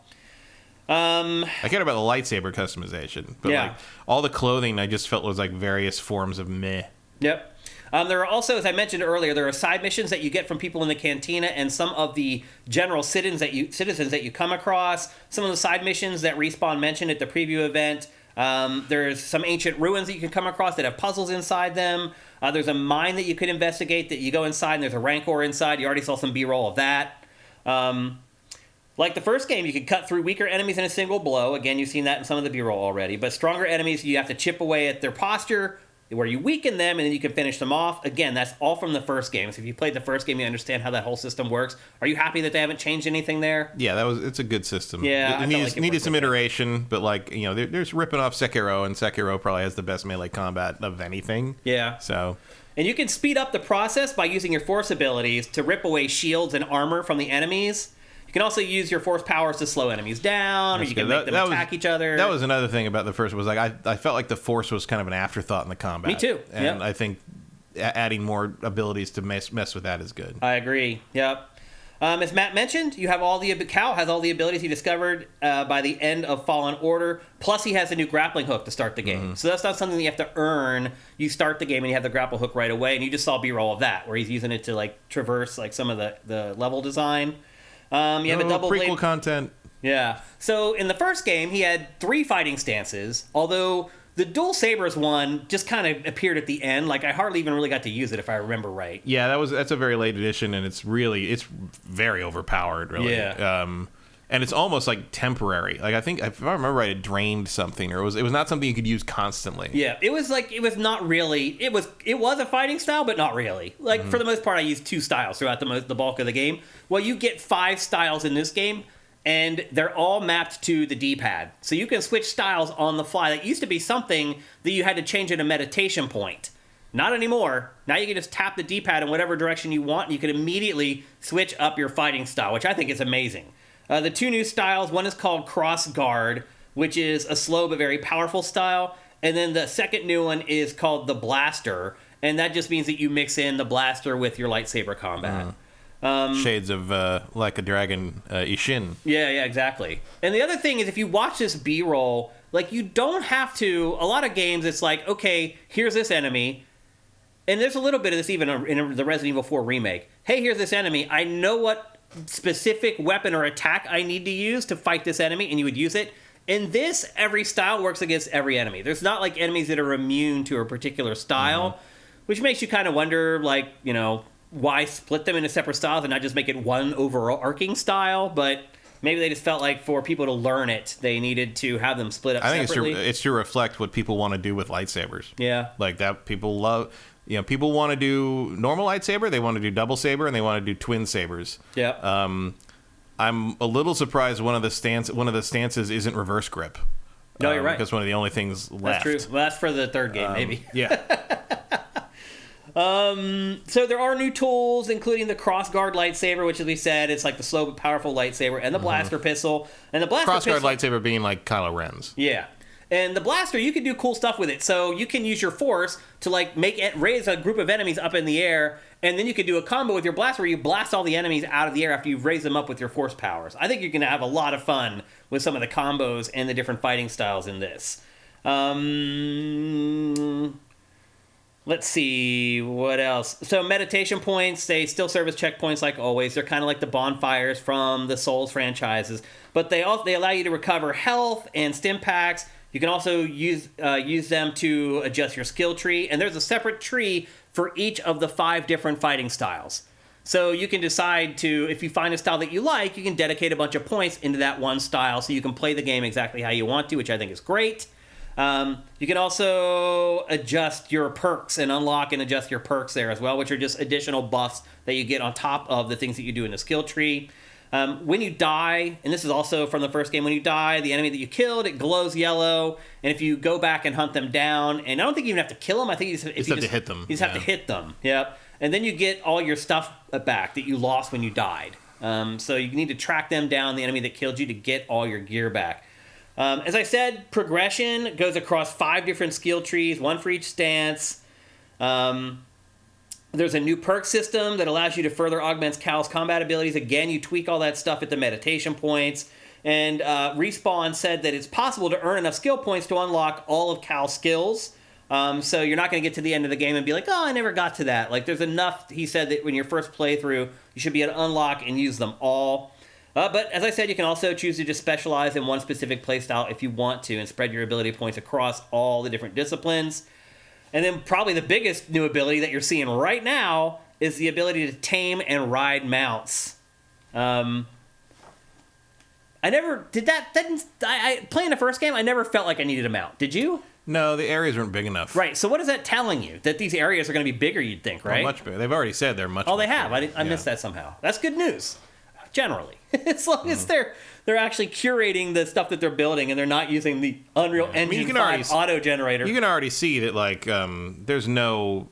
I cared about the lightsaber customization, but like all the clothing I just felt was like various forms of meh. Yep. There are also, as I mentioned earlier, there are side missions that you get from people in the cantina and some of the general citizens that you come across. Some of the side missions that Respawn mentioned at the preview event. There's some ancient ruins that you can come across that have puzzles inside them. There's a mine that you could investigate that you go inside, and there's a rancor inside. You already saw some B-roll of that. Like the first game, you could cut through weaker enemies in a single blow. Again, you've seen that in some of the B-roll already. But stronger enemies, you have to chip away at their posture, where you weaken them, and then you can finish them off. Again, that's all from the first game. So if you played the first game, you understand how that whole system works. Are you happy that they haven't changed anything there? Yeah, it's a good system. Yeah, it needed some iteration, but like, you know, there's ripping off Sekiro, and Sekiro probably has the best melee combat of anything. Yeah. So... And you can speed up the process by using your force abilities to rip away shields and armor from the enemies. You can also use your force powers to slow enemies down, or you can make them attack each other. That was another thing about the first was like I felt like the force was kind of an afterthought in the combat. Me too. And I think adding more abilities to mess with that is good. I agree. Yep. As Matt mentioned, Cal has all the abilities he discovered by the end of Fallen Order. Plus, he has a new grappling hook to start the game. So that's not something that you have to earn. You start the game and you have the grapple hook right away, and you just saw B-roll of that, where he's using it to like traverse like some of the level design. You have a double prequel blade content. Yeah. So in the first game, he had 3 fighting stances, although the dual sabers one just kind of appeared at the end. Like I hardly even really got to use it, if I remember right. Yeah, that's a very late edition, and it's very overpowered, really. Yeah. And it's almost like temporary. Like I think if I remember right, it drained something, or it was not something you could use constantly. Yeah, it was not really. It was a fighting style, but not really. Like for the most part, I used 2 styles throughout the bulk of the game. Well, you get 5 styles in this game, and they're all mapped to the D-pad, so you can switch styles on the fly. That used to be something that you had to change at a meditation point. Not anymore. Now you can just tap the D-pad in whatever direction you want, and you can immediately switch up your fighting style, which I think is amazing. The 2 new styles, one is called Cross Guard, which is a slow but very powerful style, And then the second new one is called the Blaster, and that just means that you mix in the blaster with your lightsaber combat. Shades of Like a Dragon Ishin. Yeah, exactly. And the other thing is, if you watch this B-roll, like, you don't have to... A lot of games, it's like, okay, here's this enemy, and there's a little bit of this even in the Resident Evil 4 remake. Hey, here's this enemy. I know what specific weapon or attack I need to use to fight this enemy, and you would use it. In this, every style works against every enemy. There's not, like, enemies that are immune to a particular style, which makes you kind of wonder, like, you know, why split them into separate styles and not just make it one overarching style? But maybe they just felt like for people to learn it, they needed to have them split up separately. I think it's to reflect what people want to do with lightsabers. Yeah. Like, that people love... You know, people want to do normal lightsaber, they want to do double saber, and they want to do twin sabers. Yeah. I'm a little surprised one of the stances isn't reverse grip. No, you're right. Because one of the only things left. That's true. Well, that's for the third game, maybe. Yeah. So there are new tools, including the crossguard lightsaber, which, as we said, it's like the slow but powerful lightsaber, and the blaster pistol. And the blaster Crossguard lightsaber being like Kylo Ren's. Yeah. And the blaster, you can do cool stuff with it. So you can use your force to, like, raise a group of enemies up in the air, and then you can do a combo with your blaster where you blast all the enemies out of the air after you've raised them up with your force powers. I think you're going to have a lot of fun with some of the combos and the different fighting styles in this. Let's see, what else? So meditation points, they still serve as checkpoints like always. They're kind of like the bonfires from the Souls franchises. But they allow you to recover health and stim packs. You can also use them to adjust your skill tree. And there's a separate tree for each of the 5 different fighting styles. So you can decide to, if you find a style that you like, you can dedicate a bunch of points into that one style so you can play the game exactly how you want to, which I think is great. You can also adjust your perks and unlock and adjust your perks there as well, which are just additional buffs that you get on top of the things that you do in the skill tree. When you die, and this is also from the first game, when you die, the enemy that you killed, it glows yellow, and if you go back and hunt them down, and I don't think you even have to kill them, I think you just have to hit them. You just have to hit them, yep. And then you get all your stuff back that you lost when you died. So you need to track them down, the enemy that killed you, to get all your gear back. As I said, progression goes across 5 different skill trees, 1 for each stance. There's a new perk system that allows you to further augment Cal's combat abilities. Again, you tweak all that stuff at the meditation points. And Respawn said that it's possible to earn enough skill points to unlock all of Cal's skills. So you're not going to get to the end of the game and be like, oh, I never got to that. Like, there's enough, he said, that when your first playthrough, you should be able to unlock and use them all. But as I said, you can also choose to just specialize in one specific playstyle if you want to and spread your ability points across all the different disciplines. And then probably the biggest new ability that you're seeing right now is the ability to tame and ride mounts. I never did that. Playing the first game, I never felt like I needed a mount. Did you? No, the areas weren't big enough. Right. So what is that telling you? That these areas are going to be bigger, you'd think, right? Much bigger. They've already said they're much bigger. Oh, they have. Bigger. I missed that somehow. That's good news. Generally, as long as they're actually curating the stuff that they're building and they're not using the Unreal Engine 5 auto generator. You can already see that, like, there's no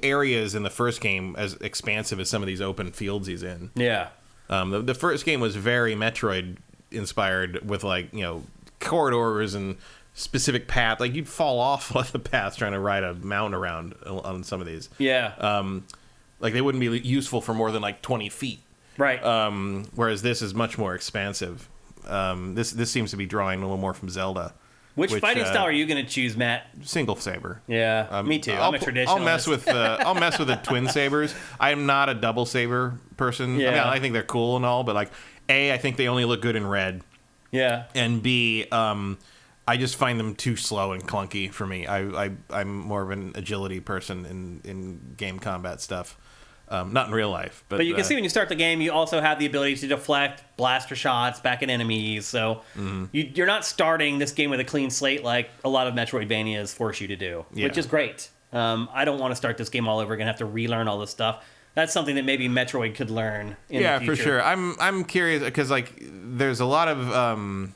areas in the first game as expansive as some of these open fields he's in. Yeah. The first game was very Metroid inspired with, like, you know, corridors and specific path. Like, you'd fall off the path trying to ride a mountain around on some of these. Yeah. Like, they wouldn't be useful for more than like 20 feet. Right. Whereas this is much more expansive. This seems to be drawing a little more from Zelda. Which fighting style are you going to choose, Matt? Single saber. Yeah, me too. I'm a traditionalist. I'll mess with the twin sabers. I am not a double saber person. Yeah. I mean, I think they're cool and all, but like, A, I think they only look good in red. Yeah. And B, I just find them too slow and clunky for me. I'm more of an agility person in game combat stuff. Not in real life. But you can see when you start the game, you also have the ability to deflect blaster shots back at enemies. So you're not starting this game with a clean slate like a lot of Metroidvanias force you to do, which is great. I don't want to start this game all over again, have to relearn all this stuff. That's something that maybe Metroid could learn in the future. For sure. I'm curious, because like there's a lot of...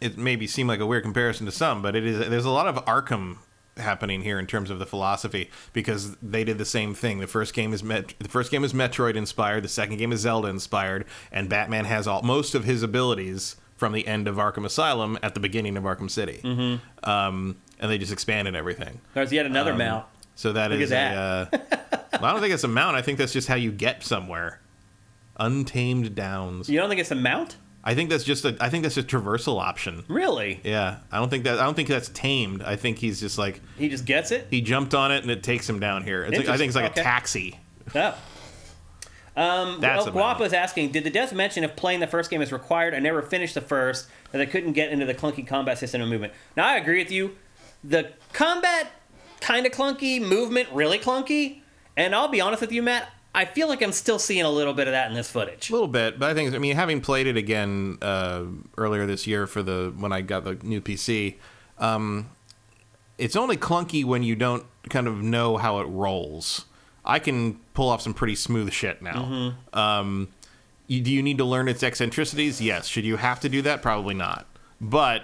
it maybe seem like a weird comparison to some, but there's a lot of Arkham happening here in terms of the philosophy, because they did the same thing. The first game is Metroid inspired, the second game is Zelda inspired, and Batman has most of his abilities from the end of Arkham Asylum at the beginning of Arkham City. And they just expanded everything. There's yet another mount. So that Look is at that. well, I don't think it's a mount. I think that's just how you get somewhere. Untamed Downs. You don't think it's a mount? I think that's just a traversal option. Really? Yeah. I don't think that's tamed. I think he's just like he just gets it. He jumped on it and it takes him down here. I think it's like a taxi. Oh. Guapo's asking, did the devs mention if playing the first game is required? I never finished the first, that I couldn't get into the clunky combat system and movement. Now, I agree with you. The combat, kind of clunky. Movement, really clunky. And I'll be honest with you, Matt, I feel like I'm still seeing a little bit of that in this footage. A little bit, but I mean, having played it again earlier this year when I got the new PC, it's only clunky when you don't kind of know how it rolls. I can pull off some pretty smooth shit now. Do you need to learn its eccentricities? Yes. Should you have to do that? Probably not. But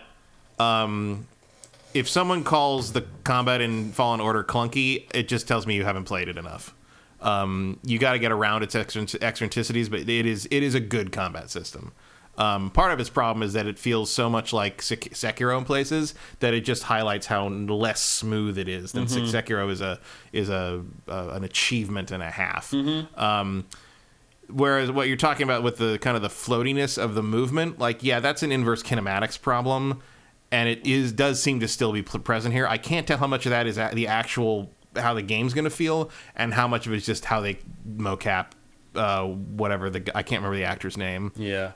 if someone calls the combat in Fallen Order clunky, it just tells me you haven't played it enough. You got to get around its eccentricities, but it is a good combat system. Part of its problem is that it feels so much like Sekiro in places that it just highlights how less smooth it is than Sekiro is an achievement and a half. Whereas what you're talking about with the kind of the floatiness of the movement, like, yeah, that's an inverse kinematics problem, and it does seem to still be present here. I can't tell how much of that is the actual how the game's going to feel, and how much of it is just how they mocap whatever I can't remember the actor's name. Yeah.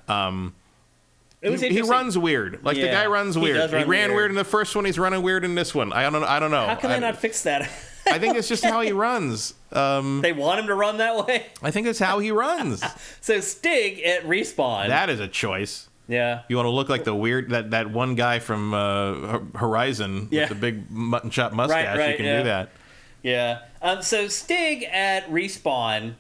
He runs weird. Like, the guy runs weird. He ran weird in the first one. He's running weird in this one. I don't know. How can they not fix that? I think it's just how he runs. They want him to run that way? I think it's how he runs. So Stig at Respawn. That is a choice. Yeah. You want to look like the weird that one guy from Horizon with the big mutton chop mustache. Right, you can do that. Yeah. So Stig at Respawn,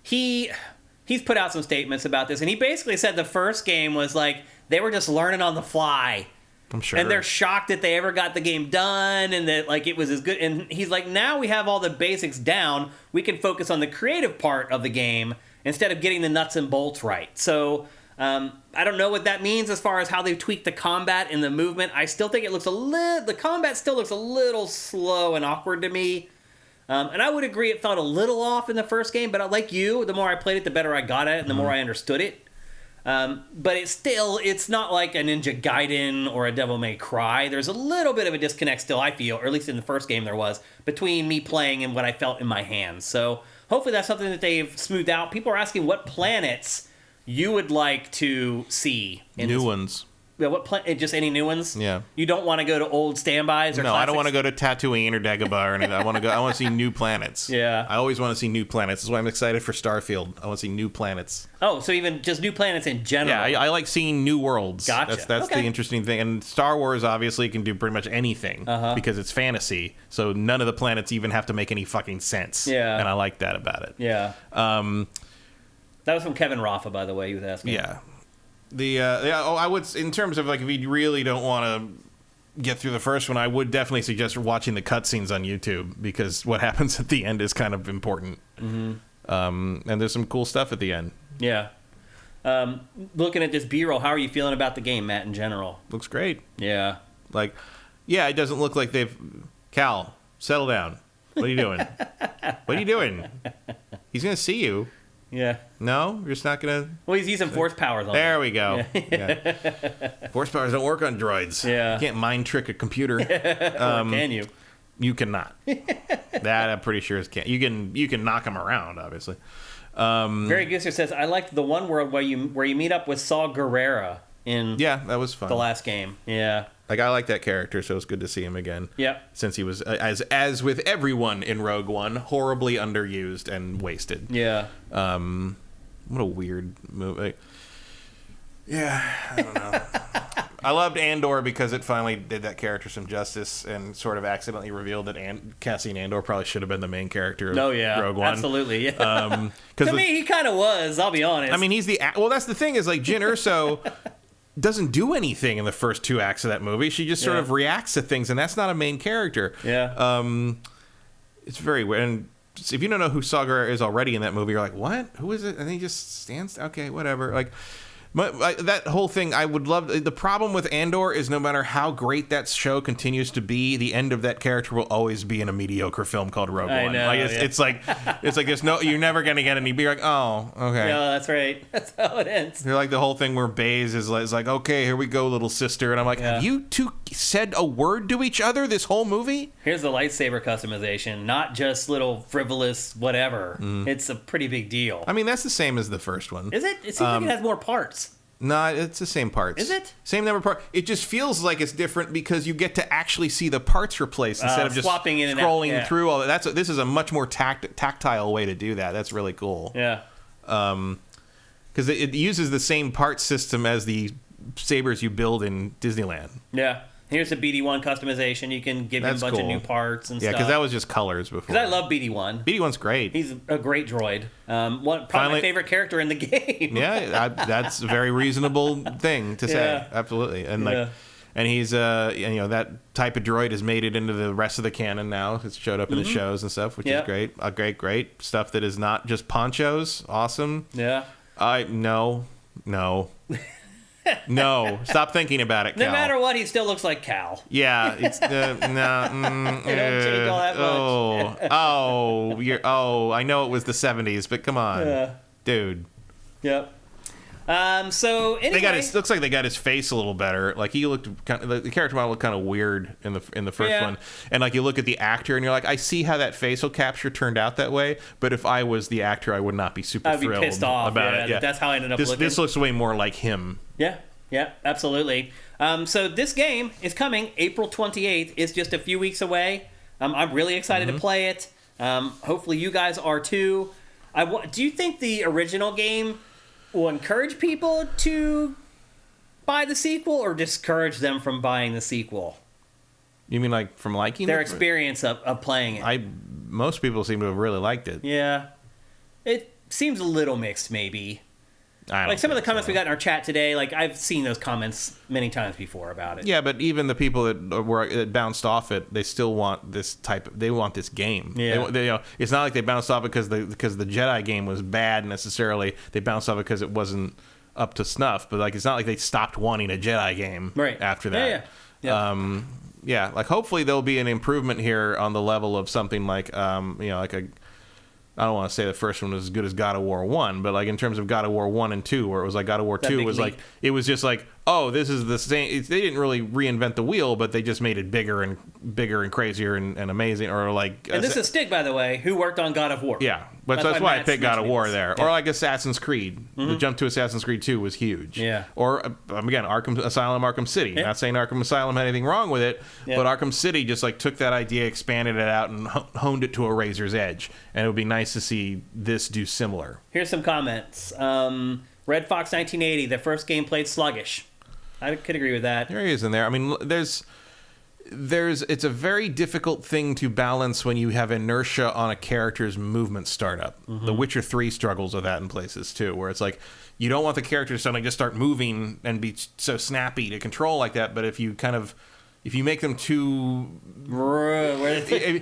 he's put out some statements about this, and he basically said the first game was like they were just learning on the fly. I'm sure. And they're shocked that they ever got the game done and that like it was as good. And he's like, now we have all the basics down. We can focus on the creative part of the game instead of getting the nuts and bolts right. So I don't know what that means as far as how they've tweaked the combat and the movement. I still think it looks the combat still looks a little slow and awkward to me. And I would agree it felt a little off in the first game, but like you, the more I played it, the better I got at it and the more I understood it. But it's not like a Ninja Gaiden or a Devil May Cry. There's a little bit of a disconnect still, I feel, or at least in the first game there was, between me playing and what I felt in my hands. So hopefully that's something that they've smoothed out. People are asking what planets you would like to see. New ones. Yeah, just any new ones? Yeah. You don't want to go to old standbys or No, classics? I don't want to go to Tatooine or Dagobah or anything. I want to see new planets. Yeah. I always want to see new planets. That's why I'm excited for Starfield. I want to see new planets. Oh, so even just new planets in general. Yeah, I like seeing new worlds. Gotcha. That's the interesting thing. And Star Wars obviously can do pretty much anything because it's fantasy. So none of the planets even have to make any fucking sense. Yeah. And I like that about it. Yeah. That was from Kevin Rafa, by the way, he was asking. Yeah. I would, in terms of like, if you really don't want to get through the first one, I would definitely suggest watching the cutscenes on YouTube because what happens at the end is kind of important. And there's some cool stuff at the end. Yeah. Looking at this B-roll, how are you feeling about the game, Matt, in general? Looks great. Yeah. Like, yeah, it doesn't look like Cal, settle down. What are you doing? What are you doing? He's going to see you. Yeah. No? You're just not going to... Well, he's using force powers on There we go. Yeah. Force powers don't work on droids. Yeah. You can't mind trick a computer. Or can you? You cannot. That I'm pretty sure is can't. You can knock them around, obviously. Barry Gooser says, I liked the one world where you meet up with Saw Gerrera in that was fun. The last game. Yeah. Like, I like that character, so it's good to see him again. Yeah. Since he was, as with everyone in Rogue One, horribly underused and wasted. Yeah. What a weird movie. Yeah, I don't know. I loved Andor because it finally did that character some justice and sort of accidentally revealed that Cassian Andor probably should have been the main character of Rogue One. Absolutely, yeah. To me, he kind of was, I'll be honest. I mean, he's well, that's the thing is, like, Jyn Erso doesn't do anything in the first two acts of that movie. She just sort of reacts to things, and that's not a main character. Yeah. It's very weird. And if you don't know who Saw Gerrera is already in that movie, you're like, what? Who is it? And he just stands... Okay, whatever. Like... That whole thing, I would love. The problem with Andor is no matter how great that show continues to be, the end of that character will always be in a mediocre film called Rogue One. Know, it's like there's no, you're never gonna get any. Be like, oh, okay. No, that's right. That's how it ends. They're like the whole thing where Baze is like, okay, here we go, little sister, and I'm like, have you two said a word to each other this whole movie? Here's the lightsaber customization, not just little frivolous whatever. It's a pretty big deal. I mean, that's the same as the first one. Is it? It seems like it has more parts. No, it's the same parts. Is it? Same number of parts. It just feels like it's different because you get to actually see the parts replaced instead of just swapping in and scrolling through all that. This is a much more tactile way to do that. That's really cool. Yeah. Because it uses the same part system as the sabers you build in Disneyland. Yeah. Here's the BD1 customization. You can give him a bunch of new parts and stuff. Yeah, because that was just colors before. Because I love BD1. BD1's great. He's a great droid. Probably my favorite character in the game. Yeah, that's a very reasonable thing to say. Absolutely. And and he's that type of droid has made it into the rest of the canon now. It's showed up in the shows and stuff, which is great. Great stuff that is not just ponchos. Awesome. Yeah. No. No, stop thinking about it, Cal. No matter what, he still looks like Cal. Yeah, it's no. They don't change all that much. I know it was the 70s, but come on, dude. Yep. So anyway, looks like they got his face a little better. Like he looked the character model looked kind of weird in the first one, and like you look at the actor and you're like, I see how that facial capture turned out that way, but if I was the actor, I would not be super thrilled. I'd be pissed off about it. Yeah, that's how I ended up looking. This looks way more like him. Yeah, absolutely. So this game is coming April 28th. It's just a few weeks away. I'm really excited to play it. Hopefully you guys are too. Do you think the original game will encourage people to buy the sequel or discourage them from buying the sequel? You mean like from liking their experience of playing it? Most people seem to have really liked it. Yeah. It seems a little mixed, maybe. Like some of the comments we got in our chat today, like I've seen those comments many times before about it. Yeah, but even the people that bounced off it, they still want this they want this game. Yeah. They, it's not like they bounced off because the Jedi game was bad necessarily. They bounced off because it wasn't up to snuff. But like it's not like they stopped wanting a Jedi game after that. Yeah. Like hopefully there'll be an improvement here on the level of something like like a. I don't want to say the first one was as good as God of War 1, but like in terms of God of War 1 and 2, where it was like God of War 2 was like, it was just like, oh, this is the same. They didn't really reinvent the wheel, but they just made it bigger and crazier and amazing. Or like, and this is Stig, by the way, who worked on God of War. Yeah, but that's why I picked God of War there. Yeah. Or like Assassin's Creed. The jump to Assassin's Creed 2 was huge. Yeah. Or again, Arkham Asylum, Arkham City. Yeah. Not saying Arkham Asylum had anything wrong with it, but Arkham City just like took that idea, expanded it out, and honed it to a razor's edge. And it would be nice to see this do similar. Here's some comments. Red Fox 1980, the first game played sluggish. I could agree with that. There he is in there. I mean, it's a very difficult thing to balance when you have inertia on a character's movement startup. The Witcher 3 struggles with that in places too, where it's like you don't want the character to suddenly just start moving and be so snappy to control like that, but if you make them too...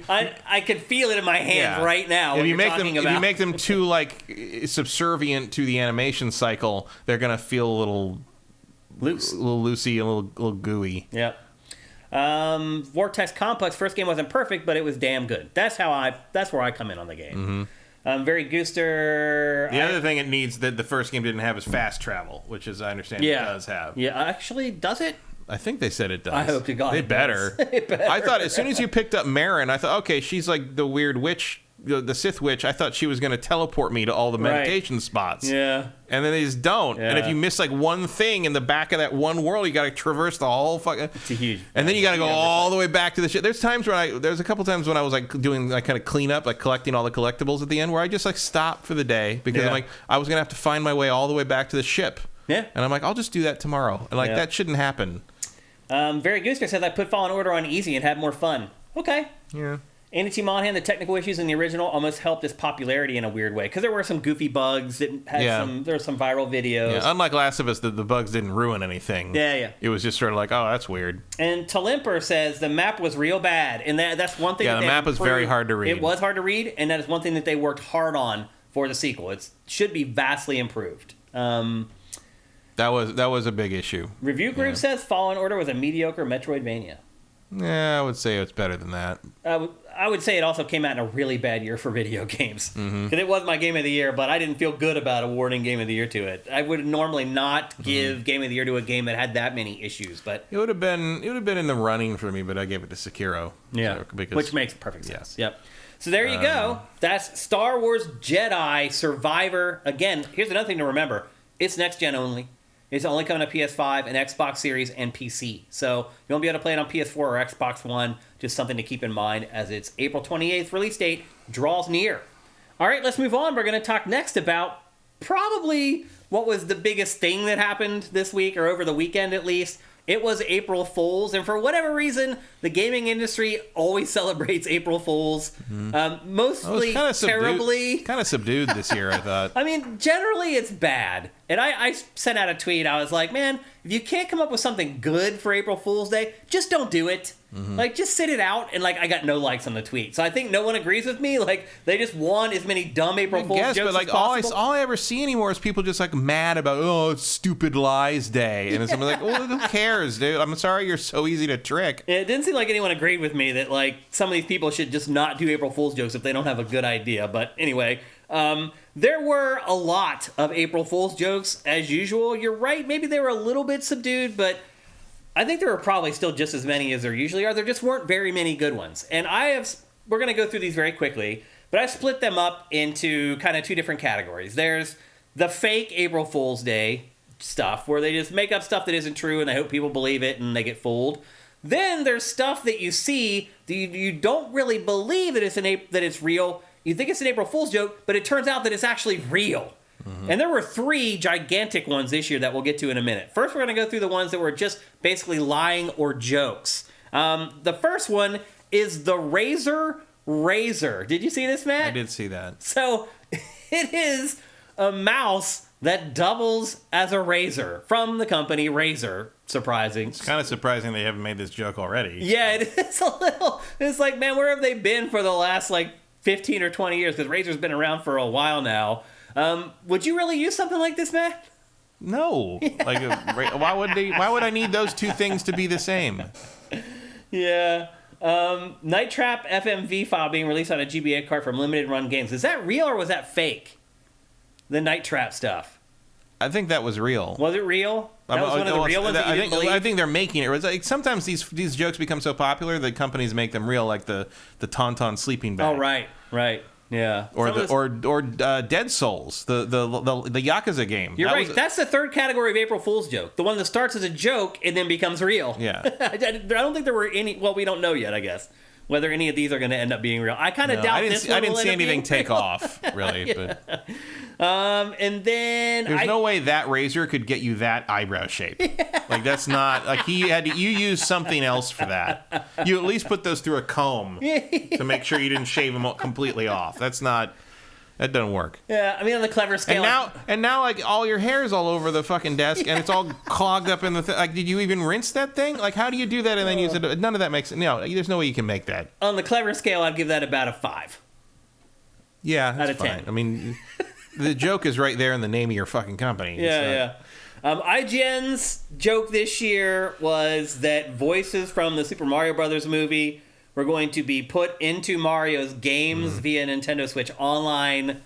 I can feel it in my hand right now. If you make them too like subservient to the animation cycle, they're gonna feel a little loose, a little loosey, a little gooey. Yep. Vortex Complex first game wasn't perfect, but it was damn good. That's where I come in on the game. Very Gooster. The other thing it needs that the first game didn't have is fast travel, which, as I understand, it does have. Yeah, actually, does it? I think they said it does. I hope to God it better. It better. I thought as soon as you picked up Marin, I thought, okay, she's like the weird witch, the Sith witch. I thought she was going to teleport me to all the meditation spots. Yeah. And then they just don't. Yeah. And if you miss like one thing in the back of that one world, you got to traverse the whole fucking... It's a huge... And then you got to go all the way back to the shit. There's a couple times when I was like doing like kind of cleanup, like collecting all the collectibles at the end, where I just like stopped for the day because I'm like, I was going to have to find my way all the way back to the ship. Yeah. And I'm like, I'll just do that tomorrow. And like, that shouldn't happen. Very Gooster says I put Fallen Order on easy and had more fun. Okay. Yeah. Andy T. Monahan, the technical issues in the original almost helped its popularity in a weird way because there were some goofy bugs that had there were some viral videos. Yeah. Unlike Last of Us, the bugs didn't ruin anything. Yeah. It was just sort of like, oh, that's weird. And Talimper says the map was real bad, and that's one thing. Yeah, the map was very hard to read. It was hard to read, and that is one thing that they worked hard on for the sequel. It should be vastly improved. That was a big issue. Review group says Fallen Order was a mediocre Metroidvania. Yeah, I would say it's better than that. I would say it also came out in a really bad year for video games. Because it was my Game of the Year, but I didn't feel good about awarding Game of the Year to it. I would normally not give Game of the Year to a game that had that many issues, but it would have been in the running for me, but I gave it to Sekiro. Yeah, which makes perfect sense. Yep. So there you go. That's Star Wars Jedi Survivor. Again, here's another thing to remember. It's next gen only. It's only coming to PS5 and Xbox Series and PC. So you won't be able to play it on PS4 or Xbox One. Just something to keep in mind as its April 28th release date draws near. All right, let's move on. We're going to talk next about probably what was the biggest thing that happened this week, or over the weekend at least. It was April Fools, and for whatever reason, the gaming industry always celebrates April Fools. Mostly terribly. Kind of subdued this year, I thought. I mean, generally it's bad. And I sent out a tweet. I was like, man, if you can't come up with something good for April Fool's Day, just don't do it. Like, just sit it out. And, like, I got no likes on the tweet. So I think no one agrees with me. Like, they just want as many dumb April Fool's jokes but, like, as possible. all I ever see anymore is people just, like, mad about, oh, it's Stupid Lies Day. And it's like, well, who cares, dude? I'm sorry you're so easy to trick. It didn't seem like anyone agreed with me that, like, some of these people should just not do April Fool's jokes if they don't have a good idea. But anyway, there were a lot of April Fool's jokes, as usual. You're right, maybe they were a little bit subdued, but I think there were probably still just as many as there usually are. There just weren't very many good ones. And we're going to go through these very quickly, but I split them up into kind of two different categories. There's the fake April Fool's Day stuff, where they just make up stuff that isn't true and they hope people believe it and they get fooled. Then there's stuff that you see that you don't really believe that it's real. You think it's an April Fool's joke, but it turns out that it's actually real. And there were 3 gigantic ones this year that we'll get to in a minute. First, we're going to go through the ones that were just basically lying or jokes. The first one is the Razer Razor. Did you see this, Matt? I did see that. So it is a mouse that doubles as a razor from the company Razer. Surprising. It's kind of surprising they haven't made this joke already. Yeah, it is a little. It's like, man, where have they been for the last, 15 or 20 years? Because Razer's been around for a while now. Would you really use something like this, Matt? No. Why would I need those two things to be the same? Yeah. Night Trap FMV file being released on a GBA card from Limited Run Games. Is that real or was that fake? The Night Trap stuff. I think that was real. Was it real? That was one of the real ones that you didn't believe? I think they're making it. It's like sometimes these jokes become so popular that companies make them real, like the Tauntaun sleeping bag. Oh, right. Yeah. Or Dead Souls, the Yakuza game. You're right. That's the third category of April Fool's joke. The one that starts as a joke and then becomes real. Yeah. I don't think there were any. Well, we don't know yet, I guess, whether any of these are going to end up being real. I kind of doubt this one. I didn't see anything take real. off, really. Yeah. But and then there's no way that razor could get you that eyebrow shape. Yeah. Like, that's not like you use something else for that. You at least put those through a comb to make sure you didn't shave them completely off. That doesn't work. Yeah, I mean, on the clever scale. And now, like, all your hair is all over the fucking desk, and it's all clogged up in the like, did you even rinse that thing? Like, how do you do that and then use it? None of that makes there's no way you can make that. On the clever scale, I'd give that about a 5. Yeah, that's out of 10. Fine. I mean, the joke is right there in the name of your fucking company. Yeah. IGN's joke this year was that voices from the Super Mario Brothers movie were going to be put into Mario's games via Nintendo Switch Online.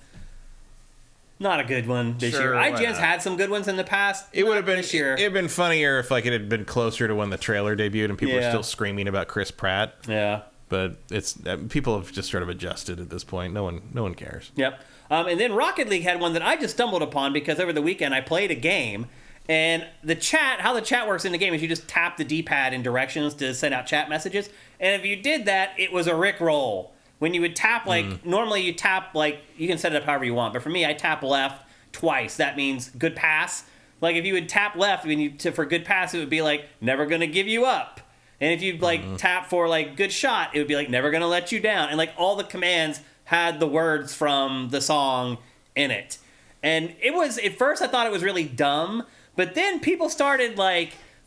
Not a good one this year. IGN's had some good ones in the past. It would have been this year. It'd been funnier if it had been closer to when the trailer debuted and people were still screaming about Chris Pratt. Yeah. But it's people have just sort of adjusted at this point. No one cares. Yep. And then Rocket League had one that I just stumbled upon because over the weekend I played a game, and how the chat works in the game is you just tap the D-pad in directions to send out chat messages. And if you did that, it was a Rickroll. When you would tap, normally you tap, you can set it up however you want. But for me, I tap left twice. That means good pass. Like, if you would tap left for good pass, it would be like, never gonna give you up. And if you tap for good shot, it would be like, never gonna let you down. And all the commands had the words from the song in it. And it was, at first I thought it was really dumb, but then people started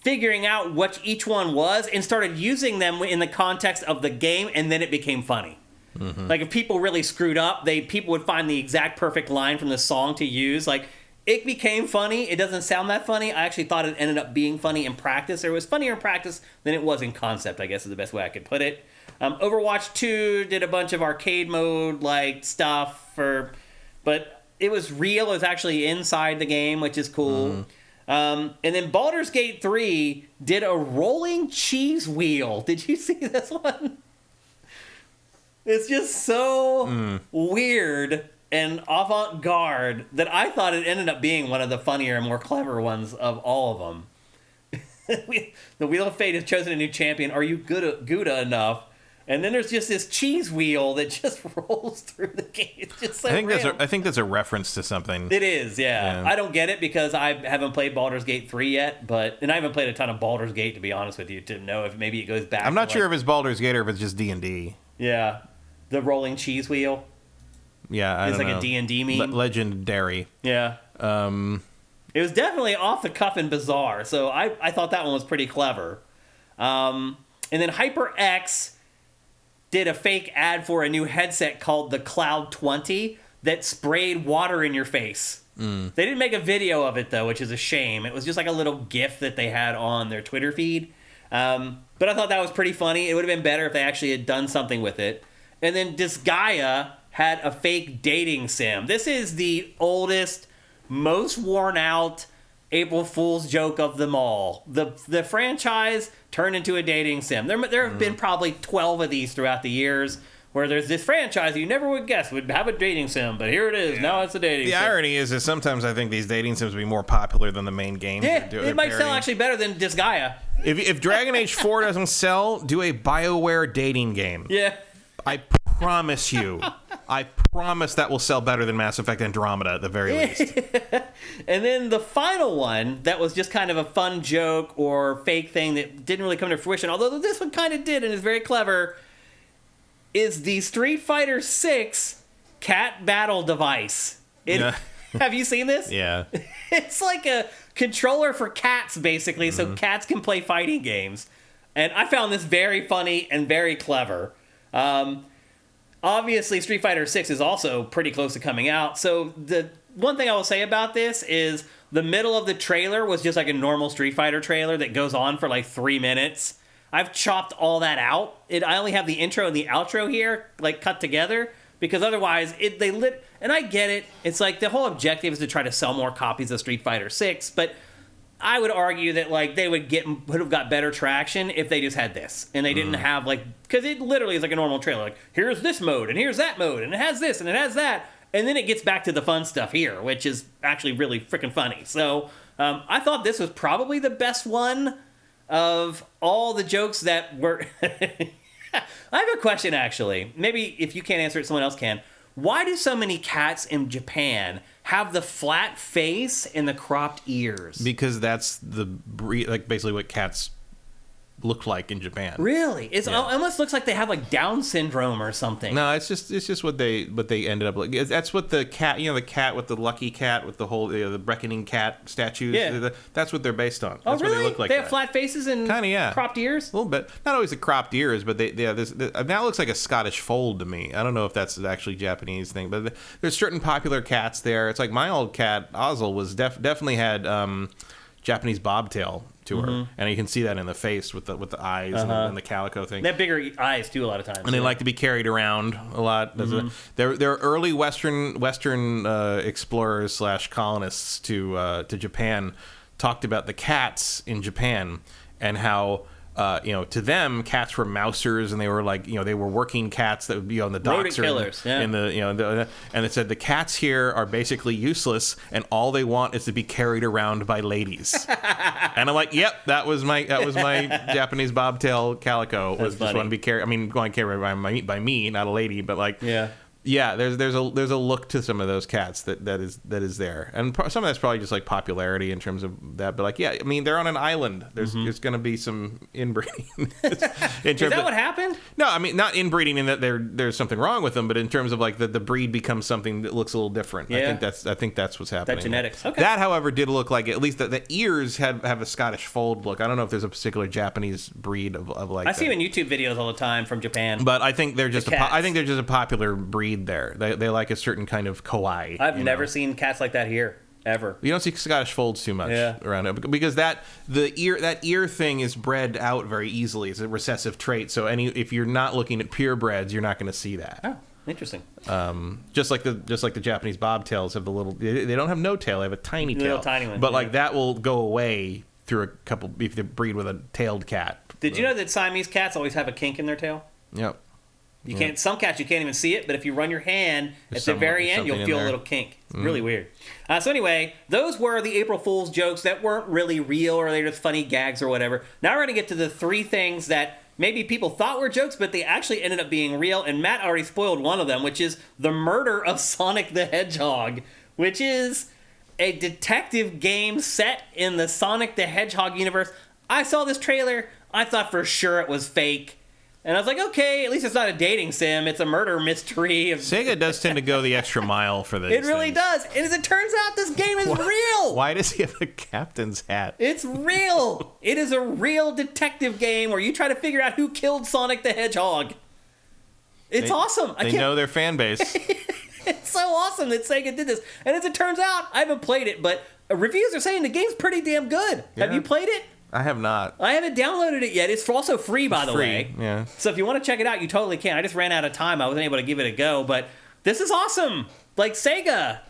figuring out what each one was and started using them in the context of the game, and then it became funny. If people really screwed up, people would find the exact perfect line from the song to use. it became funny. It doesn't sound that funny. I actually thought it ended up being funny in practice. Or it was funnier in practice than it was in concept, I guess is the best way I could put it. Overwatch 2 did a bunch of arcade mode like stuff, but it was real. It was actually inside the game, which is cool. And then Baldur's Gate 3 did a rolling cheese wheel. Did you see this one? It's just so weird and avant-garde that I thought it ended up being one of the funnier and more clever ones of all of them. The Wheel of Fate has chosen a new champion. Are you Gouda enough? And then there's just this cheese wheel that just rolls through the game. It's just so I think that's a reference to something. It is, yeah. I don't get it because I haven't played Baldur's Gate 3 yet, and I haven't played a ton of Baldur's Gate, to be honest with you, to know if maybe it goes back. I'm not sure if it's Baldur's Gate or if it's just D&D. Yeah. The rolling cheese wheel. Yeah, I don't know. It's like a D&D meme. Legendary. Yeah. It was definitely off the cuff and bizarre, so I thought that one was pretty clever. And then HyperX did a fake ad for a new headset called the Cloud 20 that sprayed water in your face. They didn't make a video of it, though, which is a shame. It was just like a little GIF that they had on their Twitter feed. But I thought that was pretty funny. It would have been better if they actually had done something with it. And then Disgaea had a fake dating sim. This is the oldest, most worn out April Fool's joke of them all. The franchise turned into a dating sim. There have been probably 12 of these throughout the years where there's this franchise you never would guess would have a dating sim, but here it is. Now it's a dating sim. The irony is that sometimes I think these dating sims would be more popular than the main games. Yeah, it might sell actually better than Disgaea. If Dragon Age 4 doesn't sell, do a BioWare dating game. Yeah. I promise you. I promise that will sell better than Mass Effect Andromeda at the very least. And then the final one that was just kind of a fun joke or fake thing that didn't really come to fruition, although this one kind of did and is very clever, is the Street Fighter 6 cat battle device. Have you seen this? Yeah. It's like a controller for cats, basically, so cats can play fighting games. And I found this very funny and very clever. Obviously, Street Fighter 6 is also pretty close to coming out. So the one thing I will say about this is the middle of the trailer was just like a normal Street Fighter trailer that goes on for like 3 minutes. I've chopped all that out. I only have the intro and the outro here, like cut together, because otherwise and I get it. It's like the whole objective is to try to sell more copies of Street Fighter 6, but I would argue that like they would have got better traction if they just had this and they didn't have because it literally is like a normal trailer. Like here's this mode and here's that mode and it has this and it has that, and then it gets back to the fun stuff here, which is actually really freaking funny. So I thought this was probably the best one of all the jokes that were. I have a question actually. Maybe if you can't answer it, someone else can. Why do so many cats in Japan have the flat face and the cropped ears? Because that's the breed, like basically what cats look like in Japan. Really? It almost looks like they have like Down syndrome or something. No, it's just what they ended up like. That's what the cat, the cat with the lucky cat with the whole the beckoning cat statues. Yeah. That's what they're based on. Oh, That's really? What they look like. They have flat faces and cropped ears? A little bit. Not always the cropped ears, but that looks like a Scottish fold to me. I don't know if that's actually a Japanese thing, but there's certain popular cats there. It's like my old cat Ozzel was definitely had Japanese bobtail to her, and you can see that in the face with the eyes and the calico thing. They have bigger eyes too a lot of times, and they like to be carried around a lot. They're early Western explorers / colonists to Japan talked about the cats in Japan and how. To them, cats were mousers, and they were like, they were working cats that would be on the docks or killers, and it said the cats here are basically useless, and all they want is to be carried around by ladies. And I'm like, yep, that was my Japanese bobtail calico. Was just want to be carried. I mean, going carried by me, not a lady, but like yeah, there's a look to some of those cats that is there, and some of that's probably just like popularity in terms of that. But like, yeah, I mean, they're on an island. There's going to be some inbreeding. Is that what happened? No, I mean not inbreeding in that there's something wrong with them, but in terms of like the breed becomes something that looks a little different. Yeah. I think that's what's happening. That genetics. Okay. That, however, did look like at least the ears have a Scottish fold look. I don't know if there's a particular Japanese breed of like. I see them in YouTube videos all the time from Japan. But I think they're just a popular breed there. They like a certain kind of kawaii. I've never seen cats like that here. ever. You don't see Scottish folds too much around it because that ear thing is bred out very easily. It's a recessive trait. So if you're not looking at purebreds, you're not going to see that. Oh, interesting. Just like the Japanese bobtails have the little. They don't have no tail. They have a tiny tail. Little tiny one. But like that will go away through a couple if they breed with a tailed cat. Did you know that Siamese cats always have a kink in their tail? Yep. You can't. Some cats you can't even see it, but if you run your hand at the very end, you'll feel a little kink. It's really weird. So anyway, those were the April Fool's jokes that weren't really real, or they're just funny gags or whatever. Now we're gonna get to the 3 things that maybe people thought were jokes, but they actually ended up being real. And Matt already spoiled one of them, which is the murder of Sonic the Hedgehog, which is a detective game set in the Sonic the Hedgehog universe. I saw this trailer. I thought for sure it was fake. And I was like, okay, at least it's not a dating sim. It's a murder mystery. Sega does tend to go the extra mile for this. It really does. And as it turns out, this game is real. Why does he have a captain's hat? It's real. It is a real detective game where you try to figure out who killed Sonic the Hedgehog. It's awesome. They know their fan base. It's so awesome that Sega did this. And as it turns out, I haven't played it, but reviews are saying the game's pretty damn good. Yeah. Have you played it? I have not. I haven't downloaded it yet. It's also free, by the way. Yeah. So if you want to check it out, you totally can. I just ran out of time. I wasn't able to give it a go, but this is awesome. Like, Sega,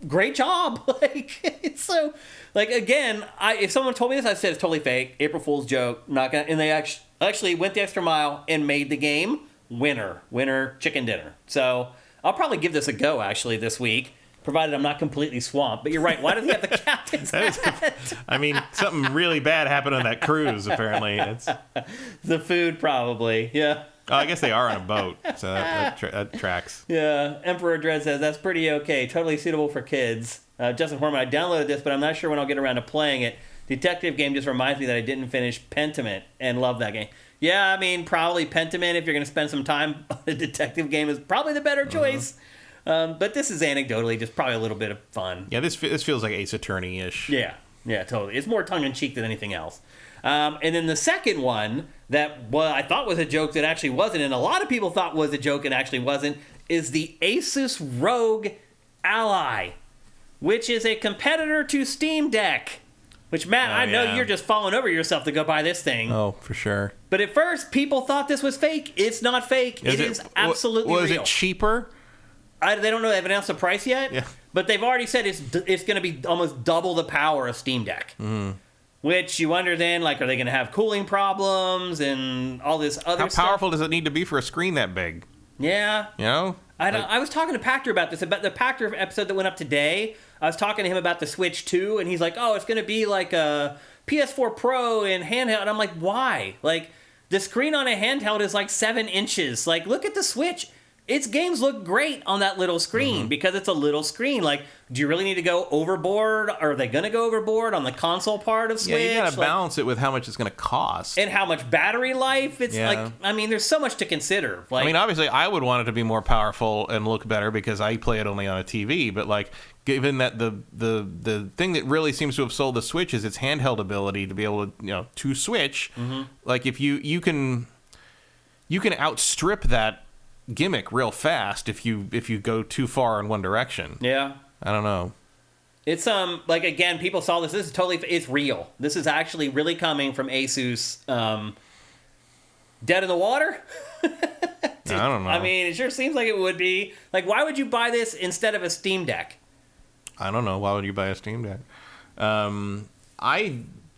great job. Like, it's so, like, again, if someone told me this, I'd say it's totally fake. April Fool's joke. Not gonna, and they actually went the extra mile and made the game winner chicken dinner. So I'll probably give this a go, actually, this week. Provided I'm not completely swamped. But you're right. Why does he have the captain's hat? I mean, something really bad happened on that cruise, apparently. It's the food, probably. Yeah. Oh, I guess they are on a boat, so that tracks. Yeah. Emperor Dread says, that's pretty okay. Totally suitable for kids. Justin Horman, I downloaded this, but I'm not sure when I'll get around to playing it. Detective game just reminds me that I didn't finish Pentiment and love that game. Yeah, I mean, probably Pentiment, if you're going to spend some time on a detective game, is probably the better choice. But this is anecdotally just probably a little bit of fun. Yeah, this feels like Ace Attorney-ish. Yeah, totally. It's more tongue-in-cheek than anything else. And then the second one that I thought was a joke that actually wasn't, and a lot of people thought was a joke and actually wasn't, is the Asus ROG Ally, which is a competitor to Steam Deck. Which, Matt, I know you're just falling over yourself to go buy this thing. Oh, for sure. But at first, people thought this was fake. It's not fake. It is absolutely real. Was it cheaper? They don't know. They haven't announced the price yet. Yeah. But they've already said it's going to be almost double the power of Steam Deck. Mm. Which you wonder then, like, are they going to have cooling problems and all this other stuff? How powerful does it need to be for a screen that big? Yeah. You know? I was talking to Pactor about this, about the Pactor episode that went up today. I was talking to him about the Switch 2, and he's like, oh, it's going to be like a PS4 Pro and handheld. And I'm like, why? Like, the screen on a handheld is like 7 inches. Like, look at the Switch. Its games look great on that little screen because it's a little screen. Like, do you really need to go overboard? Are they going to go overboard on the console part of Switch? Yeah, you got to balance it with how much it's going to cost. And how much battery life. It's like, I mean, there's so much to consider. Like, I mean, obviously, I would want it to be more powerful and look better because I play it only on a TV. But, like, given that the thing that really seems to have sold the Switch is its handheld ability to be able to, to switch. Mm-hmm. Like, if you can outstrip that gimmick real fast if you go too far in one direction. Yeah. I don't know. It's like, again, people saw this. This is totally, it's real. This is actually really coming from Asus. Dead in the water? I don't know. I mean, it sure seems like it would be. Like, why would you buy this instead of a Steam Deck? I don't know. Why would you buy a Steam Deck?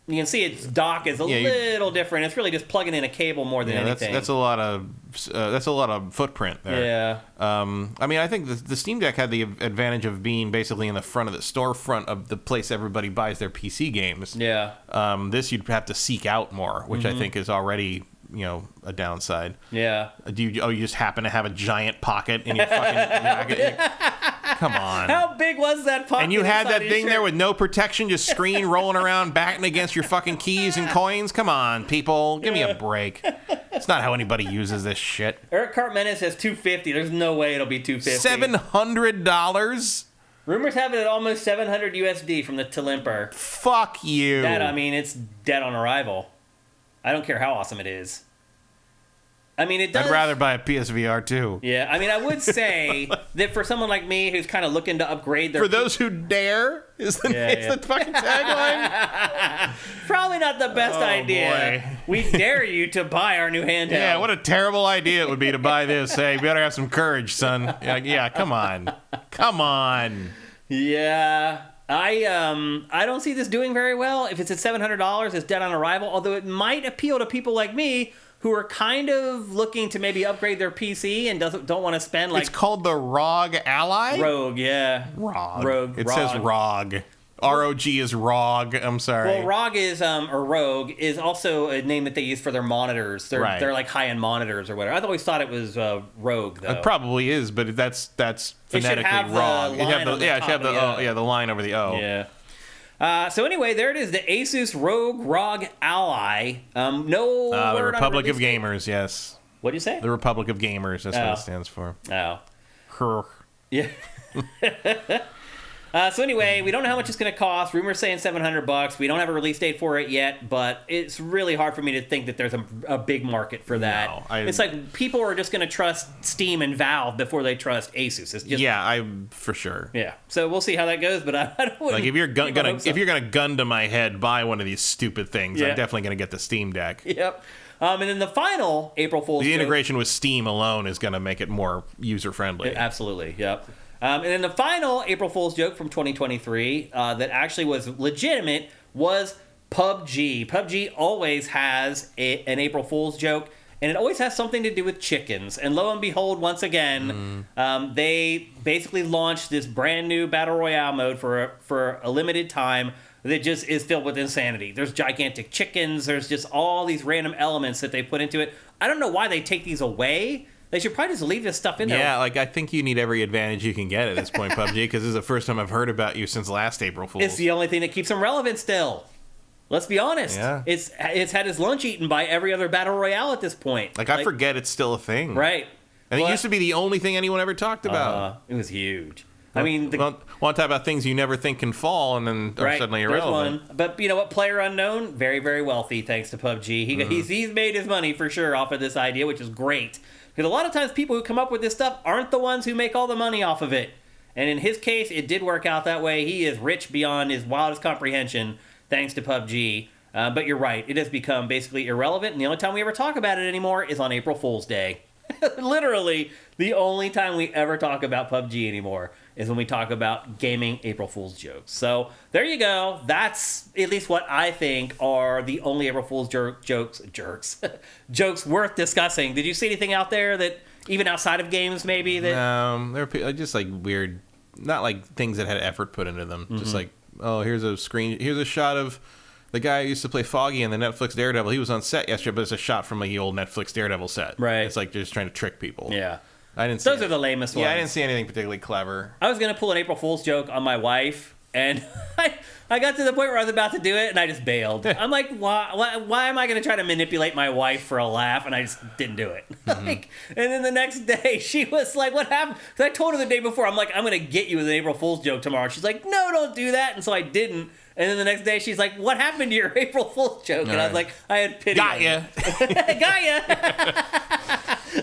You can see its dock is a little different. It's really just plugging in a cable more than anything. That's a lot of footprint there. Yeah. I mean, I think the Steam Deck had the advantage of being basically in the front of the storefront of the place everybody buys their PC games. Yeah. This you'd have to seek out more, which I think is already a downside. Yeah. You just happen to have a giant pocket in your fucking jacket? Come on. How big was that pocket? And you had that thing there with no protection, just screen rolling around, batting against your fucking keys and coins? Come on, people. Give me a break. It's not how anybody uses this shit. Eric Cartmenes says $250. There's no way it'll be $250. $700? Rumors have it at almost $700 USD from the Talimper. Fuck you. That, I mean, it's dead on arrival. I don't care how awesome it is. I mean, it does. I'd rather buy a PSVR 2. Yeah, I mean, I would say that for someone like me who's kind of looking to upgrade their... For those who dare is the fucking tagline. Probably not the best idea. Boy. We dare you to buy our new handheld. Yeah, what a terrible idea it would be to buy this. Hey, you better have some courage, son. Yeah, come on. Come on. Yeah. I don't see this doing very well. If it's at $700, it's dead on arrival, although it might appeal to people like me who are kind of looking to maybe upgrade their PC and don't want to spend like... It's called the ROG Ally? Rogue, yeah. Rogue. It says ROG. ROG is ROG. I'm sorry. Well, ROG is, or Rogue, is also a name that they use for their monitors. They're like high-end monitors or whatever. I always thought it was Rogue, though. It probably is, but that's phonetically ROG. It should have the line over the O. Yeah. So anyway, there it is, the Asus ROG Ally. No the Republic of Gamers, yes. What do you say? The Republic of Gamers, that's what it stands for. Oh. Yeah. So anyway, we don't know how much it's going to cost. Rumors saying $700. We don't have a release date for it yet, but it's really hard for me to think that there's a big market for that. No, it's like people are just going to trust Steam and Valve before they trust Asus. It's just, for sure. Yeah. So we'll see how that goes, but I don't like if you're gonna gun to my head, buy one of these stupid things. I'm definitely going to get the Steam Deck. Yep. And then the final April Fool's The integration with Steam alone is going to make it more user friendly. Absolutely. Yep. And then the final April Fool's joke from 2023 that actually was legitimate was PUBG. PUBG always has an April Fool's joke, and it always has something to do with chickens. And lo and behold, once again, they basically launched this brand new Battle Royale mode for a limited time that just is filled with insanity. There's gigantic chickens. There's just all these random elements that they put into it. I don't know why they take these away. They should probably just leave this stuff in there. Yeah, I think you need every advantage you can get at this point, PUBG, because this is the first time I've heard about you since last April Fool's. It's the only thing that keeps them relevant still. Let's be honest. Yeah. It's had its lunch eaten by every other Battle Royale at this point. I forget it's still a thing. Right. And it used to be the only thing anyone ever talked about. It was huge. Want to talk about things you never think can fall and then are suddenly irrelevant. There's one. But you know what? Player Unknown, very, very wealthy thanks to PUBG. He's made his money for sure off of this idea, which is great. Because a lot of times people who come up with this stuff aren't the ones who make all the money off of it. And in his case, it did work out that way. He is rich beyond his wildest comprehension thanks to PUBG. But you're right. It has become basically irrelevant. And the only time we ever talk about it anymore is on April Fool's Day. Literally, the only time we ever talk about PUBG anymore is when we talk about gaming April Fool's jokes. So there you go. That's at least what I think are the only April Fool's jokes worth discussing. Did you see anything out there that, even outside of games, maybe? They're just like weird, not like things that had effort put into them. Just like, here's a shot of the guy who used to play Foggy in the Netflix Daredevil. He was on set yesterday, but it's a shot from the old Netflix Daredevil set. Right. It's like they're just trying to trick people. Yeah. I didn't see Those are the lamest ones. Yeah, I didn't see anything particularly clever. I was going to pull an April Fool's joke on my wife, and I got to the point where I was about to do it, and I just bailed. I'm like, why am I going to try to manipulate my wife for a laugh? And I just didn't do it. And then the next day, she was like, what happened? Because I told her the day before, I'm like, I'm going to get you with an April Fool's joke tomorrow. She's like, no, don't do that. And so I didn't. And then the next day, she's like, what happened to your April Fool's joke? And I was like, I had pity on you. Got ya.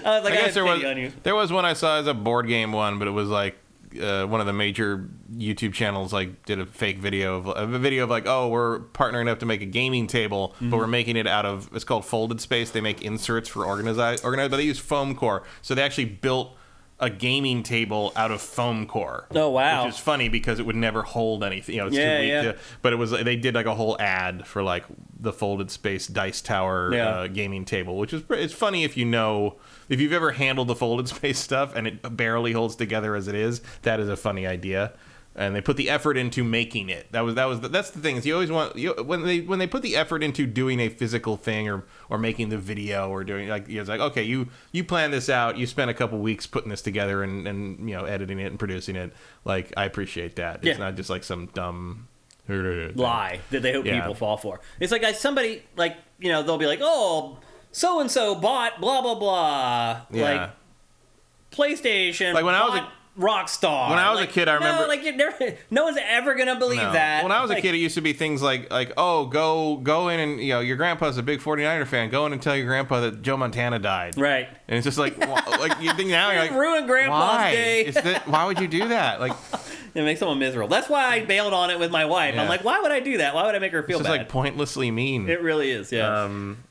I was like, I had pity on you. There was one I saw as a board game one, but it was like one of the major YouTube channels like did a fake video of like, oh, we're partnering up to make a gaming table, but we're making it out of, it's called Folded Space. They make inserts for organized, but they use foam core. So they actually built a gaming table out of foam core. Oh wow! Which is funny because it would never hold anything. You know, it's too weak. But it was, they did like a whole ad for like the Folded Space Dice Tower gaming table, which is, it's funny if you've ever handled the Folded Space stuff and it barely holds together as it is. That is a funny idea. And they put the effort into making it. That's the thing. Is you always want, when they put the effort into doing a physical thing or making the video or doing, like, it's like, okay, you plan this out, you spent a couple weeks putting this together and editing it and producing it. Like, I appreciate that. It's not just like some dumb lie that they hope people fall for. It's like somebody, like, they'll be like, oh, so and so bought blah blah blah, like PlayStation. Like when I was rock star. When I was a kid, I remember... No, no one's ever going to believe that. When I was a kid, it used to be things like oh, go in and, your grandpa's a big 49er fan. Go in and tell your grandpa that Joe Montana died. Right. And it's just like you think now, you're like... Ruin Grandpa's day. Why would you do that? Like... It makes someone miserable. That's why I bailed on it with my wife. Yeah. I'm like, why would I do that? Why would I make her feel bad? It's just pointlessly mean. It really is, yeah.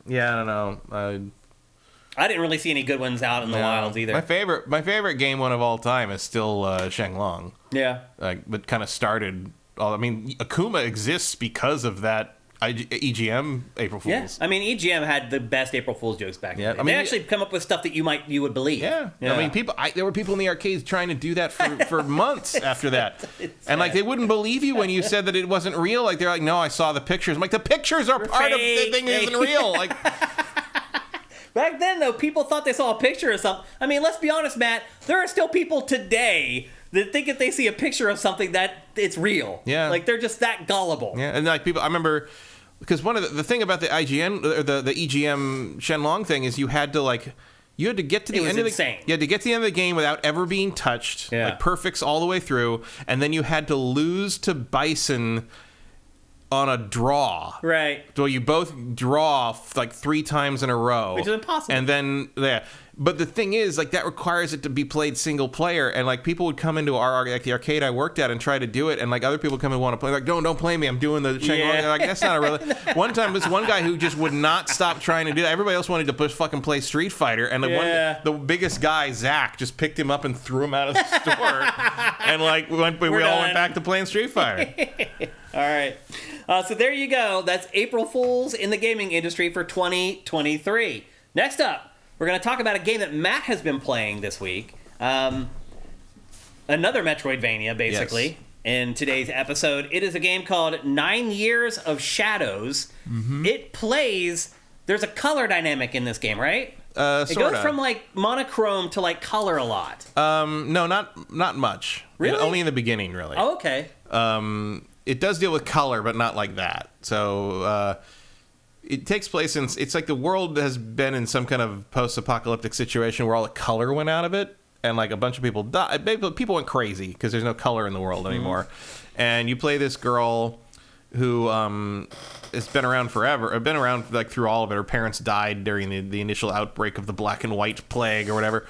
Yeah, I don't know. I didn't really see any good ones out in the wilds either. My favorite game one of all time is still Shenlong. Yeah. But kind of started... Akuma exists because of that EGM April Fools. Yeah. I mean, EGM had the best April Fool's jokes back then. They actually come up with stuff that you would believe. Yeah. I mean, there were people in the arcades trying to do that for months after that. And they wouldn't believe you when you said that it wasn't real. They're like, no, I saw the pictures. I'm like, the pictures are part of the thing that isn't real. Back then, though, people thought they saw a picture of something. I mean, let's be honest, Matt. There are still people today that think if they see a picture of something that it's real. Yeah. They're just that gullible. Yeah, and people, I remember... Because one of the thing about the IGN or the EGM Shenlong thing is you had to get to the end of the game without ever being touched, perfects all the way through, and then you had to lose to Bison on a draw. Right. So you both draw 3 times in a row, which is impossible. And then but the thing is, that requires it to be played single player, and people would come into the arcade I worked at and try to do it, and other people come and want to play, don't play me, I'm doing the Shenlong. Yeah. That's not a real. One time, this one guy who just would not stop trying to do that. Everybody else wanted to fucking play Street Fighter, and the biggest guy, Zach, just picked him up and threw him out of the store, and we all went back to playing Street Fighter. All right. So there you go. That's April Fools in the gaming industry for 2023. Next up, we're going to talk about a game that Matt has been playing this week. Another Metroidvania, basically, in today's episode. It is a game called 9 Years of Shadows. Mm-hmm. It plays... There's a color dynamic in this game, right? It goes from monochrome to color a lot. No, not much. Really? Only in the beginning, really. Oh, okay. It does deal with color, but not like that. So... It takes place in... It's the world has been in some kind of post-apocalyptic situation where all the color went out of it, and a bunch of people died. People went crazy because there's no color in the world anymore. And you play this girl who has been around forever. Been around through all of it. Her parents died during the initial outbreak of the black and white plague or whatever.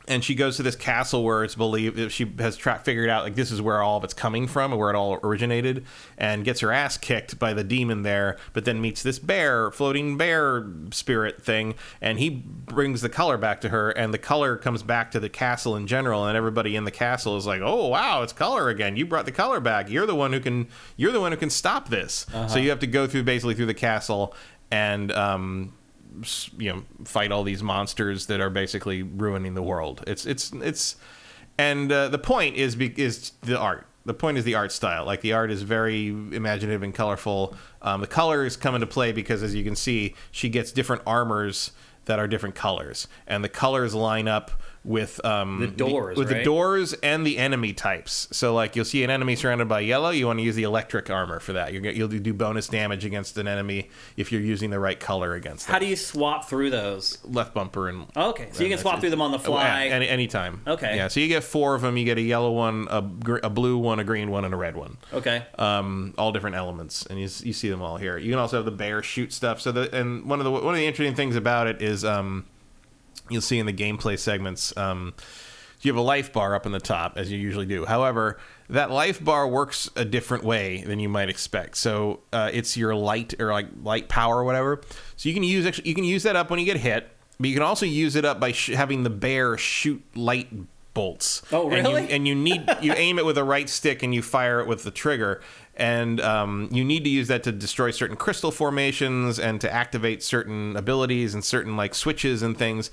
And she goes to this castle where it's believed she has figured out this is where all of it's coming from and where it all originated, and gets her ass kicked by the demon there, but then meets this floating bear spirit thing, and he brings the color back to her, and the color comes back to the castle in general, and everybody in the castle is like, oh wow, it's color again. You brought the color back. You're the one who can stop this. Uh-huh. So you have to go through the castle and fight all these monsters that are basically ruining the world. And the point is the art. The point is the art style. The art is very imaginative and colorful. The colors come into play because, as you can see, she gets different armors that are different colors, and the colors line up with the doors, the doors and the enemy types. So you'll see an enemy surrounded by yellow, you want to use the electric armor for that. You'll do bonus damage against an enemy if you're using the right color against them. How do you swap through those? Left bumper and... Okay, so you can swap through them on the fly. Anytime. Okay. Yeah, so you get 4 of them. You get a yellow one, a blue one, a green one, and a red one. Okay. All different elements, and you see them all here. You can also have the bear shoot stuff. And one of the interesting things about it is you'll see in the gameplay segments, you have a life bar up in the top, as you usually do. However, that life bar works a different way than you might expect. So it's your light or light power or whatever. So you can use that up when you get hit, but you can also use it up by having the bear shoot light bolts. Oh, really? And you aim it with a right stick and you fire it with the trigger. And you need to use that to destroy certain crystal formations and to activate certain abilities and certain switches and things.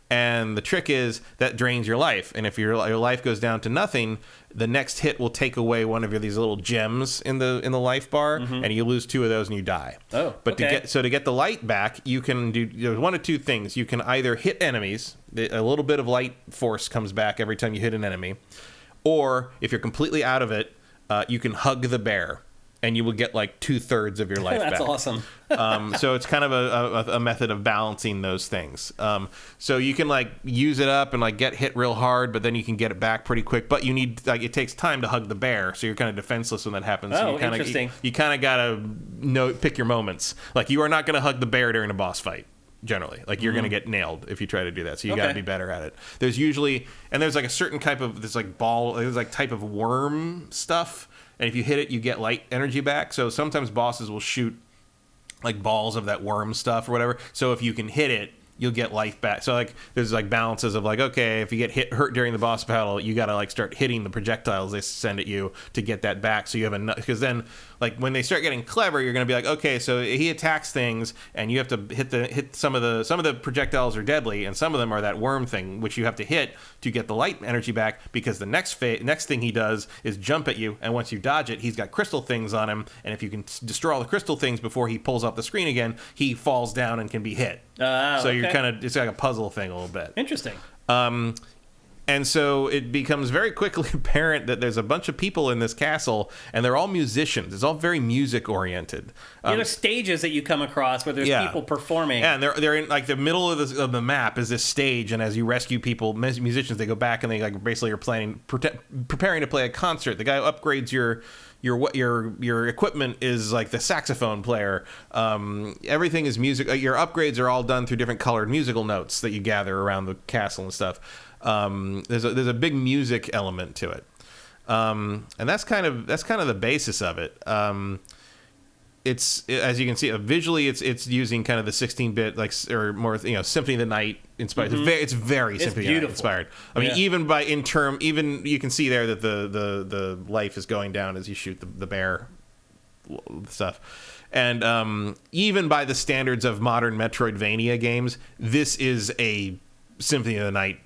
And the trick is that drains your life. And if your life goes down to nothing, the next hit will take away one of these little gems in the life bar, and you lose 2 of those and you die. Oh, but to get the light back, you can do one of 2 things. You can either hit enemies, a little bit of light force comes back every time you hit an enemy, or if you're completely out of it, you can hug the bear. and you will get like 2/3 of your life back. That's awesome. So it's kind of a method of balancing those things. So you can like use it up and like get hit real hard, but then you can get it back pretty quick. But you need like it takes time to hug the bear, so you're kind of defenseless when that happens. Oh, so you interesting. You kind of gotta pick your moments. Like you are not going to hug the bear during a boss fight. Generally, like you're going to get nailed if you try to do that. So you got to be better at it. There's usually, and there's like a certain type of there's like type of worm stuff, and if you hit it, you get light energy back. So sometimes bosses will shoot like balls of that worm stuff or whatever. So if you can hit it, you'll get life back. So like there's like balances of like, okay, if you get hurt during the boss battle, you got to like start hitting the projectiles they send at you to get that back. So you have enough, because then like when they start getting clever, you're going to be like, okay, so he attacks things and you have to hit some of the projectiles are deadly and some of them are that worm thing, which you have to hit to get the light energy back, because the next thing he does is jump at you, and once you dodge it, he's got crystal things on him, and if you can destroy all the crystal things before he pulls off the screen again, he falls down and can be hit. So you're kind of, it's like a puzzle thing a little bit. Interesting. And so it becomes very quickly apparent that there's a bunch of people in this castle, and they're all musicians. It's all very music oriented. There's stages that you come across where there's people performing. Yeah, and they're in like the middle of the map is this stage, and as you rescue people, musicians, they go back and they like basically are preparing to play a concert. The guy who upgrades your equipment is like the saxophone player. Everything is music. Your upgrades are all done through different colored musical notes that you gather around the castle and stuff. There's a big music element to it, and that's kind of the basis of it. It's, as you can see, visually it's using kind of the 16-bit or more Symphony of the Night inspired. Mm-hmm. It's very Symphony of the Night inspired. I mean, even you can see there that the life is going down as you shoot the bear stuff. And even by the standards of modern Metroidvania games, this is a Symphony of the Night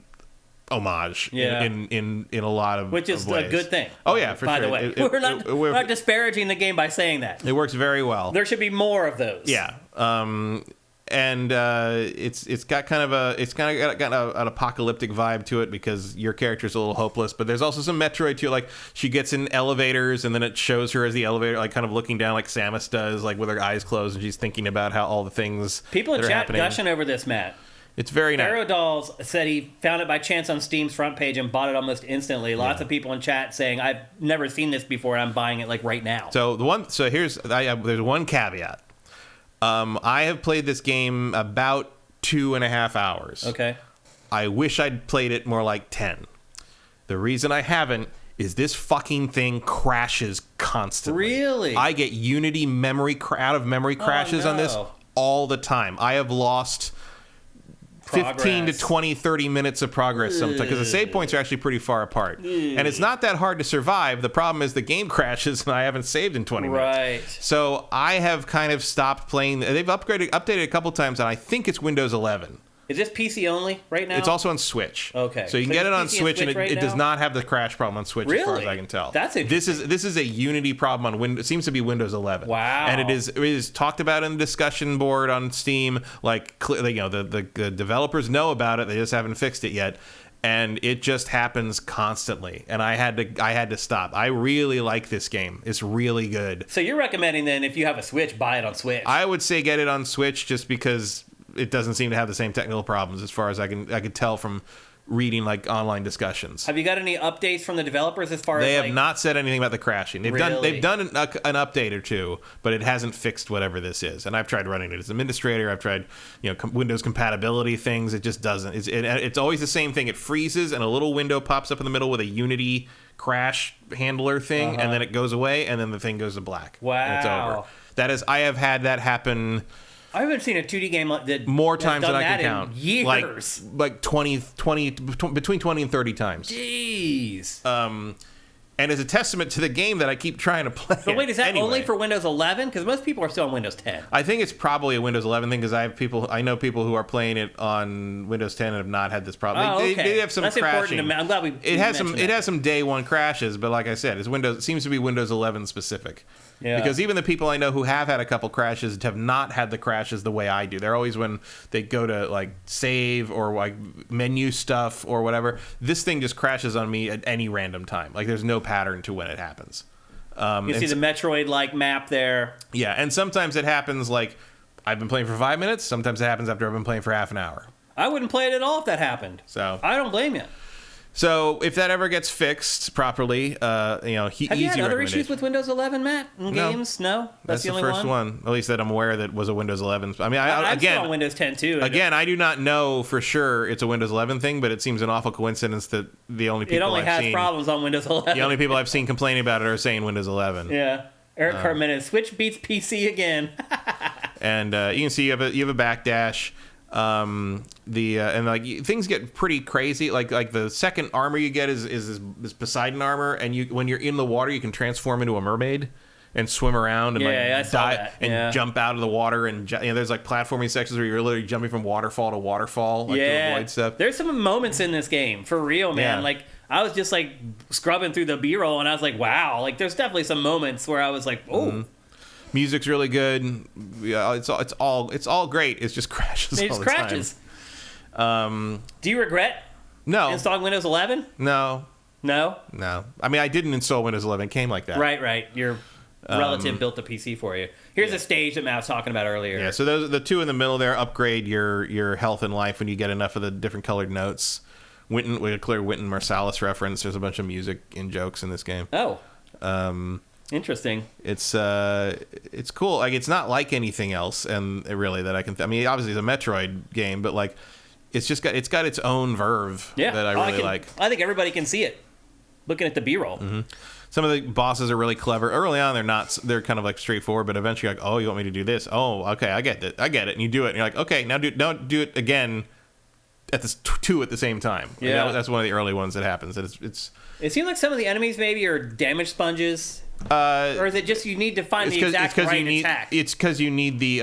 homage in a lot of which is ways. A good thing. Oh yeah, for by sure. the way, we're not disparaging the game by saying that. It works very well. There should be more of those. Yeah. And it's got kind of an apocalyptic vibe to it, because your character's a little hopeless, but there's also some Metroid to it. Like she gets in elevators and then it shows her as the elevator, like kind of looking down like Samus does, like with her eyes closed, and she's thinking about how all the things people in chat happening. Gushing over this, Matt. It's very nice. Pharaoh Dolls said he found it by chance on Steam's front page and bought it almost instantly. Lots of people in chat saying, I've never seen this before and I'm buying it like right now. So there's one caveat. I have played this game about 2.5 hours. Okay. I wish I'd played it more like 10. The reason I haven't is this fucking thing crashes constantly. Really? I get Unity out of memory crashes on this all the time. I have lost 15 to 20, 30 minutes of progress sometimes, because the save points are actually pretty far apart. And it's not that hard to survive. The problem is the game crashes and I haven't saved in 20 minutes. Right. So I have kind of stopped playing. They've updated a couple times, and I think it's Windows 11. Is this PC only right now? It's also on Switch. Okay. So you can get it on Switch, and it does not have the crash problem on Switch, as far as I can tell. That's interesting. This is a Unity problem on Windows. It seems to be Windows 11. Wow. And it is talked about in the discussion board on Steam. Like, the developers know about it. They just haven't fixed it yet. And it just happens constantly, and I had to stop. I really like this game. It's really good. So you're recommending then, if you have a Switch, buy it on Switch? I would say get it on Switch, just because it doesn't seem to have the same technical problems, as far as I could tell from reading like online discussions. Have you got any updates from the developers as far as they have not said anything about the crashing? They've done an update or two, but it hasn't fixed whatever this is. And I've tried running it as administrator. I've tried Windows compatibility things. It just doesn't. It's always the same thing. It freezes and a little window pops up in the middle with a Unity crash handler thing, and then it goes away, and then the thing goes to black. Wow. And it's over. I have had that happen. I haven't seen a 2D game that more times than I can count. Years. Like 20, between 20 and 30 times. Jeez. And as a testament to the game that I keep trying to play. But wait, is that only for Windows 11? Because most people are still on Windows 10. I think it's probably a Windows 11 thing, because I know people who are playing it on Windows 10 and have not had this problem. They have some That's crashing. Important to me. I'm glad it has some day one crashes, but like I said, it seems to be Windows 11 specific. Yeah. Because even the people I know who have had a couple crashes have not had the crashes the way I do. They're always when they go to like save or like menu stuff or whatever. This thing just crashes on me at any random time. Like there's no pattern to when it happens. You see the Metroid-like map there. Yeah, and sometimes it happens like I've been playing for 5 minutes. Sometimes it happens after I've been playing for half an hour. I wouldn't play it at all if that happened. So I don't blame you. So if that ever gets fixed properly, Have you had other issues with Windows 11, Matt, in games? No? That's the only first one, at least that I'm aware that was a Windows 11. I mean, I'm again, still on Windows 10 too. Again, I do not know for sure it's a Windows 11 thing, but it seems an awful coincidence that the only people I've seen... It only has problems on Windows 11. The only people I've seen complaining about it are saying Windows 11. Yeah. Eric Carmena, Switch beats PC again. And you can see you have a backdash. And like things get pretty crazy. Like the second armor you get is this Poseidon armor, and when you're in the water, you can transform into a mermaid and swim around and dive and jump out of the water. And there's like platforming sections where you're literally jumping from waterfall to waterfall to avoid stuff. There's some moments in this game for real, man. Yeah. Like I was just like scrubbing through the B-roll, and I was like, wow. Like there's definitely some moments where I was like, oh. Mm-hmm. Music's really good. Yeah, it's all great. It just crashes. It just crashes. Do you regret installing Windows 11? No. No? No. I mean, I didn't install Windows 11. It came like that. Right. Your relative built a PC for you. Here's a stage that Matt was talking about earlier. Yeah. So those the two in the middle there upgrade your health and life when you get enough of the different colored notes. We a clear Wynton Marsalis reference. There's a bunch of music and jokes in this game. Oh. Interesting. It's cool. Like it's not like anything else, and really that I can. I mean, obviously it's a Metroid game, but like it's got its own verve that I really like. I think everybody can see it looking at the B-roll. Mm-hmm. Some of the bosses are really clever. Early on, they're not. They're kind of like straightforward, but eventually, you're like, oh, you want me to do this? Oh, okay, I get it, and you do it, and you're like, okay, now don't do it again. At the two at the same time. Yeah, that's one of the early ones that happens. It seems like some of the enemies maybe are damage sponges. Or is it just you need to find the exact right attack? It's because you need the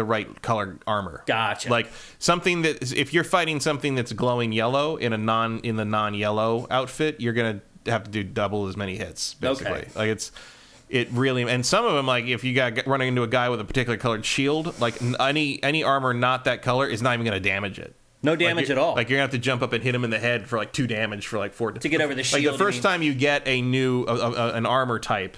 right color armor. Gotcha. Like something that if you're fighting something that's glowing yellow in the non-yellow outfit, you're gonna have to do double as many hits. Basically, like it really. And some of them, like if you got running into a guy with a particular colored shield, like any armor not that color is not even gonna damage it. No damage at all. Like you're gonna have to jump up and hit him in the head for like 2 damage for like 4 to get over the shield. Like the first time you get a new an armor type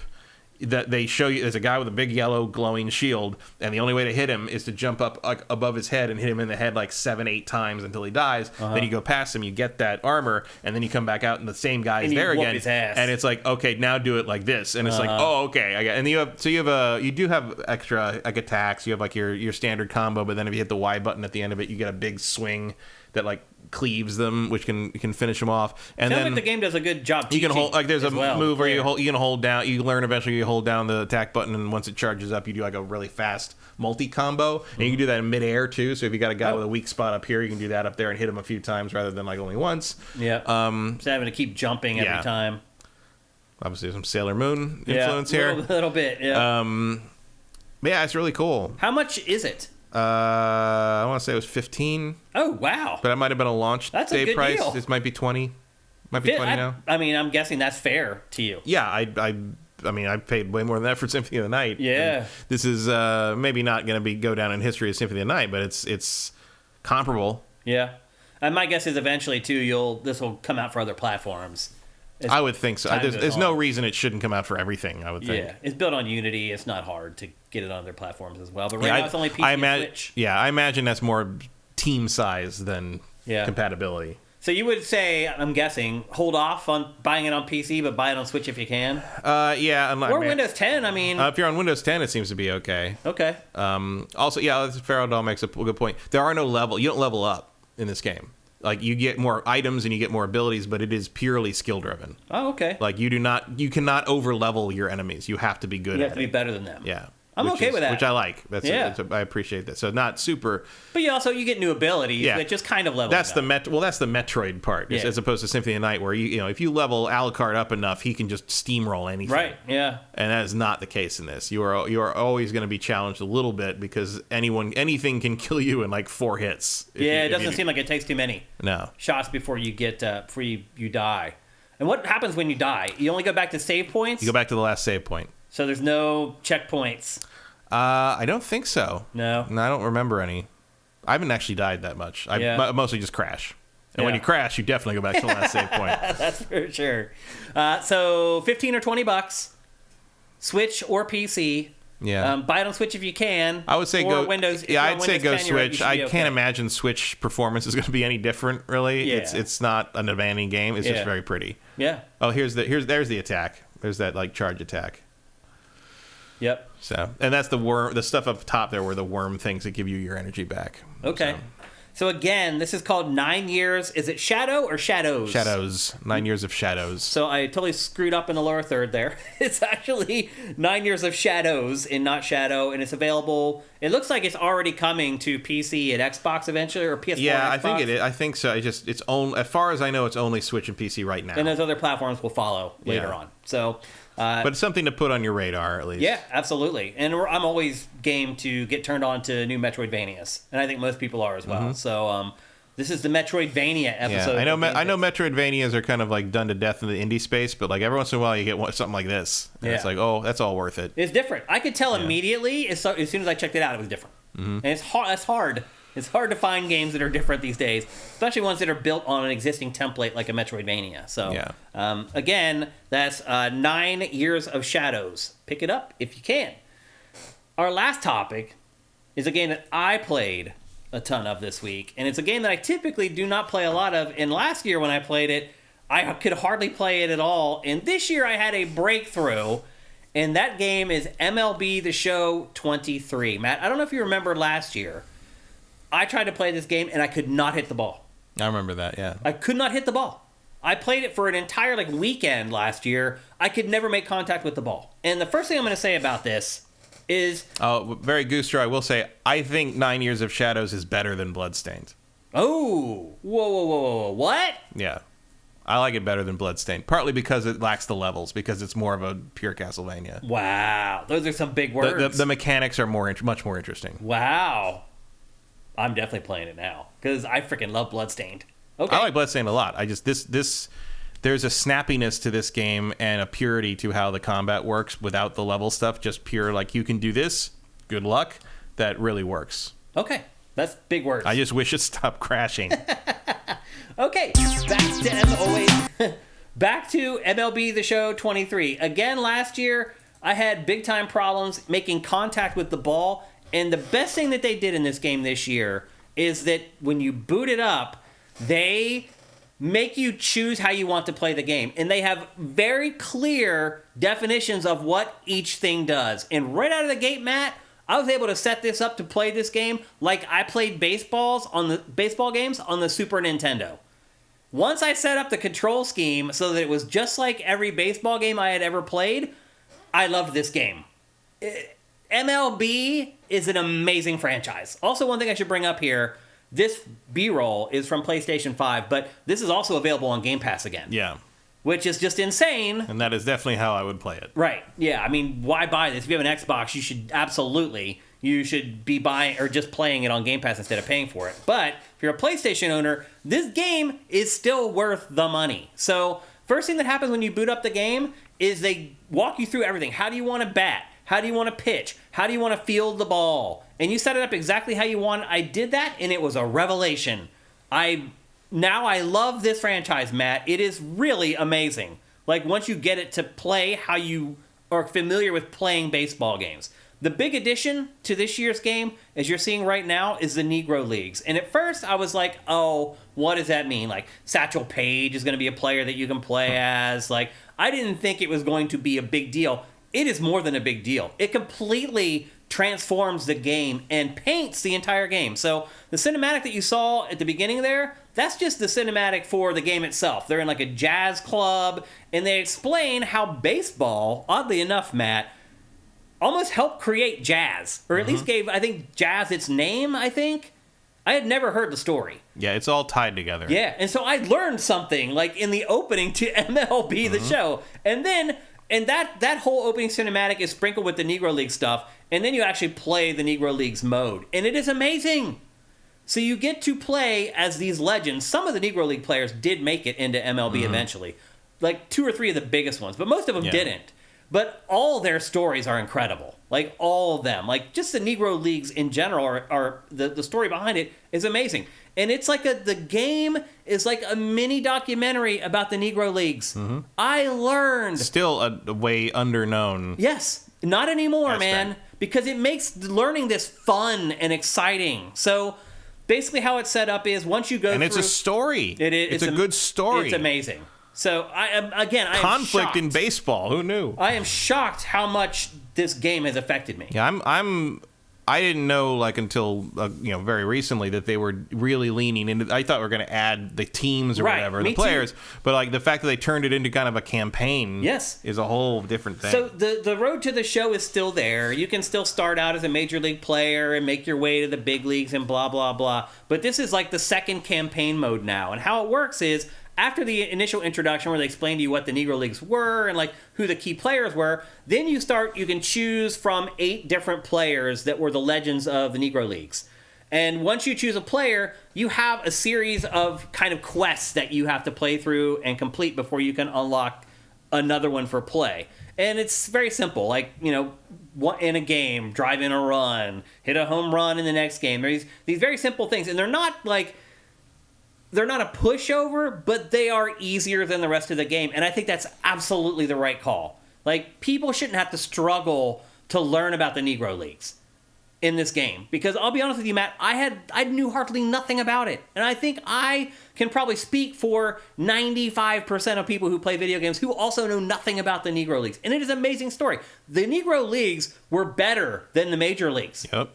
that they show you, there's a guy with a big yellow glowing shield, and the only way to hit him is to jump up like above his head and hit him in the head like 7-8 times until he dies. Then you go past him, you get that armor, and then you come back out and the same guy is there again. His ass. And it's like, okay, now do it like this, and it's like, oh, okay, I got. And you do have extra like attacks. You have like your standard combo, but then if you hit the Y button at the end of it, you get a big swing that like cleaves them, which can finish them off. And then like the game does a good job. You can hold like there's a move where you can hold down. You learn eventually you hold down the attack button, and once it charges up, you do like a really fast multi combo, and you can do that in midair too. So if you got a guy with a weak spot up here, you can do that up there and hit him a few times rather than like only once. Yeah. Instead of having to keep jumping every time. Obviously, there's some Sailor Moon influence here. A little bit. Yeah. Yeah, it's really cool. How much is it? I want to say it was 15. Oh wow! But that might have been a launch day price. Deal. This might be 20. Might be 20 now. I mean, I'm guessing that's fair to you. Yeah, I mean, I paid way more than that for Symphony of the Night. Yeah. And this is maybe not going to go down in history as Symphony of the Night, but it's comparable. Yeah, and my guess is eventually too, this will come out for other platforms. I would think so. There's no reason it shouldn't come out for everything, I would think. Yeah, it's built on Unity. It's not hard to get it on other platforms as well. But right now it's only PC and Switch. Yeah, I imagine that's more team size than compatibility. So you would say, I'm guessing, hold off on buying it on PC, but buy it on Switch if you can? Yeah. Or Windows 10, I mean. If you're on Windows 10, it seems to be okay. Okay. Also, Pharaoh Doll makes a good point. There are no you don't level up in this game. Like you get more items and you get more abilities, but it is purely skill driven. Oh, okay. Like you cannot over level your enemies. You have to be good. You have to be better than them. Yeah. I'm okay with that. Which I like. I appreciate that. So not super. But you get new abilities that just kind of level. That's the Metroid part, as opposed to Symphony of the Night, where if you level Alucard up enough, he can just steamroll anything. Right. Yeah. And that is not the case in this. You are always going to be challenged a little bit because anything can kill you in like 4 hits. It doesn't seem like it takes too many. No. Shots before you get you die. And what happens when you die? You only go back to save points. You go back to the last save point. So there's no checkpoints. I don't think so. No, I don't remember any. I haven't actually died that much. I mostly just crash. And when you crash, you definitely go back to the last save point. That's for sure. So $15 or $20. Switch or PC. Yeah. Buy it on Switch if you can. I would say go Windows. Yeah, I'd say go 10, Switch. I okay. can't imagine Switch performance is going to be any different. Really, Yeah. it's not a demanding game. It's just very pretty. Yeah. Oh, there's the attack. There's that like charge attack. Yep. So, and that's the stuff up top there were the worm things that give you your energy back. Okay. So again, this is called 9 Years. Is it Shadow or Shadows? Shadows. 9 Years of Shadows. So I totally screwed up in the lower third there. It's actually 9 Years of Shadows and not Shadow, and it's available. It looks like it's already coming to PC and Xbox eventually, or PS4. Yeah, and Xbox. I think it is. I think so. It's only, as far as I know, it's only Switch and PC right now. And those other platforms will follow later on. So. But it's something to put on your radar, at least. Yeah, absolutely. And I'm always game to get turned on to new Metroidvanias, and I think most people are as well. Mm-hmm. So this is the Metroidvania episode. Yeah, I know Metroidvanias are kind of like done to death in the indie space, but like every once in a while you get something like this, and it's like, oh, that's all worth it. It's different. I could tell immediately as soon as I checked it out, it was different. Mm-hmm. And it's hard. That's hard. It's hard to find games that are different these days, especially ones that are built on an existing template like a Metroidvania. So, again, that's 9 Years of Shadows. Pick it up if you can. Our last topic is a game that I played a ton of this week, and it's a game that I typically do not play a lot of. And last year when I played it, I could hardly play it at all. And this year I had a breakthrough, and that game is MLB The Show 23. Matt, I don't know if you remember last year. I tried to play this game, and I could not hit the ball. I remember that, yeah. I could not hit the ball. I played it for an entire weekend last year. I could never make contact with the ball. And the first thing I'm going to say about this is... Oh, very Gooster, I will say, I think 9 Years of Shadows is better than Bloodstained. Oh! Whoa. What? Yeah. I like it better than Bloodstained, partly because it lacks the levels, because it's more of a pure Castlevania. Wow. Those are some big words. The mechanics are much more interesting. Wow. I'm definitely playing it now because I freaking love Bloodstained. Okay. I like Bloodstained a lot. I just there's a snappiness to this game and a purity to how the combat works without the level stuff. Just pure like you can do this. Good luck. That really works. Okay, that's big words. I just wish it stopped crashing. Okay, back to MLB The Show 23. Again, last year I had big time problems making contact with the ball. And the best thing that they did in this game this year is that when you boot it up, they make you choose how you want to play the game. And they have very clear definitions of what each thing does. And right out of the gate, Matt, I was able to set this up to play this game like I played baseball games on the Super Nintendo. Once I set up the control scheme so that it was just like every baseball game I had ever played, I loved this game. MLB is an amazing franchise. Also, one thing I should bring up here, this B-roll is from PlayStation 5, but this is also available on Game Pass again. Yeah. Which is just insane. And that is definitely how I would play it. Right. Yeah, I mean, why buy this? If you have an Xbox, you should be buying or just playing it on Game Pass instead of paying for it. But if you're a PlayStation owner, this game is still worth the money. So, first thing that happens when you boot up the game is they walk you through everything. How do you want to bat? How do you want to pitch? How do you want to field the ball? And you set it up exactly how you want. I did that, and it was a revelation. Now I love this franchise, Matt. It is really amazing. Like, once you get it to play how you are familiar with playing baseball games. The big addition to this year's game, as you're seeing right now, is the Negro Leagues. And at first, I was like, oh, what does that mean? Like, Satchel Paige is going to be a player that you can play as. Like, I didn't think it was going to be a big deal. It is more than a big deal. It completely transforms the game and paints the entire game. So the cinematic that you saw at the beginning there, that's just the cinematic for the game itself. They're in like a jazz club, and they explain how baseball, oddly enough, Matt, almost helped create jazz. Or at least gave, I think, jazz its name, I think. I had never heard the story. Yeah, it's all tied together. Yeah, and so I learned something, like, in the opening to MLB The Show. And that whole opening cinematic is sprinkled with the Negro League stuff, and then you actually play the Negro Leagues mode. And it is amazing. So you get to play as these legends. Some of the Negro League players did make it into MLB eventually. Like 2 or 3 of the biggest ones, but most of them didn't. But all their stories are incredible. Like, all of them. Like, just the Negro Leagues in general are the story behind it is amazing. And it's like the game is like a mini documentary about the Negro Leagues. Mm-hmm. I learned. Still a way underknown. Yes. Not anymore, aspect. man. Because it makes learning this fun and exciting. So basically how it's set up is once you go and through... it's a story. It's a good story. It's amazing. So, I am conflict shocked. in baseball. Who knew? I am shocked how much this game has affected me. Yeah, I didn't know like until very recently that they were really leaning into. I thought we were going to add the teams or whatever, the players, but like the fact that they turned it into kind of a campaign, is a whole different thing. So the road to the show is still there. You can still start out as a major league player and make your way to the big leagues and blah blah blah. But this is like the second campaign mode now, and how it works is, after the initial introduction where they explain to you what the Negro Leagues were and like who the key players were, then you can choose from 8 different players that were the legends of the Negro Leagues. And once you choose a player, you have a series of kind of quests that you have to play through and complete before you can unlock another one for play. And it's very simple, like, in a game, drive in a run, hit a home run in the next game. There's these very simple things, and they're not a pushover, but they are easier than the rest of the game. And I think that's absolutely the right call. Like, people shouldn't have to struggle to learn about the Negro Leagues in this game. Because I'll be honest with you, Matt, I knew hardly nothing about it. And I think I can probably speak for 95% of people who play video games who also know nothing about the Negro Leagues. And it is an amazing story. The Negro Leagues were better than the major leagues. Yep.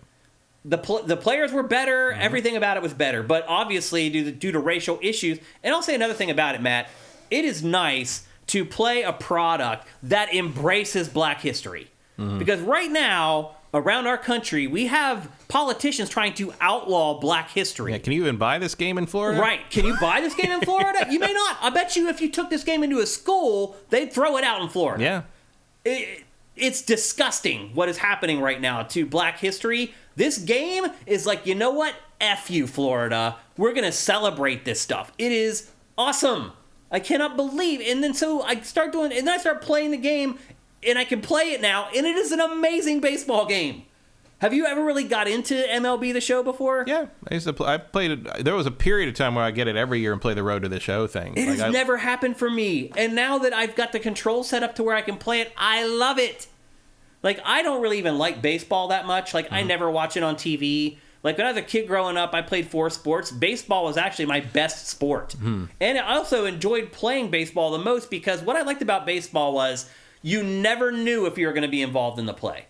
The players were better. Mm-hmm. Everything about it was better. But obviously, due to racial issues, and I'll say another thing about it, Matt, it is nice to play a product that embraces Black history. Mm-hmm. Because right now, around our country, we have politicians trying to outlaw Black history. Yeah, can you even buy this game in Florida? Right. Can you buy this game in Florida? You may not. I bet you if you took this game into a school, they'd throw it out in Florida. Yeah. It's disgusting what is happening right now to Black history. This game is like, you know what? F you, Florida. We're going to celebrate this stuff. It is awesome. I cannot believe. And then so I start playing the game, and I can play it now, and it is an amazing baseball game. Have you ever really got into MLB The Show before? Yeah, I played it. There was a period of time where I get it every year and play the Road to the Show thing. It has never happened for me. And now that I've got the control set up to where I can play it, I love it. Like, I don't really even like baseball that much. Like, I never watch it on TV. Like, when I was a kid growing up, I played 4 sports. Baseball was actually my best sport. And I also enjoyed playing baseball the most because what I liked about baseball was you never knew if you were going to be involved in the play.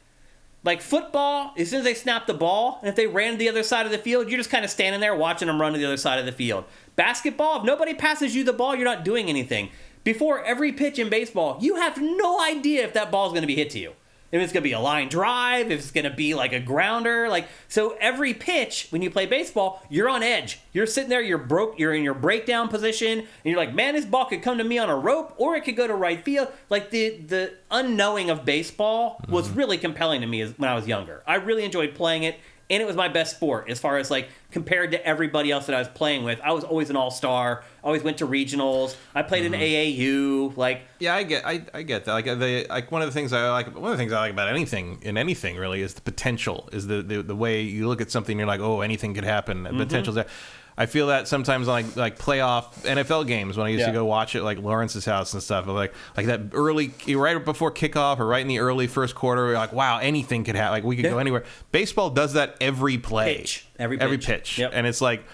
Like, football, as soon as they snapped the ball, and if they ran to the other side of the field, you're just kind of standing there watching them run to the other side of the field. Basketball, if nobody passes you the ball, you're not doing anything. Before every pitch in baseball, you have no idea if that ball is going to be hit to you. If it's going to be a line drive, if it's going to be like a grounder. So every pitch, when you play baseball, you're on edge. You're sitting there, you're in your breakdown position, and you're like, man, this ball could come to me on a rope, or it could go to right field. Like, the unknowing of baseball was really compelling to me when I was younger. I really enjoyed playing it, and it was my best sport as far as, like, compared to everybody else that I was playing with. I was always an all-star. I always went to regionals. I played in AAU. Like, yeah, I get that. Like one of the things I like about anything really is the potential. Is the way you look at something, and you're like, oh, anything could happen. The potential's there. I feel that sometimes like playoff NFL games when I used to go watch it like Lawrence's house and stuff. Like that early, right before kickoff or right in the early first quarter, you're like, wow, anything could happen. Like we could go anywhere. Baseball does that every play, every pitch, and it's like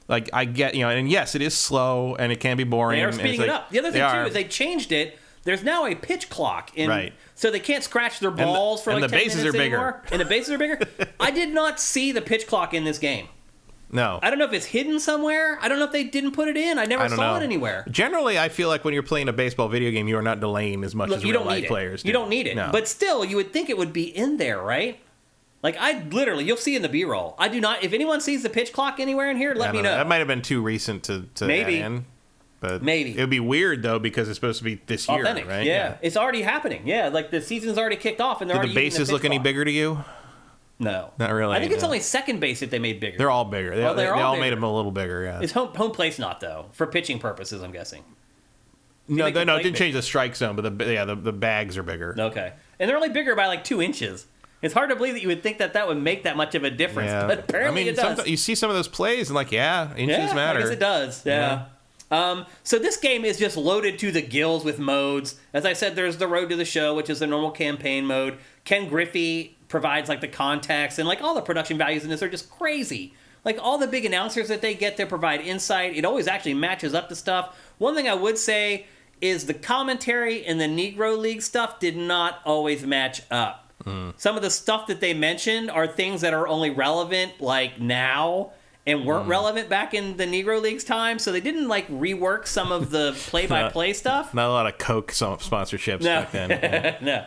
I get, and yes, it is slow and it can be boring. They are speeding it up. The other thing too is they changed it. There's now a pitch clock, so they can't scratch their balls for like 10 minutes anymore. And the bases are bigger. I did not see the pitch clock in this game. No. I don't know if it's hidden somewhere. I don't know if they didn't put it in. I never saw it anywhere. Generally, I feel like when you're playing a baseball video game, you are not delaying as much as real-life players do. You don't need it. No. But still, you would think it would be in there, right? Like, you'll see in the B-roll. I do not. If anyone sees the pitch clock anywhere in here, let me know. That might have been too recent to maybe. add in. But maybe. It would be weird, though, because it's supposed to be this year, authentic, right? Yeah. It's already happening. Yeah, like the season's already kicked off, and they're already using the pitch bases look any bigger to you? No. Not really. I think it's only second base that they made bigger. They're all bigger. They all made them a little bigger, yeah. It's home place not, though, for pitching purposes, I'm guessing. No, it didn't change the strike zone, but the bags are bigger. Okay. And they're only bigger by like 2 inches. It's hard to believe that you would think that would make that much of a difference, but apparently it does. You see some of those plays, and like, inches matter. I guess it does, yeah. So this game is just loaded to the gills with modes. As I said, there's the Road to the Show, which is the normal campaign mode. Ken Griffey provides like the context, and like all the production values in this are just crazy. Like all the big announcers that they get to provide insight, it always actually matches up to stuff. One thing I would say is the commentary in the Negro League stuff did not always match up. Some of the stuff that they mentioned are things that are only relevant like now and weren't relevant back in the Negro League's time, so they didn't like rework some of the play-by-play stuff. Not a lot of Coke sponsorships back then. No.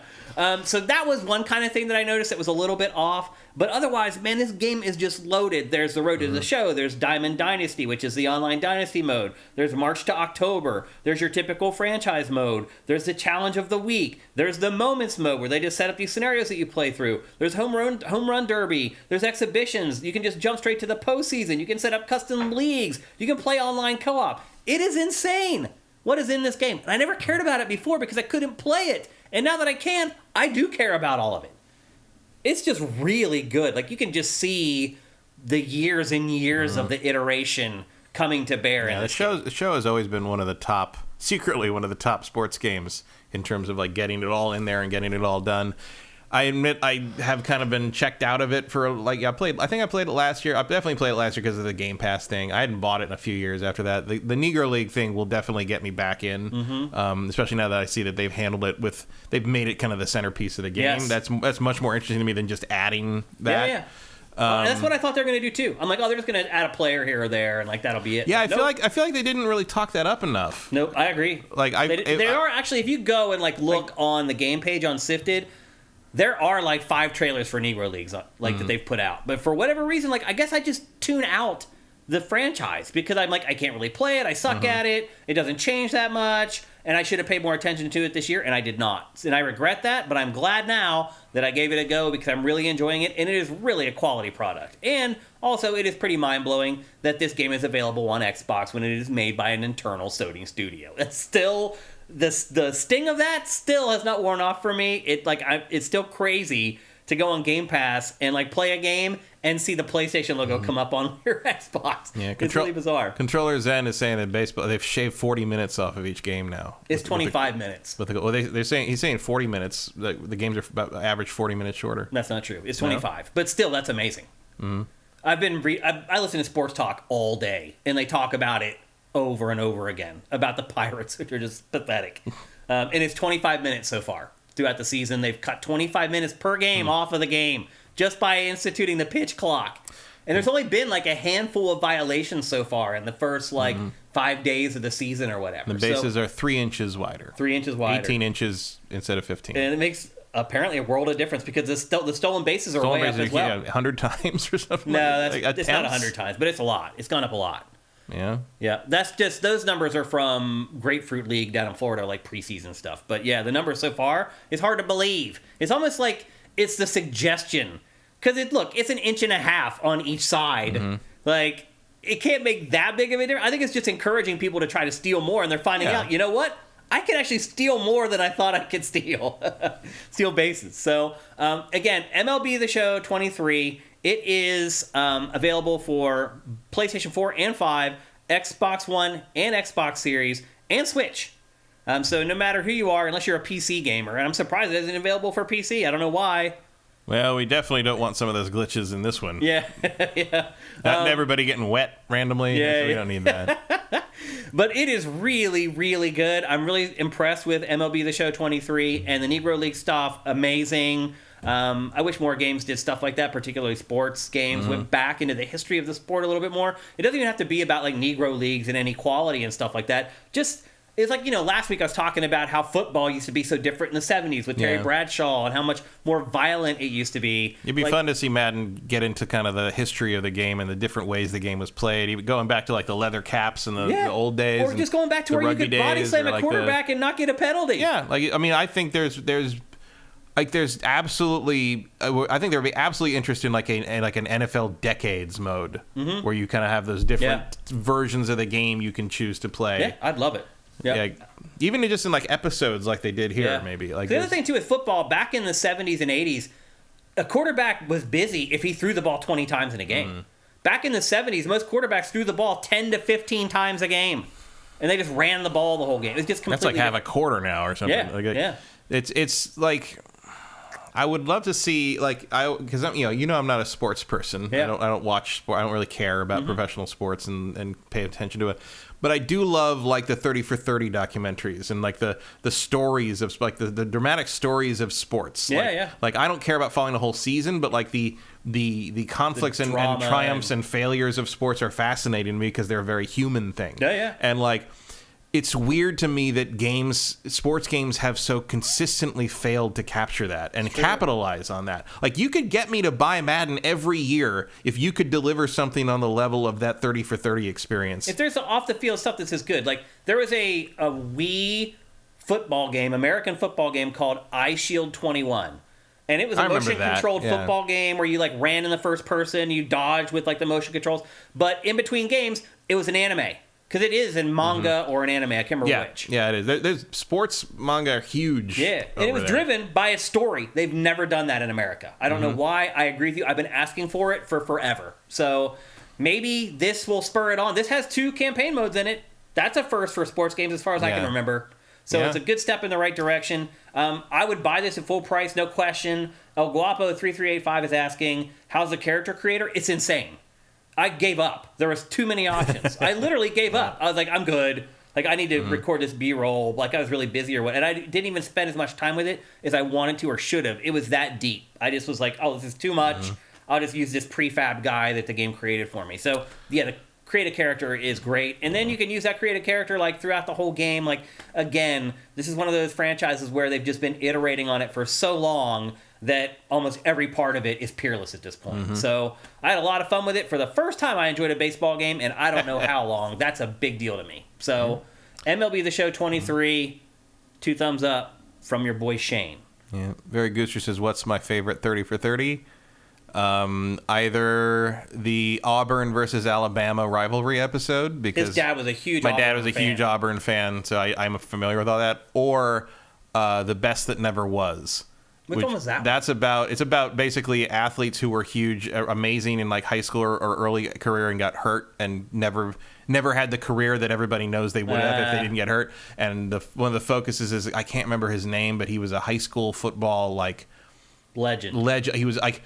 So that was one kind of thing that I noticed that was a little bit off. But otherwise, man, this game is just loaded. There's the Road to the Show. There's Diamond Dynasty, which is the online Dynasty mode. There's March to October. There's your typical franchise mode. There's the Challenge of the Week. There's the Moments mode, where they just set up these scenarios that you play through. There's Home Run Derby. There's exhibitions. You can just jump straight to the postseason. You can set up custom leagues. You can play online co-op. It is insane what is in this game. And I never cared about it before because I couldn't play it. And now that I can, I do care about all of it. It's just really good. Like, you can just see the years and years of the iteration coming to bear. Yeah, the show has always been secretly one of the top sports games in terms of like getting it all in there and getting it all done. I admit I have kind of been checked out of it for like I think I played it last year. I definitely played it last year because of the Game Pass thing. I hadn't bought it in a few years after that. The Negro League thing will definitely get me back in, especially now that I see that they've handled it they've made it kind of the centerpiece of the game. Yes. That's much more interesting to me than just adding that. Yeah. That's what I thought they were going to do too. I'm like, they're just going to add a player here or there, and like that'll be it. Yeah, I feel like they didn't really talk that up enough. Nope, I agree. Like they are actually, if you go and like look on the game page on Sifted, there are like 5 trailers for Negro Leagues that they've put out. But for whatever reason, like I guess I just tune out the franchise because I'm like, I can't really play it. I suck at it. It doesn't change that much. And I should have paid more attention to it this year, and I did not. And I regret that, but I'm glad now that I gave it a go because I'm really enjoying it, and it is really a quality product. And also, it is pretty mind-blowing that this game is available on Xbox when it is made by an internal Sony studio. It's still... The sting of that still has not worn off for me. It's still crazy to go on Game Pass and like play a game and see the PlayStation logo come up on your Xbox. Yeah, it's really bizarre. Controller Zen is saying that baseball they've shaved 40 minutes off of each game now. It's 25 minutes. They're saying he's saying 40 minutes. The games are about average 40 minutes shorter. That's not true. It's 25, but still, that's amazing. I listen to sports talk all day, and they talk about it over and over again about the Pirates, which are just pathetic. And it's 25 minutes so far throughout the season. They've cut 25 minutes per game off of the game just by instituting the pitch clock. And there's only been like a handful of violations so far in the first 5 days of the season or whatever. The bases are 3 inches wider. 3 inches wider. 18 inches instead of 15. And it makes apparently a world of difference because the stolen bases are way up as well. 100 times or something? No, it's not 100 times, but it's a lot. It's gone up a lot. Yeah. That's just, those numbers are from Grapefruit League down in Florida, like preseason stuff. But yeah, the numbers so far, it's hard to believe. It's almost like it's the suggestion. Because it's an inch and a half on each side. Like, it can't make that big of a difference. I think it's just encouraging people to try to steal more, and they're finding out, you know what? I can actually steal more than I thought I could steal. Steal bases. So, again, MLB The Show 23. It is available for PlayStation 4 and 5, Xbox One and Xbox Series, and Switch. So no matter who you are, unless you're a PC gamer, and I'm surprised it isn't available for PC. I don't know why. Well, we definitely don't want some of those glitches in this one. Yeah. Not everybody getting wet randomly. So we don't need that. But it is really, really good. I'm really impressed with MLB The Show 23 and the Negro League stuff. Amazing. I wish more games did stuff like that, particularly sports games, went back into the history of the sport a little bit more. It doesn't even have to be about like Negro Leagues and inequality and stuff like that. Just, it's like, last week I was talking about how football used to be so different in the 70s with Terry Bradshaw and how much more violent it used to be. It'd be fun to see Madden get into kind of the history of the game and the different ways the game was played. Even going back to like the leather caps and the old days. Or just going back to where you could body slam a quarterback and not get a penalty. Yeah, I think there's absolutely, I think there would be absolutely interest in like an NFL decades mode where you kind of have those different versions of the game you can choose to play. Yeah, I'd love it. Yeah. Even just in like episodes like they did here, maybe. Like the other thing too with football, back in the 70s and 80s, a quarterback was busy if he threw the ball 20 times in a game. Back in the 70s, most quarterbacks threw the ball 10 to 15 times a game. And they just ran the ball the whole game. It's just completely... That's like half a quarter now or something. Yeah, It's like... I would love to see, because I'm not a sports person. Yeah. I don't watch sport. I don't really care about professional sports and pay attention to it. But I do love like the 30 for 30 documentaries and like the stories of like the dramatic stories of sports. Like I don't care about following the whole season, but like the conflicts and triumphs and failures of sports are fascinating to me because they're a very human thing. And like, it's weird to me that sports games have so consistently failed to capture that and capitalize on that. Like, you could get me to buy Madden every year if you could deliver something on the level of that 30 for 30 experience. If there's off the field stuff that's as good, like there was a Wii football game, American football game called Eye Shield 21. And it was a motion-controlled football game where you, like, ran in the first person, you dodged with, like, the motion controls. But in between games, it was an anime. Because it is in manga or an anime. I can't remember which. Yeah, it is. There's sports manga are huge. Yeah, and it was driven by a story. They've never done that in America. I don't know why. I agree with you. I've been asking for it for forever. So maybe this will spur it on. This has 2 campaign modes in it. That's a first for sports games as far as I can remember. So it's a good step in the right direction. I would buy this at full price, no question. El Guapo 3385 is asking, how's the character creator? It's insane. I gave up. There was too many options. I literally gave up. I was like, I'm good. Like, I need to record this B-roll. Like, I was really busy or what. And I didn't even spend as much time with it as I wanted to or should have. It was that deep. I just was like, oh, this is too much. I'll just use this prefab guy that the game created for me. So, yeah, the creative character is great. And then you can use that creative character, like, throughout the whole game. Like, again, this is one of those franchises where they've just been iterating on it for so long that almost every part of it is peerless at this point. So I had a lot of fun with it. For the first time, I enjoyed a baseball game, and I don't know how long. That's a big deal to me. So MLB The Show 23, 2 thumbs up from your boy Shane. Yeah, Very Gooster says, what's my favorite 30 for 30? Either the Auburn versus Alabama rivalry episode, because his dad was a huge huge Auburn fan, so I'm familiar with all that, or The Best That Never Was. Which one was that? It's about basically athletes who were huge, amazing in like high school or early career and got hurt and never had the career that everybody knows they would have if they didn't get hurt. And one of the focuses is, I can't remember his name, but he was a high school football like legend. He was like,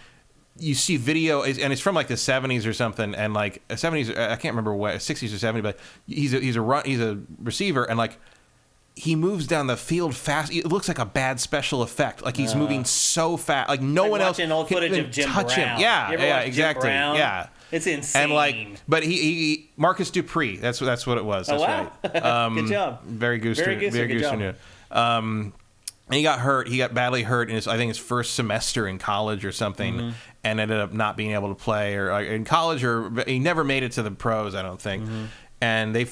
you see video, and it's from like the 70s or something, and like 70s, I can't remember what, 60s or 70s, but he's a receiver, and like, he moves down the field fast. It looks like a bad special effect. Like he's moving so fast. Like no one else can old footage of Jim touch Brown. him. Yeah, exactly. Yeah, it's insane. And but he Marcus Dupree. That's what it was. That's wow. Right. Good job. Very Gooster. And he got hurt. He got badly hurt in I think his first semester in college or something, and ended up not being able to play or in college, or he never made it to the pros, I don't think. And they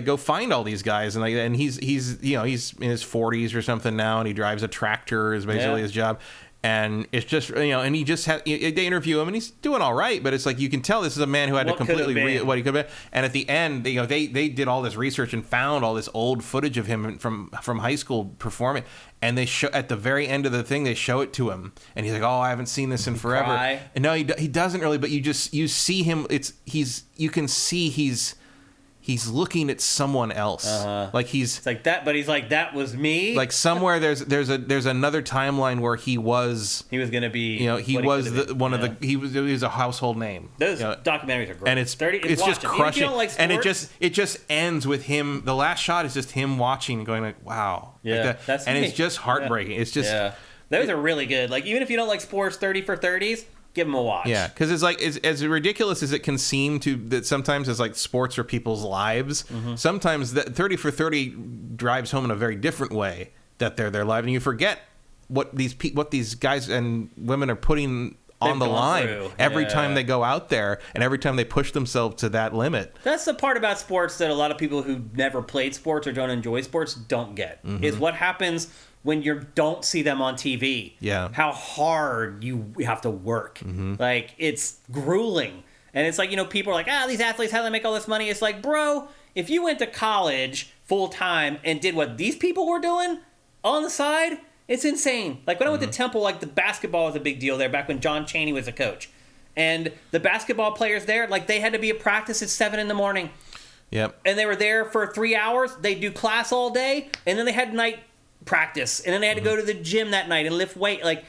go find all these guys, and he's in his 40s or something now, and he drives a tractor is basically his job. And it's just, and he just they interview him, and he's doing all right, but it's like you can tell this is a man who had to completely what he could have been. And at the end, they did all this research and found all this old footage of him from high school performing, and they show at the very end of the thing, they show it to him, and he's like, "Oh, I haven't seen this in forever." Cry. And no, he doesn't really, but you see him. You can see he's looking at someone else. Like it's like that, but he's like, that was me. Like somewhere there's another timeline where he was going to be. He was he was a household name. Those documentaries are great. And it's just crushing. Like and it just ends with him. The last shot is just him watching and going like, wow. Yeah, like that. And it's just heartbreaking. It's just those are really good. Like even if you don't like sports, 30 for 30s. Give them a watch. Yeah, because it's like as ridiculous as it can seem to that sometimes as like sports are people's lives. Sometimes that 30 for 30 drives home in a very different way that they're their life, and you forget what these guys and women are putting on the line every time they go out there and every time they push themselves to that limit. That's the part about sports that a lot of people who never played sports or don't enjoy sports don't get, is what happens when you don't see them on TV. Yeah. How hard you have to work. Like, it's grueling. And it's like, people are like, these athletes, how do they make all this money? It's like, bro, if you went to college full time and did what these people were doing on the side, it's insane. Like when I went to Temple, like the basketball was a big deal there back when John Chaney was a coach. And the basketball players there, like they had to be at practice at 7 a.m. Yep. And they were there for 3 hours. They do class all day, and then they had night practice, and then they had to go to the gym that night and lift weight. Like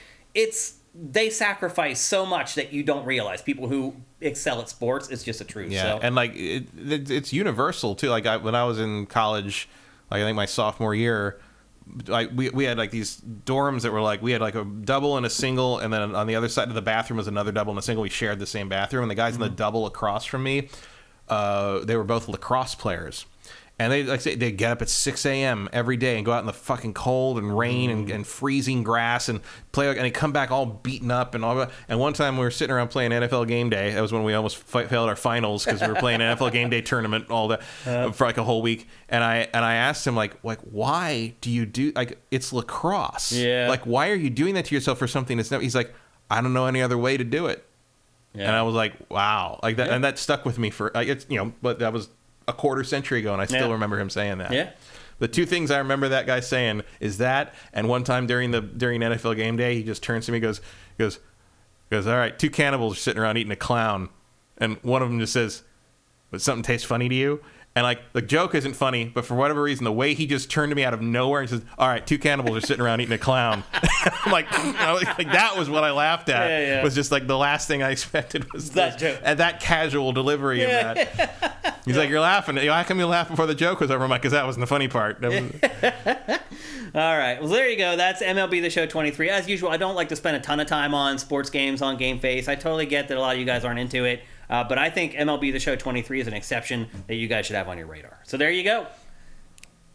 they sacrifice so much that you don't realize. People who excel at sports, it's just a truth. Yeah, so. and like it's universal too. Like when I was in college, like I think my sophomore year, like we had like these dorms that were like, we had like a double and a single, and then on the other side of the bathroom was another double and a single. We shared the same bathroom, and the guys in the double across from me, they were both lacrosse players. And they get up at 6 a.m. every day and go out in the fucking cold and rain and freezing grass and play. And they come back all beaten up and all that. And one time we were sitting around playing NFL Game Day. That was when we almost failed our finals because we were playing NFL Game Day tournament for like a whole week. And I asked him like why do you do it's lacrosse? Yeah. Like why are you doing that to yourself for something that's never? He's like, I don't know any other way to do it. Yeah. And I was like, wow, like that, and that stuck with me for but that was a quarter century ago, and I still remember him saying that. Yeah. The two things I remember that guy saying is that, and one time during NFL Game Day, he just turns to me, goes, all right, two cannibals are sitting around eating a clown, and one of them just says, "Would something taste funny to you?" And like the joke isn't funny, but for whatever reason, the way he just turned to me out of nowhere and says, "All right, two cannibals are sitting around eating a clown." I'm like, that was what I laughed at. Yeah. Was just like the last thing I expected was that joke. And that casual delivery of that. He's like, "You're laughing. How come you laughed before the joke was over?" I'm like, "Because that wasn't the funny part." All right. Well, there you go. That's MLB The Show 23. As usual, I don't like to spend a ton of time on sports games on GameFace. I totally get that a lot of you guys aren't into it. But I think MLB The Show 23 is an exception that you guys should have on your radar. So there you go.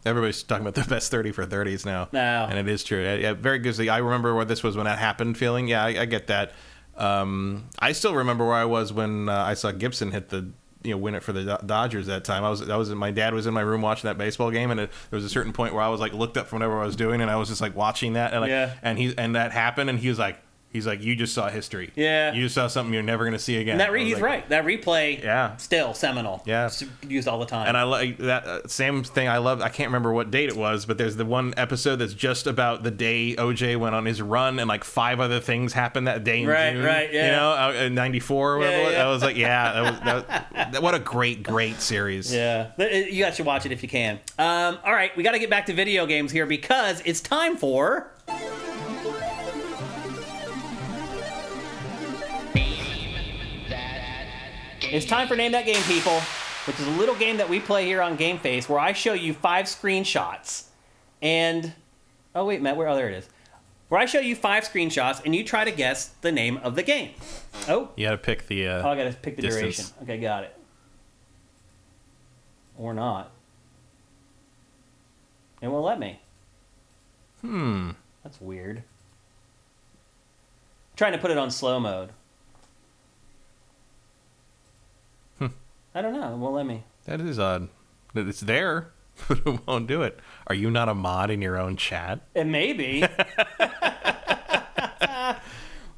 Everybody's talking about the best 30 for 30s now. No. And it is true. Yeah, very good. I remember where this was when that happened feeling. Yeah, I get that. I still remember where I was when I saw Gibson hit the win it for the Dodgers that time. My dad was in my room watching that baseball game, and there was a certain point where I was like looked up from whatever I was doing, and I was just like watching that, and and that happened, and he's like, you just saw history. Yeah. You just saw something you're never going to see again. And he's right. That replay, still seminal. Yeah. It's used all the time. And I like that same thing. I can't remember what date it was, but there's the one episode that's just about the day OJ went on his run, and like 5 other things happened that day in June. Right, yeah. In 94 or whatever. Yeah. I was like, that what a great series. Yeah. You guys should watch it if you can. All right. We got to get back to video games here because it's time for... It's time for Name That Game, people, which is a little game that we play here on GameFace where I show you 5 screenshots and... Oh, wait, Matt, there it is. Where I show you 5 screenshots and you try to guess the name of the game. Oh. You got to pick the I got to pick the distance. duration. Okay, got it. Or not. It won't let me. That's weird. I'm trying to put it on slow mode. I don't know. It won't let me. That is odd. It's there, but it won't do it. Are you not a mod in your own chat? It may be.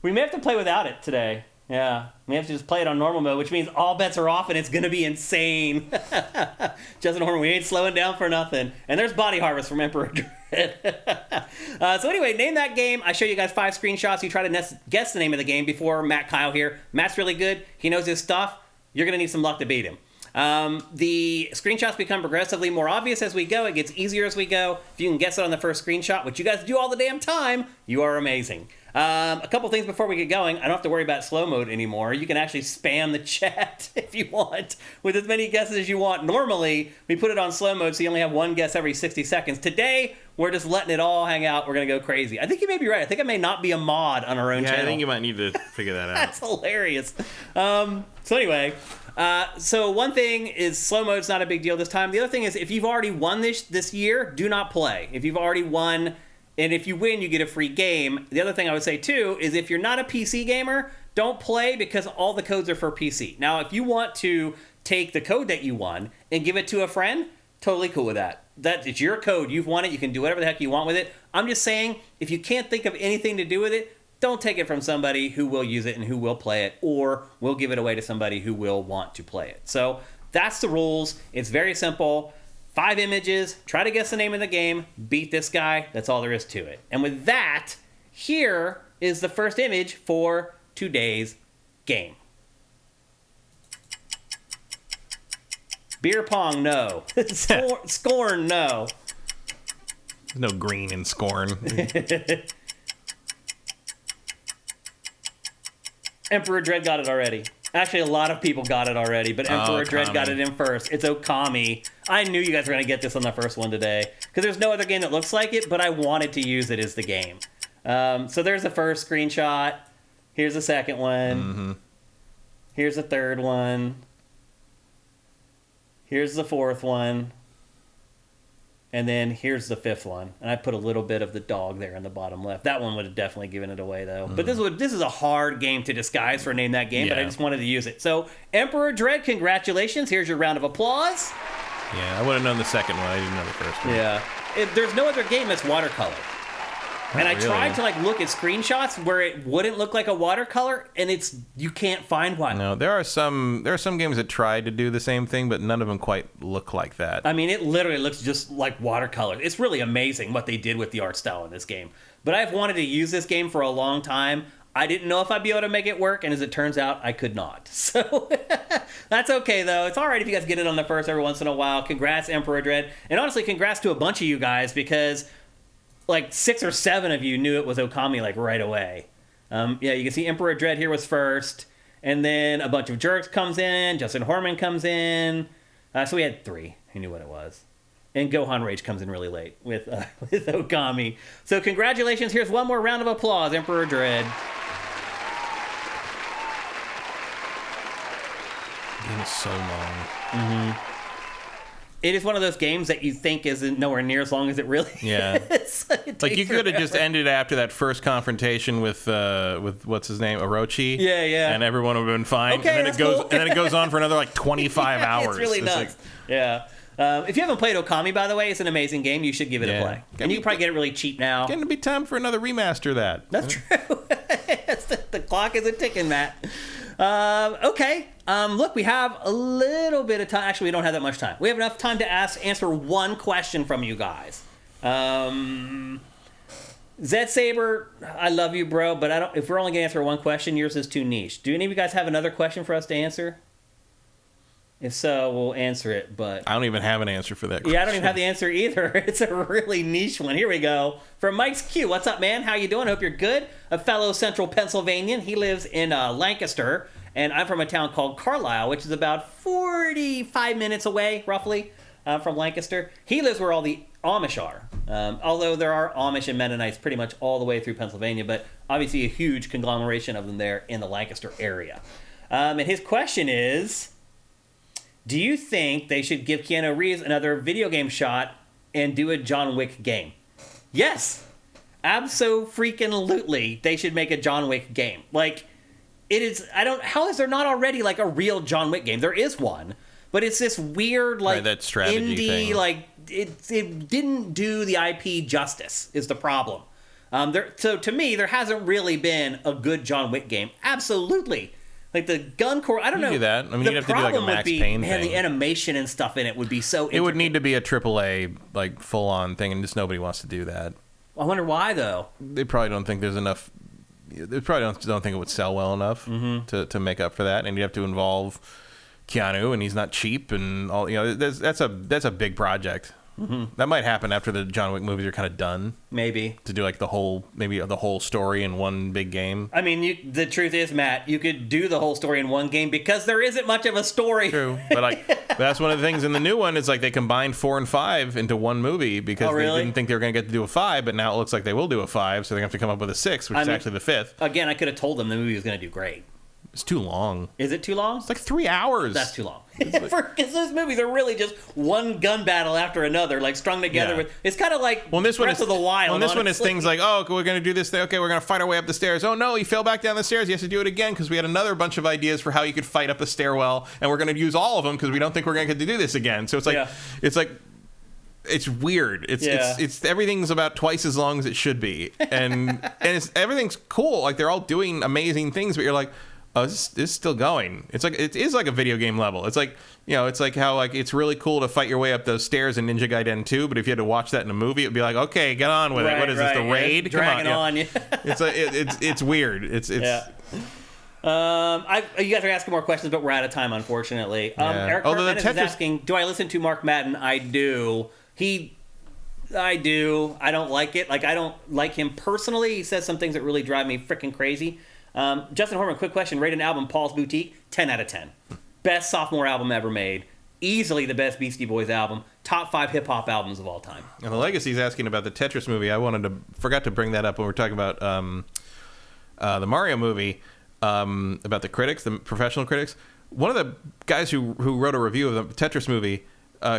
We may have to play without it today. Yeah. We have to just play it on normal mode, which means all bets are off and it's going to be insane. Justin Horn, we ain't slowing down for nothing. And there's Body Harvest from Emperor Dread. So anyway, name that game. I show you guys 5 screenshots. You try to guess the name of the game before Matt Kyle here. Matt's really good. He knows his stuff. You're going to need some luck to beat him. The screenshots become progressively more obvious as we go. It gets easier as we go. If you can guess it on the first screenshot, which you guys do all the damn time, you are amazing. A couple things before we get going. I don't have to worry about slow mode anymore. You can actually spam the chat if you want with as many guesses as you want. Normally, we put it on slow mode so you only have one guess every 60 seconds. Today, we're just letting it all hang out. We're going to go crazy. I think you may be right. I think I may not be a mod on our own channel. I think you might need to figure that out. That's hilarious. So anyway... So one thing is slow mode's not a big deal this time. The other thing is if you've already won this year, do not play. If you've already won, and if you win, you get a free game. The other thing I would say too is if you're not a PC gamer, don't play because all the codes are for PC. Now, if you want to take the code that you won and give it to a friend, totally cool with that. It's your code. You've won it. You can do whatever the heck you want with it. I'm just saying, if you can't think of anything to do with it, don't take it from somebody who will use it and who will play it, or will give it away to somebody who will want to play it. So that's the rules. It's very simple. 5 images, try to guess the name of the game, beat this guy. That's all there is to it. And with that, here is the first image for today's game. Beer pong, no. Scorn, no. There's no green in Scorn. Emperor Dread got it already. Actually, a lot of people got it already, but Emperor Dread got it in first. It's Okami. I knew you guys were going to get this on the first one today, because there's no other game that looks like it, but I wanted to use it as the game. So there's the first screenshot. Here's the second one. Mm-hmm. Here's the third one. Here's the fourth one. And then here's the fifth one. And I put a little bit of the dog there in the bottom left. That one would have definitely given it away, though. But this is a hard game to disguise for Name That Game, but I just wanted to use it. So, Emperor Dread, congratulations. Here's your round of applause. Yeah, I would have known the second one. I didn't know the first one. Yeah. There's no other game that's watercolor. And I tried to look at screenshots where it wouldn't look like a watercolor, and you can't find one. No, there are some games that tried to do the same thing, but none of them quite look like that. I mean, it literally looks just like watercolor. It's really amazing what they did with the art style in this game. But I've wanted to use this game for a long time. I didn't know if I'd be able to make it work, and as it turns out, I could not. So that's okay, though. It's all right if you guys get it on the first every once in a while. Congrats, Emperor Dread. And honestly, congrats to a bunch of you guys, because 6 or 7 of you knew it was Okami right away. Yeah, you can see Emperor Dread here was first, and then a bunch of jerks comes in. Justin Horman comes in. So we had 3 who knew what it was, and Gohan Rage comes in really late with Okami. So congratulations. Here's one more round of applause, Emperor Dread. The game is so long. Mm-hmm. It is one of those games that you think isn't nowhere near as long as it really is. You could have just ended after that first confrontation with what's his name, Orochi. Yeah. And everyone would have been fine. Okay, and then it goes on for another 25 hours. It's really nuts. Yeah. If you haven't played Okami, by the way, it's an amazing game. You should give it a play. And you can probably get it really cheap now. It's going to be time for another remaster of that. That's true. The clock isn't ticking, Matt. Okay. Look, we have a little bit of time. Actually, we don't have that much time. We have enough time to answer one question from you guys. Zed Saber, I love you, bro, but if we're only going to answer one question, yours is too niche. Do any of you guys have another question for us to answer? If so, we'll answer it, but... I don't even have an answer for that question. Yeah, I don't even have the answer either. It's a really niche one. Here we go. From Mike's Q. What's up, man? How you doing? Hope you're good. A fellow Central Pennsylvanian. He lives in Lancaster, and I'm from a town called Carlisle, which is about 45 minutes away, roughly, from Lancaster. He lives where all the Amish are, although there are Amish and Mennonites pretty much all the way through Pennsylvania, but obviously a huge conglomeration of them there in the Lancaster area. And his question is... Do you think they should give Keanu Reeves another video game shot and do a John Wick game? Yes. Abso-freaking-lutely, they should make a John Wick game. It is, how is there not already, a real John Wick game? There is one, but it's this weird, that strategy indie, thing. it didn't do the IP justice, is the problem. So to me, there hasn't really been a good John Wick game. Absolutely. The gun core, I don't know. Do that. I mean, you'd have to do a Max Payne thing. The animation and stuff in it would be so intricate. It would need to be a AAA, full-on thing, and just nobody wants to do that. I wonder why, though. They probably don't think there's enough... They probably don't think it would sell well enough to make up for that, and you have to involve Keanu, and he's not cheap, and all. That's a big project. Mm-hmm. That might happen after the John Wick movies are kind of done. Maybe. To do the whole story in one big game. I mean, the truth is, Matt, you could do the whole story in one game because there isn't much of a story. True. But that's one of the things in the new one is they combined 4 and 5 into one movie because they didn't think they were going to get to do a 5, but now it looks like they will do a 5, so they're going to have to come up with a 6, which is actually the 5th. Again, I could have told them the movie was going to do great. It's too long. Is it too long? It's 3 hours. That's too long. Because those movies are really just one gun battle after another, strung together with. It's kind of like Breath of the Wild. Well, this one is things we're going to do this thing. Okay, we're going to fight our way up the stairs. Oh no, he fell back down the stairs. He has to do it again because we had another bunch of ideas for how you could fight up the stairwell, and we're going to use all of them because we don't think we're going to get to do this again. So it's it's weird. It's everything's about twice as long as it should be, and everything's cool. Like they're all doing amazing things, but you're like, oh, this is still going. It's like it is like a video game level. It's like it's like how like it's really cool to fight your way up those stairs in Ninja Gaiden 2, but if you had to watch that in a movie, it'd be like, okay, get on with it. What is this? The raid? Yeah, dragging on. It's weird. It's. Yeah. You guys are asking more questions, but we're out of time, unfortunately. Eric Cartman is asking, do I listen to Mark Madden? I do. I do. I don't like it. Like, I don't like him personally. He says some things that really drive me freaking crazy. Justin Horman, quick question. Rate an album, Paul's Boutique, 10 out of 10. Best sophomore album ever made. Easily the best Beastie Boys album. Top 5 hip-hop albums of all time. And the Legacy's asking about the Tetris movie. I forgot to bring that up when we were talking about the Mario movie, about the critics, the professional critics. One of the guys who wrote a review of the Tetris movie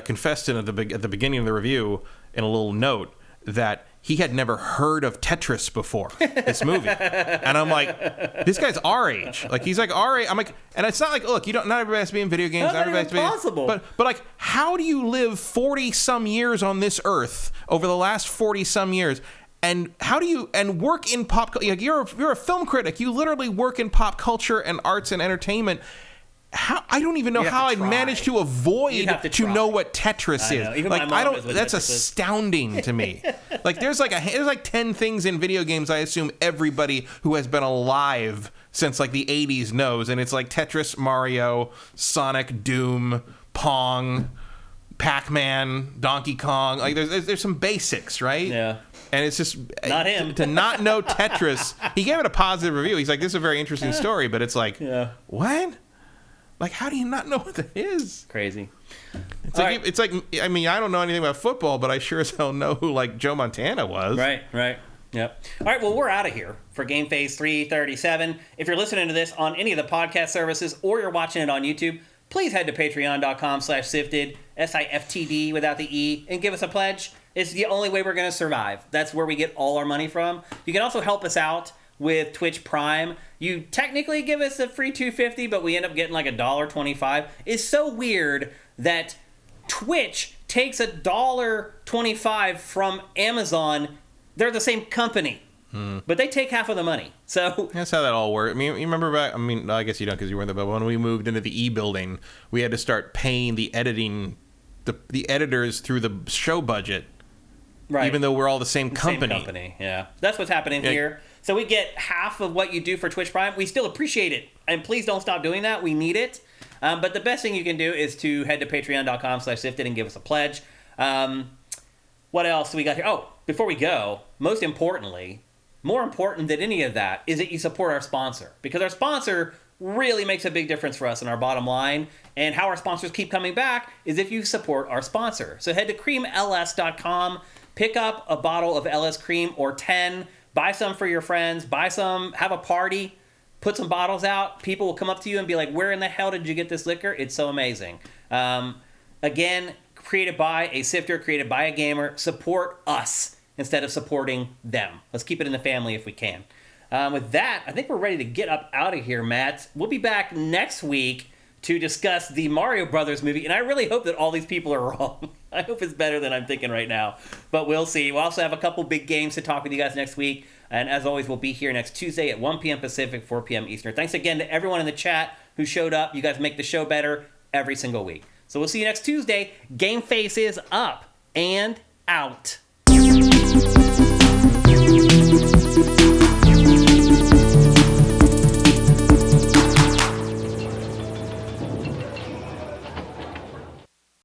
confessed at the beginning of the review in a little note that he had never heard of Tetris before this movie. And I'm like, this guy's our age. Like, he's like our age. I'm like, and it's not like, look, not everybody has to be in video games. Not everybody has to be possible. But like, how do you live 40 some years on this earth over the last 40 some years? And how do you work in pop culture? Like, you're a film critic. You literally work in pop culture and arts and entertainment. I don't even know how I'd manage to avoid to know what Tetris is. Even like, my mom that's astounding to me. Like, there's like 10 things in video games I assume everybody who has been alive since like the 80s knows, and it's like Tetris, Mario, Sonic, Doom, Pong, Pac-Man, Donkey Kong. Like, there's some basics, right? Yeah. And it's just not him to not know Tetris. He gave it a positive review. He's like, this is a very interesting story, but it's like, what? Like, how do you not know what that is? Crazy. It's like, I mean, I don't know anything about football, but I sure as hell know who, like, Joe Montana was. Right. Yep. All right, well, we're out of here for GameFace 337. If you're listening to this on any of the podcast services or you're watching it on YouTube, please head to patreon.com/sifted, SIFTD without the E, and give us a pledge. It's the only way we're going to survive. That's where we get all our money from. You can also help us out with Twitch Prime. You technically give us a free $2.50, but we end up getting like $1.25. It's so weird that Twitch takes $1.25 from Amazon. They're the same company, but they take half of the money. So that's how that all works. I mean, you remember back? I mean, I guess you don't because you weren't there. But when we moved into the E building, we had to start paying the editors through the show budget. Right. Even though we're all the same company. Same company, yeah. That's what's happening here. So we get half of what you do for Twitch Prime. We still appreciate it. And please don't stop doing that. We need it. But the best thing you can do is to head to patreon.com/sifted and give us a pledge. What else do we got here? Oh, before we go, most importantly, more important than any of that is that you support our sponsor. Because our sponsor really makes a big difference for us in our bottom line. And how our sponsors keep coming back is if you support our sponsor. So head to creamls.com. Pick up a bottle of LS Cream or 10. Buy some for your friends. Buy some. Have a party. Put some bottles out. People will come up to you and be like, where in the hell did you get this liquor? It's so amazing. Again, created by a sifter, created by a gamer. Support us instead of supporting them. Let's keep it in the family if we can. With that, I think we're ready to get up out of here, Matt. We'll be back next week to discuss the Mario Brothers movie, and I really hope that all these people are wrong. I hope it's better than I'm thinking right now, but we'll see. We'll also have a couple big games to talk with you guys next week, and as always, we'll be here next Tuesday at 1 p.m. Pacific, 4 p.m. Eastern. Thanks again to everyone in the chat who showed up. You guys make the show better every single week. So we'll see you next Tuesday. GameFace is up and out.